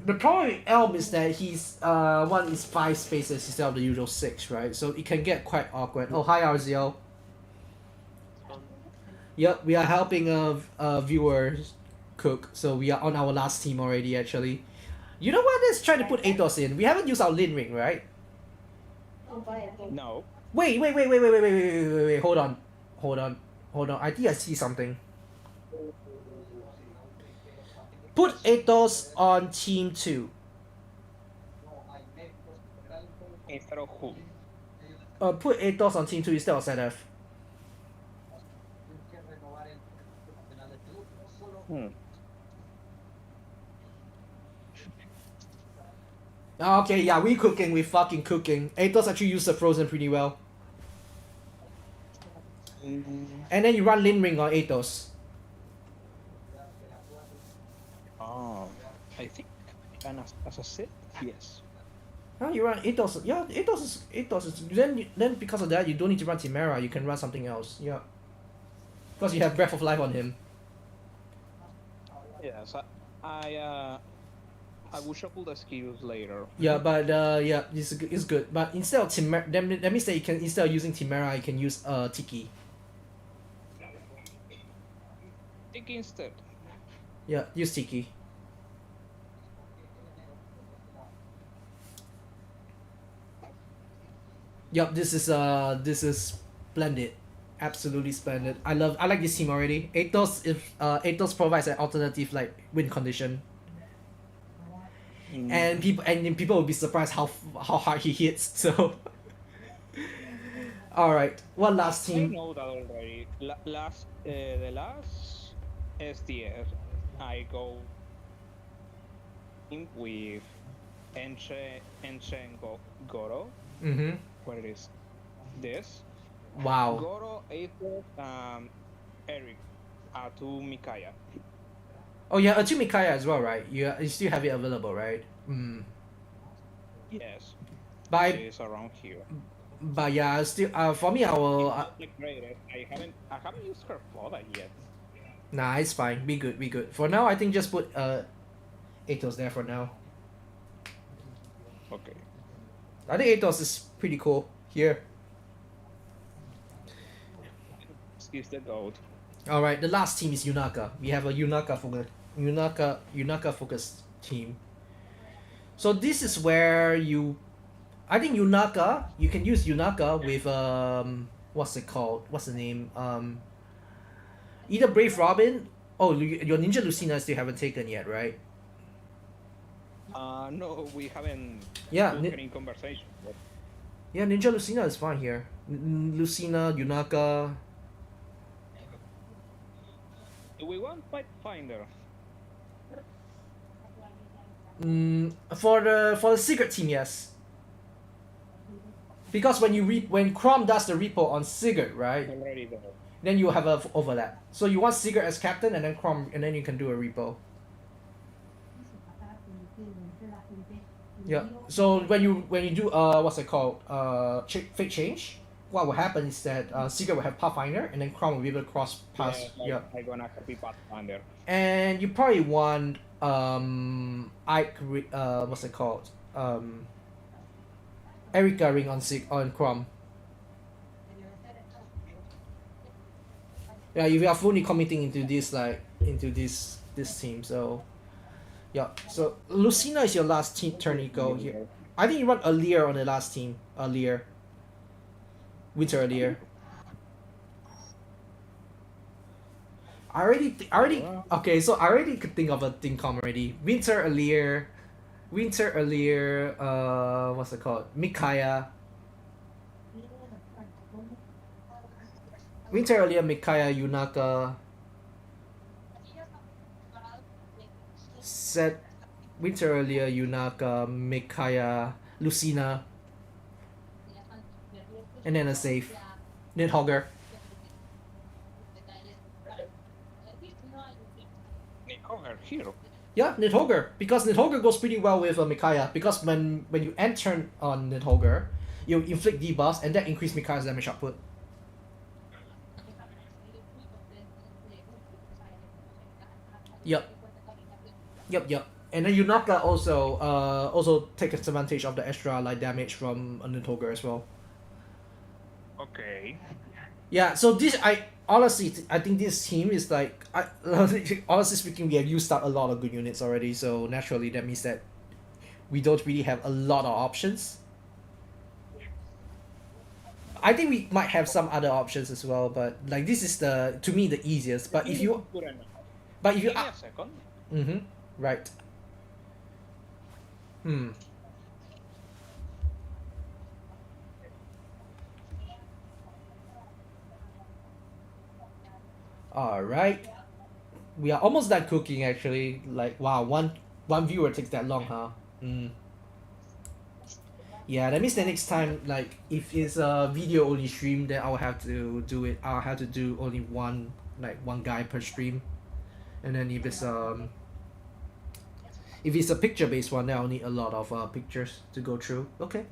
A: the problem with Elm is that he's one is 5 spaces instead of the usual 6, right? So it can get quite awkward. Oh, hi RZL. Yep, we are helping a viewer cook, so we are on our last team already actually. You know what? Let's try to put Athos in. We haven't used our Lin Ring, right?
F: No.
A: Wait. Hold on. I think I see something. Put Athos on team 2.
F: Instead of who?
A: Put Athos on team 2 instead of ZF. Okay, yeah, we fucking cooking. Athos actually used the Frozen pretty well. And then you run Lin Ring on Athos.
F: Oh, I think, and as I said, yes.
A: Huh, you run Athos? Yeah, Athos is then because of that you don't need to run Timera. You can run something else. Yeah, because you have Breath of Life on him.
F: Yes, I will shuffle the skills later.
A: Yeah, but yeah, it's good. But instead of Timera, that means that you can, instead of using Timera, you can use Tiki.
F: Tiki instead.
A: Yeah, use Tiki. Yup, this is splendid. Absolutely splendid. I like this team already. Athos provides an alternative like win condition. And people will be surprised how hard he hits. So all right, what last
F: I
A: team?
F: know that already. The last SDS, I go in with Enchen Goro.
A: Mm-hmm.
F: What it is? This.
A: Wow.
F: Goro, Aethos, Eric, to Mikaya.
A: Oh yeah, Atu Mikaya as well, right? You still have it available, right?
F: Yes.
A: But
F: It is around here.
A: but yeah, still for me I will.
F: The greatest. I haven't used her Flora yet.
A: Nah, it's fine. Be good. For now, I think just put Athos there for now.
F: Okay.
A: I think Athos is pretty cool here.
F: Excuse the goat.
A: All right, the last team is Yunaka. We have a Yunaka focused team. So this is where you I think Yunaka. You can use Yunaka with what's it called? What's the name? Either Brave Robin. Oh, your Ninja Lucina still haven't taken yet, right?
F: No, we haven't
A: Yeah,
F: put any conversation. But
A: Yeah, Ninja Lucina is fine here. Lucina, Yunaka.
F: do we want Pathfinder?
A: For the secret team, yes. Because when Crom does the repo on Sigurd, right?
F: Already there.
A: Then you have a overlap. So you want Sigurd as captain, and then Crom, and then you can do a repo. Yeah. So when you do what's it called fate change, what will happen is that Sigurd will have Pathfinder, and then Crom will be able to cross pass. Yeah.
F: I'm gonna copy Pathfinder.
A: And you probably want Ike what's it called Erica ring on Crom. Yeah, if you are fully committing into this team, so yeah. So Lucina is your last turn you go here. I think you run Alir on the last team. Alir. Winter Alir. Okay, so I already could think of a thing com already. Winter Alir, what's it called? Mikaya. Winter Alir, Mikaya, Yunaka. Set Winter Alir, Yunaka, Mikaya, Lucina. And then a save. Nidhogger.
F: Here.
A: Yeah, Nidhogger. Because Nidhogger goes pretty well with Mikaya. Because when you end turn on Nidhogger, you inflict debuffs and that increase Mikaya's damage output. Yep. And then Yunaka also takes advantage of the extra light damage from Nidhogger as well.
F: Okay.
A: Yeah, so I think this team is like honestly speaking, we have used up a lot of good units already, so naturally that means that we don't really have a lot of options. I think we might have some other options as well, but like this is to me the easiest. But if you
F: Give me
A: ah,
F: a second.
A: right. Alright. We are almost done cooking actually. Like wow, one viewer takes that long, huh? Yeah, that means the next time, like if it's a video only stream, then I'll have to do only one guy per stream. And then if it's a picture based one, then I'll need a lot of pictures to go through. Okay.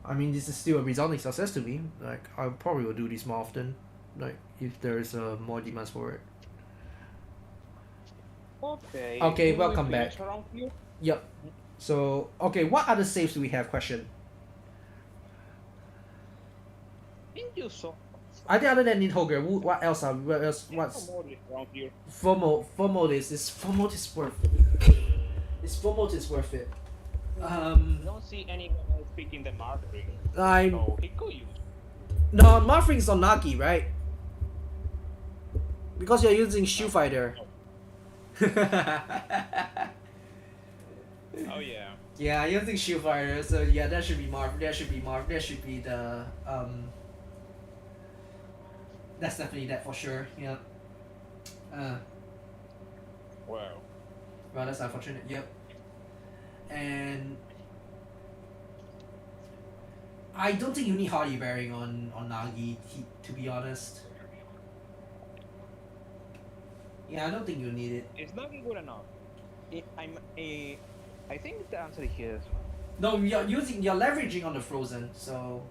A: I mean, this is still a resounding success to me. Like I probably will do this more often. Like if there's more demands for it.
F: Okay.
A: Okay,
F: do
A: welcome
F: we
A: back.
F: finish around here?
A: Yep. So okay, what other saves do we have? Question.
F: Didn't you saw
A: I think other than Nidhogger, what else what's
F: more around here?
A: Fomotis is worth it. Fomotis is worth it.
F: I don't see anyone else picking the Marfrig. So he could use.
A: No, Marfring is on Nagi, right? Because you're using Shoe Fighter.
F: Oh yeah.
A: Yeah, you're using Shoe Fighter, so yeah, that should be That should be the That's definitely that for sure. Yeah.
F: Wow.
A: Well, that's unfortunate. Yep. And I don't think you need Hardy bearing on Nagi, to be honest. Yeah, I don't think you need it.
F: It's not good enough. I think the answer here is
A: No, you're leveraging on the Frozen, so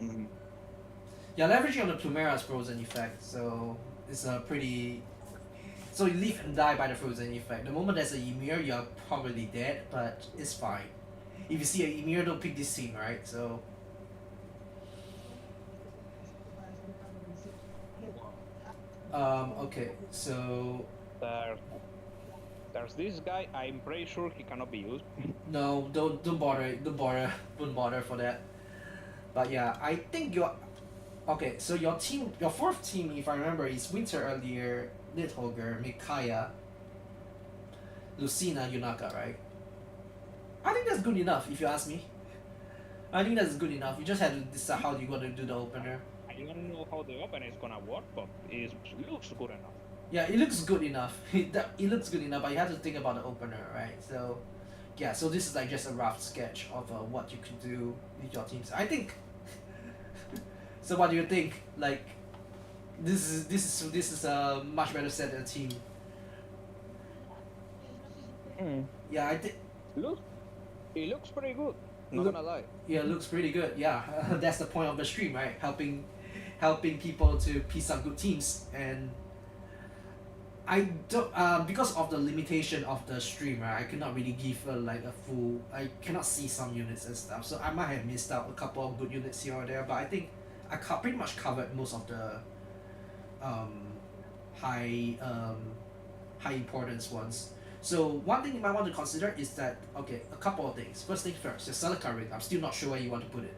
A: you're leveraging on the Plumera's Frozen effect, so it's a pretty. So you live and die by the Frozen effect. The moment there's a Ymir, you're probably dead, but it's fine. If you see a Ymir, don't pick this team, right? So. Okay, so.
F: There's this guy. I'm pretty sure he cannot be used.
A: No, don't bother for that. But yeah, I think your okay. So your team, your fourth team, if I remember, is Winter earlier, Nidhogger, Mikaya, Lucina, Yunaka, right? I think that's good enough, if you ask me. I think that's good enough. You just have to decide how you want to do the opener.
F: I don't know how the opener is gonna work, but it looks good enough.
A: Yeah, it looks good enough. It looks good enough, but you have to think about the opener, right? So, yeah. So this is like just a rough sketch of what you could do with your teams. I think. So what do you think? Like, this is a much better set of team. Yeah, I think.
F: It looks pretty good. Not
A: Look-
F: gonna lie.
A: Yeah, it looks pretty good. Yeah, that's the point of the stream, right? Helping people to piece up good teams. And I don't because of the limitation of the stream, right? I cannot really give like a full. I cannot see some units and stuff, so I might have missed out a couple of good units here or there. But I think I pretty much covered most of the high importance ones. So one thing you might want to consider is that, okay, a couple of things. First thing first, your Celica ring. I'm still not sure where you want to put it.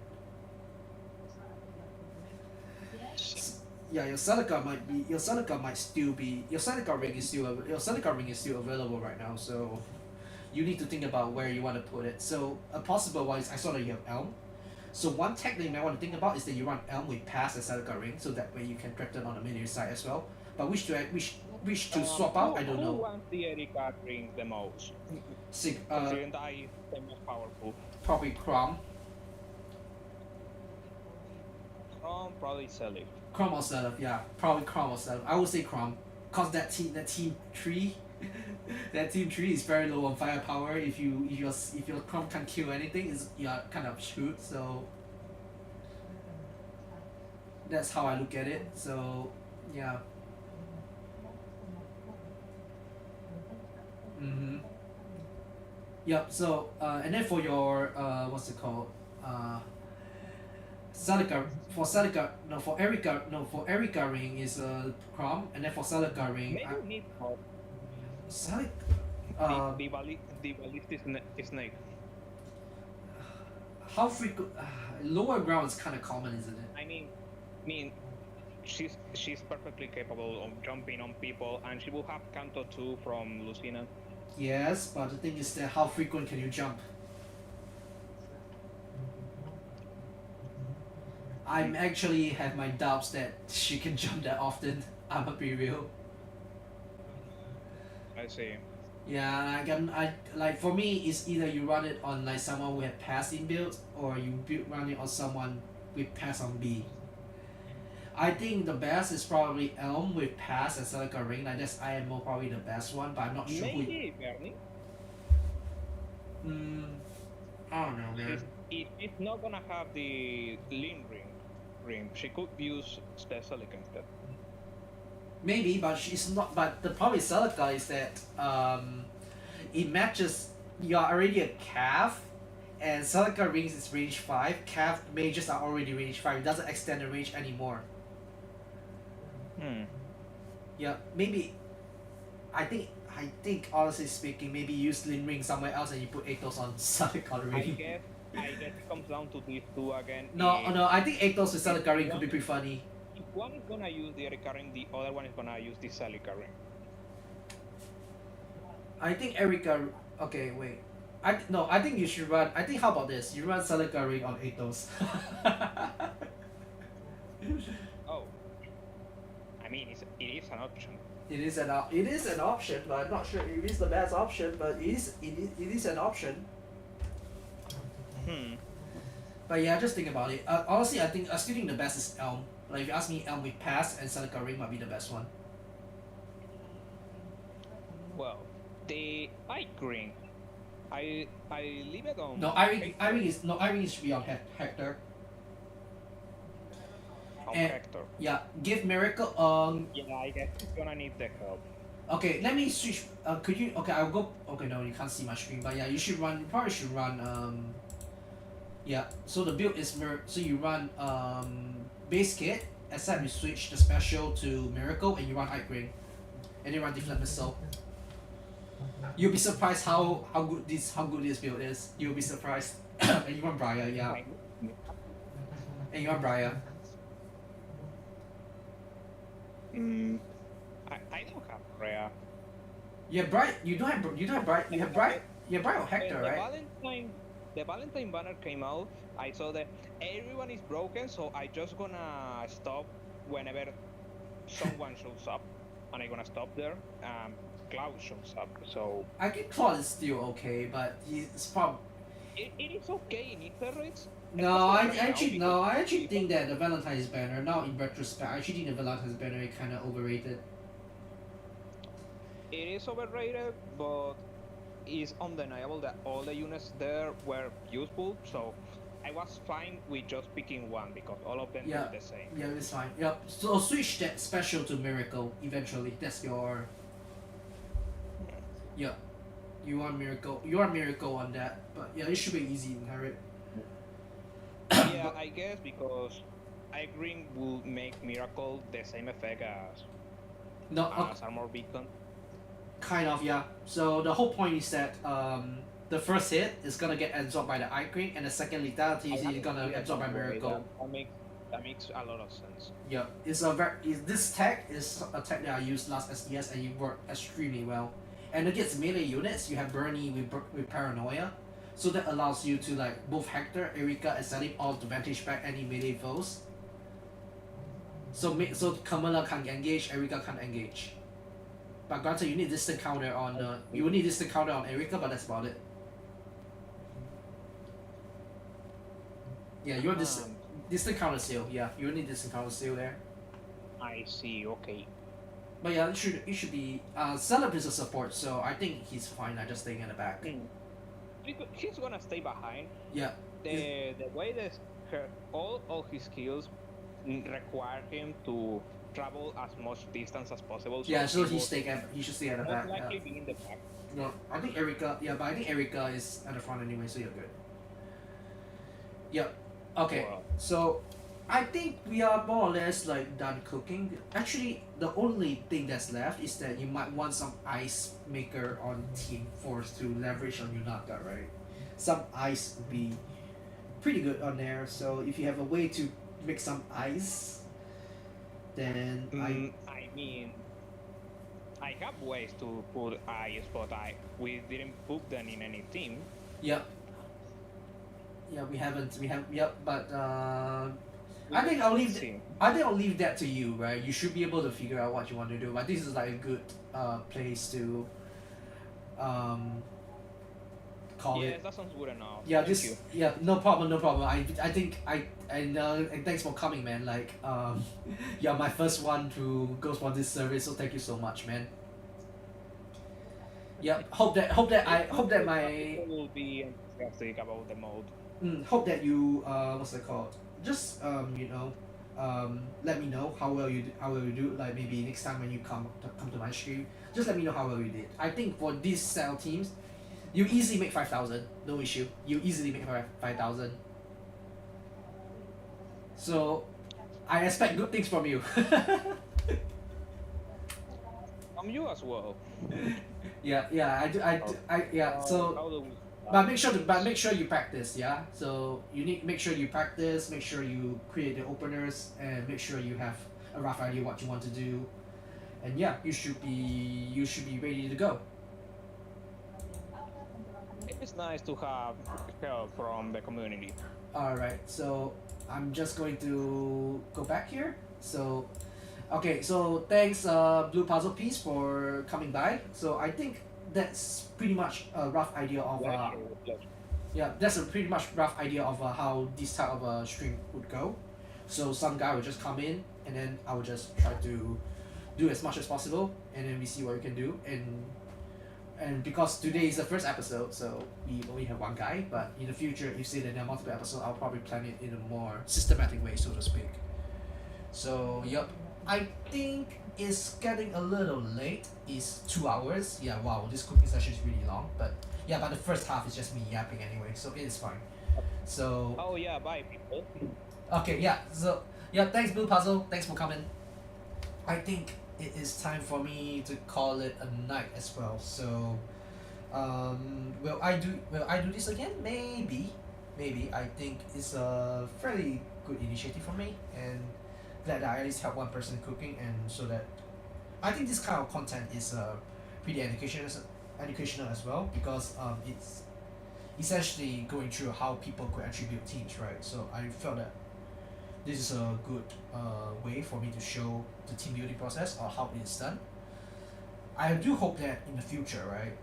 A: Yeah, your Celica might still be your Celica ring is still available right now. So you need to think about where you want to put it. So a possible one is I saw that you have Elm. So one tech that you might want to think about is that you run Elm with pass the Celica ring, so that way you can track them on the melee side as well. But which to swap out, I don't
F: Who
A: know.
F: wants the Erika ring the most? Considering that is the most powerful.
A: Probably Crom.
F: Probably Selif.
A: Crom or Selef, yeah. Probably Crom or Selef. I would say Crom. Cause that team tree that team tree is very low on firepower. If your Crom can't kill anything, you're kind of screwed, so that's how I look at it. So yeah. Mm-hmm. Yep, so and then for your what's it called? Celica for Erika ring is Crom, and then for Celica ring
F: Maybe we need help.
A: Celica
F: The ballistic snake.
A: how frequent lower ground is kind of common, isn't it?
F: I mean, she's perfectly capable of jumping on people, and she will have Canto 2 from Lucina.
A: Yes, but the thing is that how frequent can you jump? I'm actually have my doubts that she can jump that often. I'ma be real.
F: I see.
A: Yeah, I like for me it's either you run it on like someone who had pass in build, or you run it on someone with pass on B. I think the best is probably Elm with pass and Celica ring. Like that's IMO probably the best one, but I'm not sure who.
F: Maybe Bernie.
A: I don't know, man.
F: It's not gonna have the Lin ring. She could use the Celica instead.
A: Maybe, but she's not. But the problem with Celica is that it matches. You're already a calf, and Celica rings is range 5. Calf mages are already range 5. It doesn't extend the range anymore. Yeah, maybe. I think honestly speaking, maybe use Lin ring somewhere else and you put Athos on Celica
F: I
A: ring.
F: guess it comes down to these two again.
A: No,
F: If-
A: no, I think Athos with Celica ring could be pretty funny.
F: If one is gonna use the Erika ring, the other one is gonna use the Celica ring.
A: I think Erika. Okay, wait. I think you should run. I think how about this? You run Celica ring on Athos.
F: Oh. I mean, it is an option.
A: It is an option, but I'm not sure it is the best option. But it is an option. But yeah, just think about it. Honestly, I still think the best is Elm. Like if you ask me, Elm with pass and Celica ring might be the best one.
F: Well, the Ike ring, I leave it on.
A: No, Irene should be on Hector.
F: On
A: and-
F: Hector.
A: Yeah, give Miracle
F: Yeah, I guess it's gonna need the help.
A: Okay, let me switch. Could you? Okay, I'll go. Okay, no, you can't see my screen. But yeah, you should run. You probably should run. Yeah. So the build is so you run base kit, except you switch the special to Miracle, and you run Ike ring, and you run deflect missile. You'll be surprised how good this build is. You'll be surprised. And you want Briar, yeah. And you want Briar.
F: I don't have Rhea.
A: Yeah, Bright. You don't have Bright. You have Bright. You have Bright or Hector,
F: When
A: right?
F: the Valentine banner came out, I saw that everyone is broken, so I just gonna stop whenever someone shows up, and I'm gonna stop there. Cloud shows up, so
A: I think Claude is still okay, but he's probably.
F: it is okay in Etherrates.
A: No, I actually think that the Valentine's banner, now in retrospect, I actually think the Valentine's banner is kind of overrated.
F: It is overrated, but it's undeniable that all the units there were useful. So I was fine with just picking one because all of them
A: Yeah.
F: do the same.
A: Yeah, it's fine. Yep. So switch that special to Miracle eventually. That's your. Yeah. You want Miracle. You want Miracle on that, but yeah, it should be easy to inherit.
F: Yeah, I guess because Green will make Miracle the same effect
A: No,
F: as Armor Beacon.
A: kind of, yeah. So the whole point is that the first hit is gonna get absorbed by the Ice Cream, and the second lethality is gonna absorb by Miracle.
F: That makes a lot of sense.
A: Yeah, this tech is a tech that I used last SDS and it worked extremely well. And against melee units, you have Bernie with Paranoia, so that allows you to like both Hector, Erika, and Selim all to vantage back any melee foes. So Kamala can't engage, Erika can't engage. But granted, you need distant counter on you will need distant counter on Erika, but that's about it. Yeah, you want distant counter seal. Yeah, you will need distant counter seal there.
F: I see. Okay.
A: But yeah, it should be. Celeb is a support, so I think he's fine. I just staying in the back.
F: He's gonna stay behind.
A: Yeah.
F: The way that all his skills require him to travel as much distance as possible.
A: Yeah, so
F: he
A: he should stay at the back.
F: most likely be in the back.
A: No, I think Erika. Yeah, but I think Erika is at the front anyway, so you're good. Yep. Okay.
F: Wow.
A: So, I think we are more or less like done cooking. Actually, the only thing that's left is that you might want some ice maker on Team Force to leverage on Yunaka, right? Some ice would be pretty good on there. So if you have a way to make some ice, then
F: I mean, I have ways to put ice, but we didn't put them in any team.
A: Yep. Yeah, we haven't. Yep, but I think I'll leave that to you, right? You should be able to figure out what you want to do. But this is like a good place to call
F: Yes,
A: it.
F: that sounds good enough.
A: Yeah,
F: Thank you.
A: yeah, no problem. I think and thanks for coming, man. Like you're my first one to go for this service, so thank you so much, man. Yep. Hope that my
F: People will be enthusiastic about the mode.
A: hope that you what's it called? Just let me know how well you do. Like maybe next time when you come to my stream, just let me know how well you did. I think for these style teams, you easily make 5,000, no issue. You easily make 5,000. So, I expect good things from you.
F: From you as well.
A: Yeah. So.
F: How do we
A: But make sure you practice, yeah. So you need make sure you practice, make sure you create the openers, and make sure you have a rough idea what you want to do, and yeah, you should be ready to go.
F: It's nice to have help from the community.
A: All right, so I'm just going to go back here. So, okay, so thanks, Blue Puzzle Piece, for coming by. So I think that's pretty much a rough idea of yeah, that's a pretty much rough idea of how this type of a stream would go. So some guy will just come in, and then I will just try to do as much as possible, and then we see what we can do. And because today is the first episode, so we only have one guy. But in the future, if you say that there are multiple episodes, I'll probably plan it in a more systematic way, so to speak. So yep, I think it's getting a little late. It's 2 hours. Yeah, wow, this cooking session is really long. But yeah, but the first half is just me yapping anyway, so it is fine. So
F: Oh yeah, bye people.
A: okay, yeah. So yeah, thanks Blue Puzzle. Thanks for coming. I think it is time for me to call it a night as well. So Will I do this again? Maybe. Maybe. I think it's a fairly good initiative for me, and glad that I at least help one person cooking, and so that I think this kind of content is pretty educational as well, because it's essentially going through how people could attribute teams, right? So I felt that this is a good way for me to show the team building process or how it is done. I do hope that in the future, right,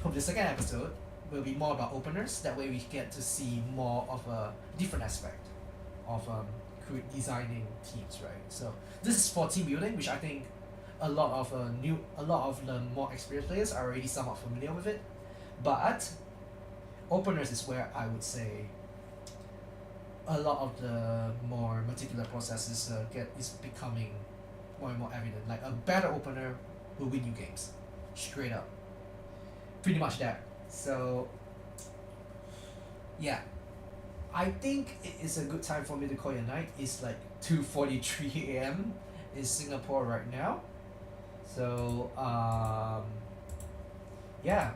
A: hope the second episode will be more about openers. That way we get to see more of a different aspect of designing teams, right? So this is for team building, which I think a lot of the more experienced players are already somewhat familiar with it. But openers is where I would say a lot of the more meticulous processes is becoming more and more evident. Like a better opener will win you games, straight up. Pretty much that. So yeah, I think it is a good time for me to call it a night. It's like 2:43 a.m. in Singapore right now. So yeah,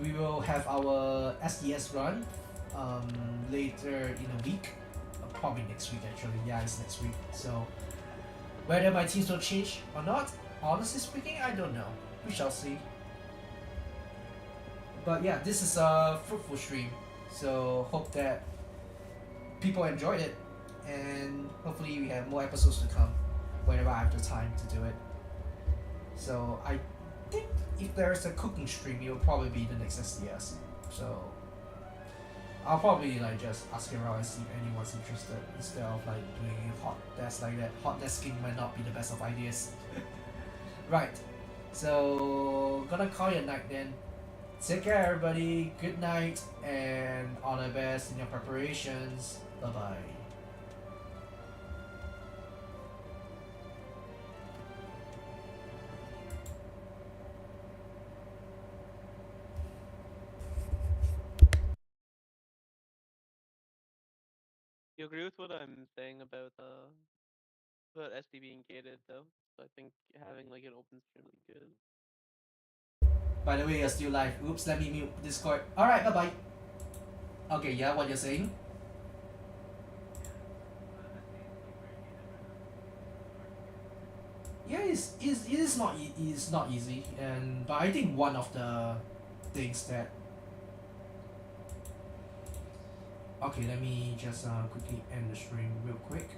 A: we will have our SDS run later in a week, probably next week actually. Yeah, it's next week. So whether my teams will change or not, honestly speaking, I don't know. We shall see. But yeah, this is a fruitful stream, so hope that people enjoyed it, and hopefully we have more episodes to come whenever I have the time to do it. So I think if there's a cooking stream, it will probably be the next SDS. So I'll probably like just ask around and see if anyone's interested instead of like doing hot desk like that. Hot desking might not be the best of ideas. Right. So gonna call it a night then. Take care everybody, good night, and all the best in your preparations. Bye bye.
I: You agree with what I'm saying about SD being gated though? So I think having like an open stream would be good.
A: By the way, you're still live. Oops, let me mute Discord. Alright, bye bye. Okay, yeah, what you're saying? Yeah, it's not easy, and but I think one of the things that okay, let me just quickly end the stream real quick.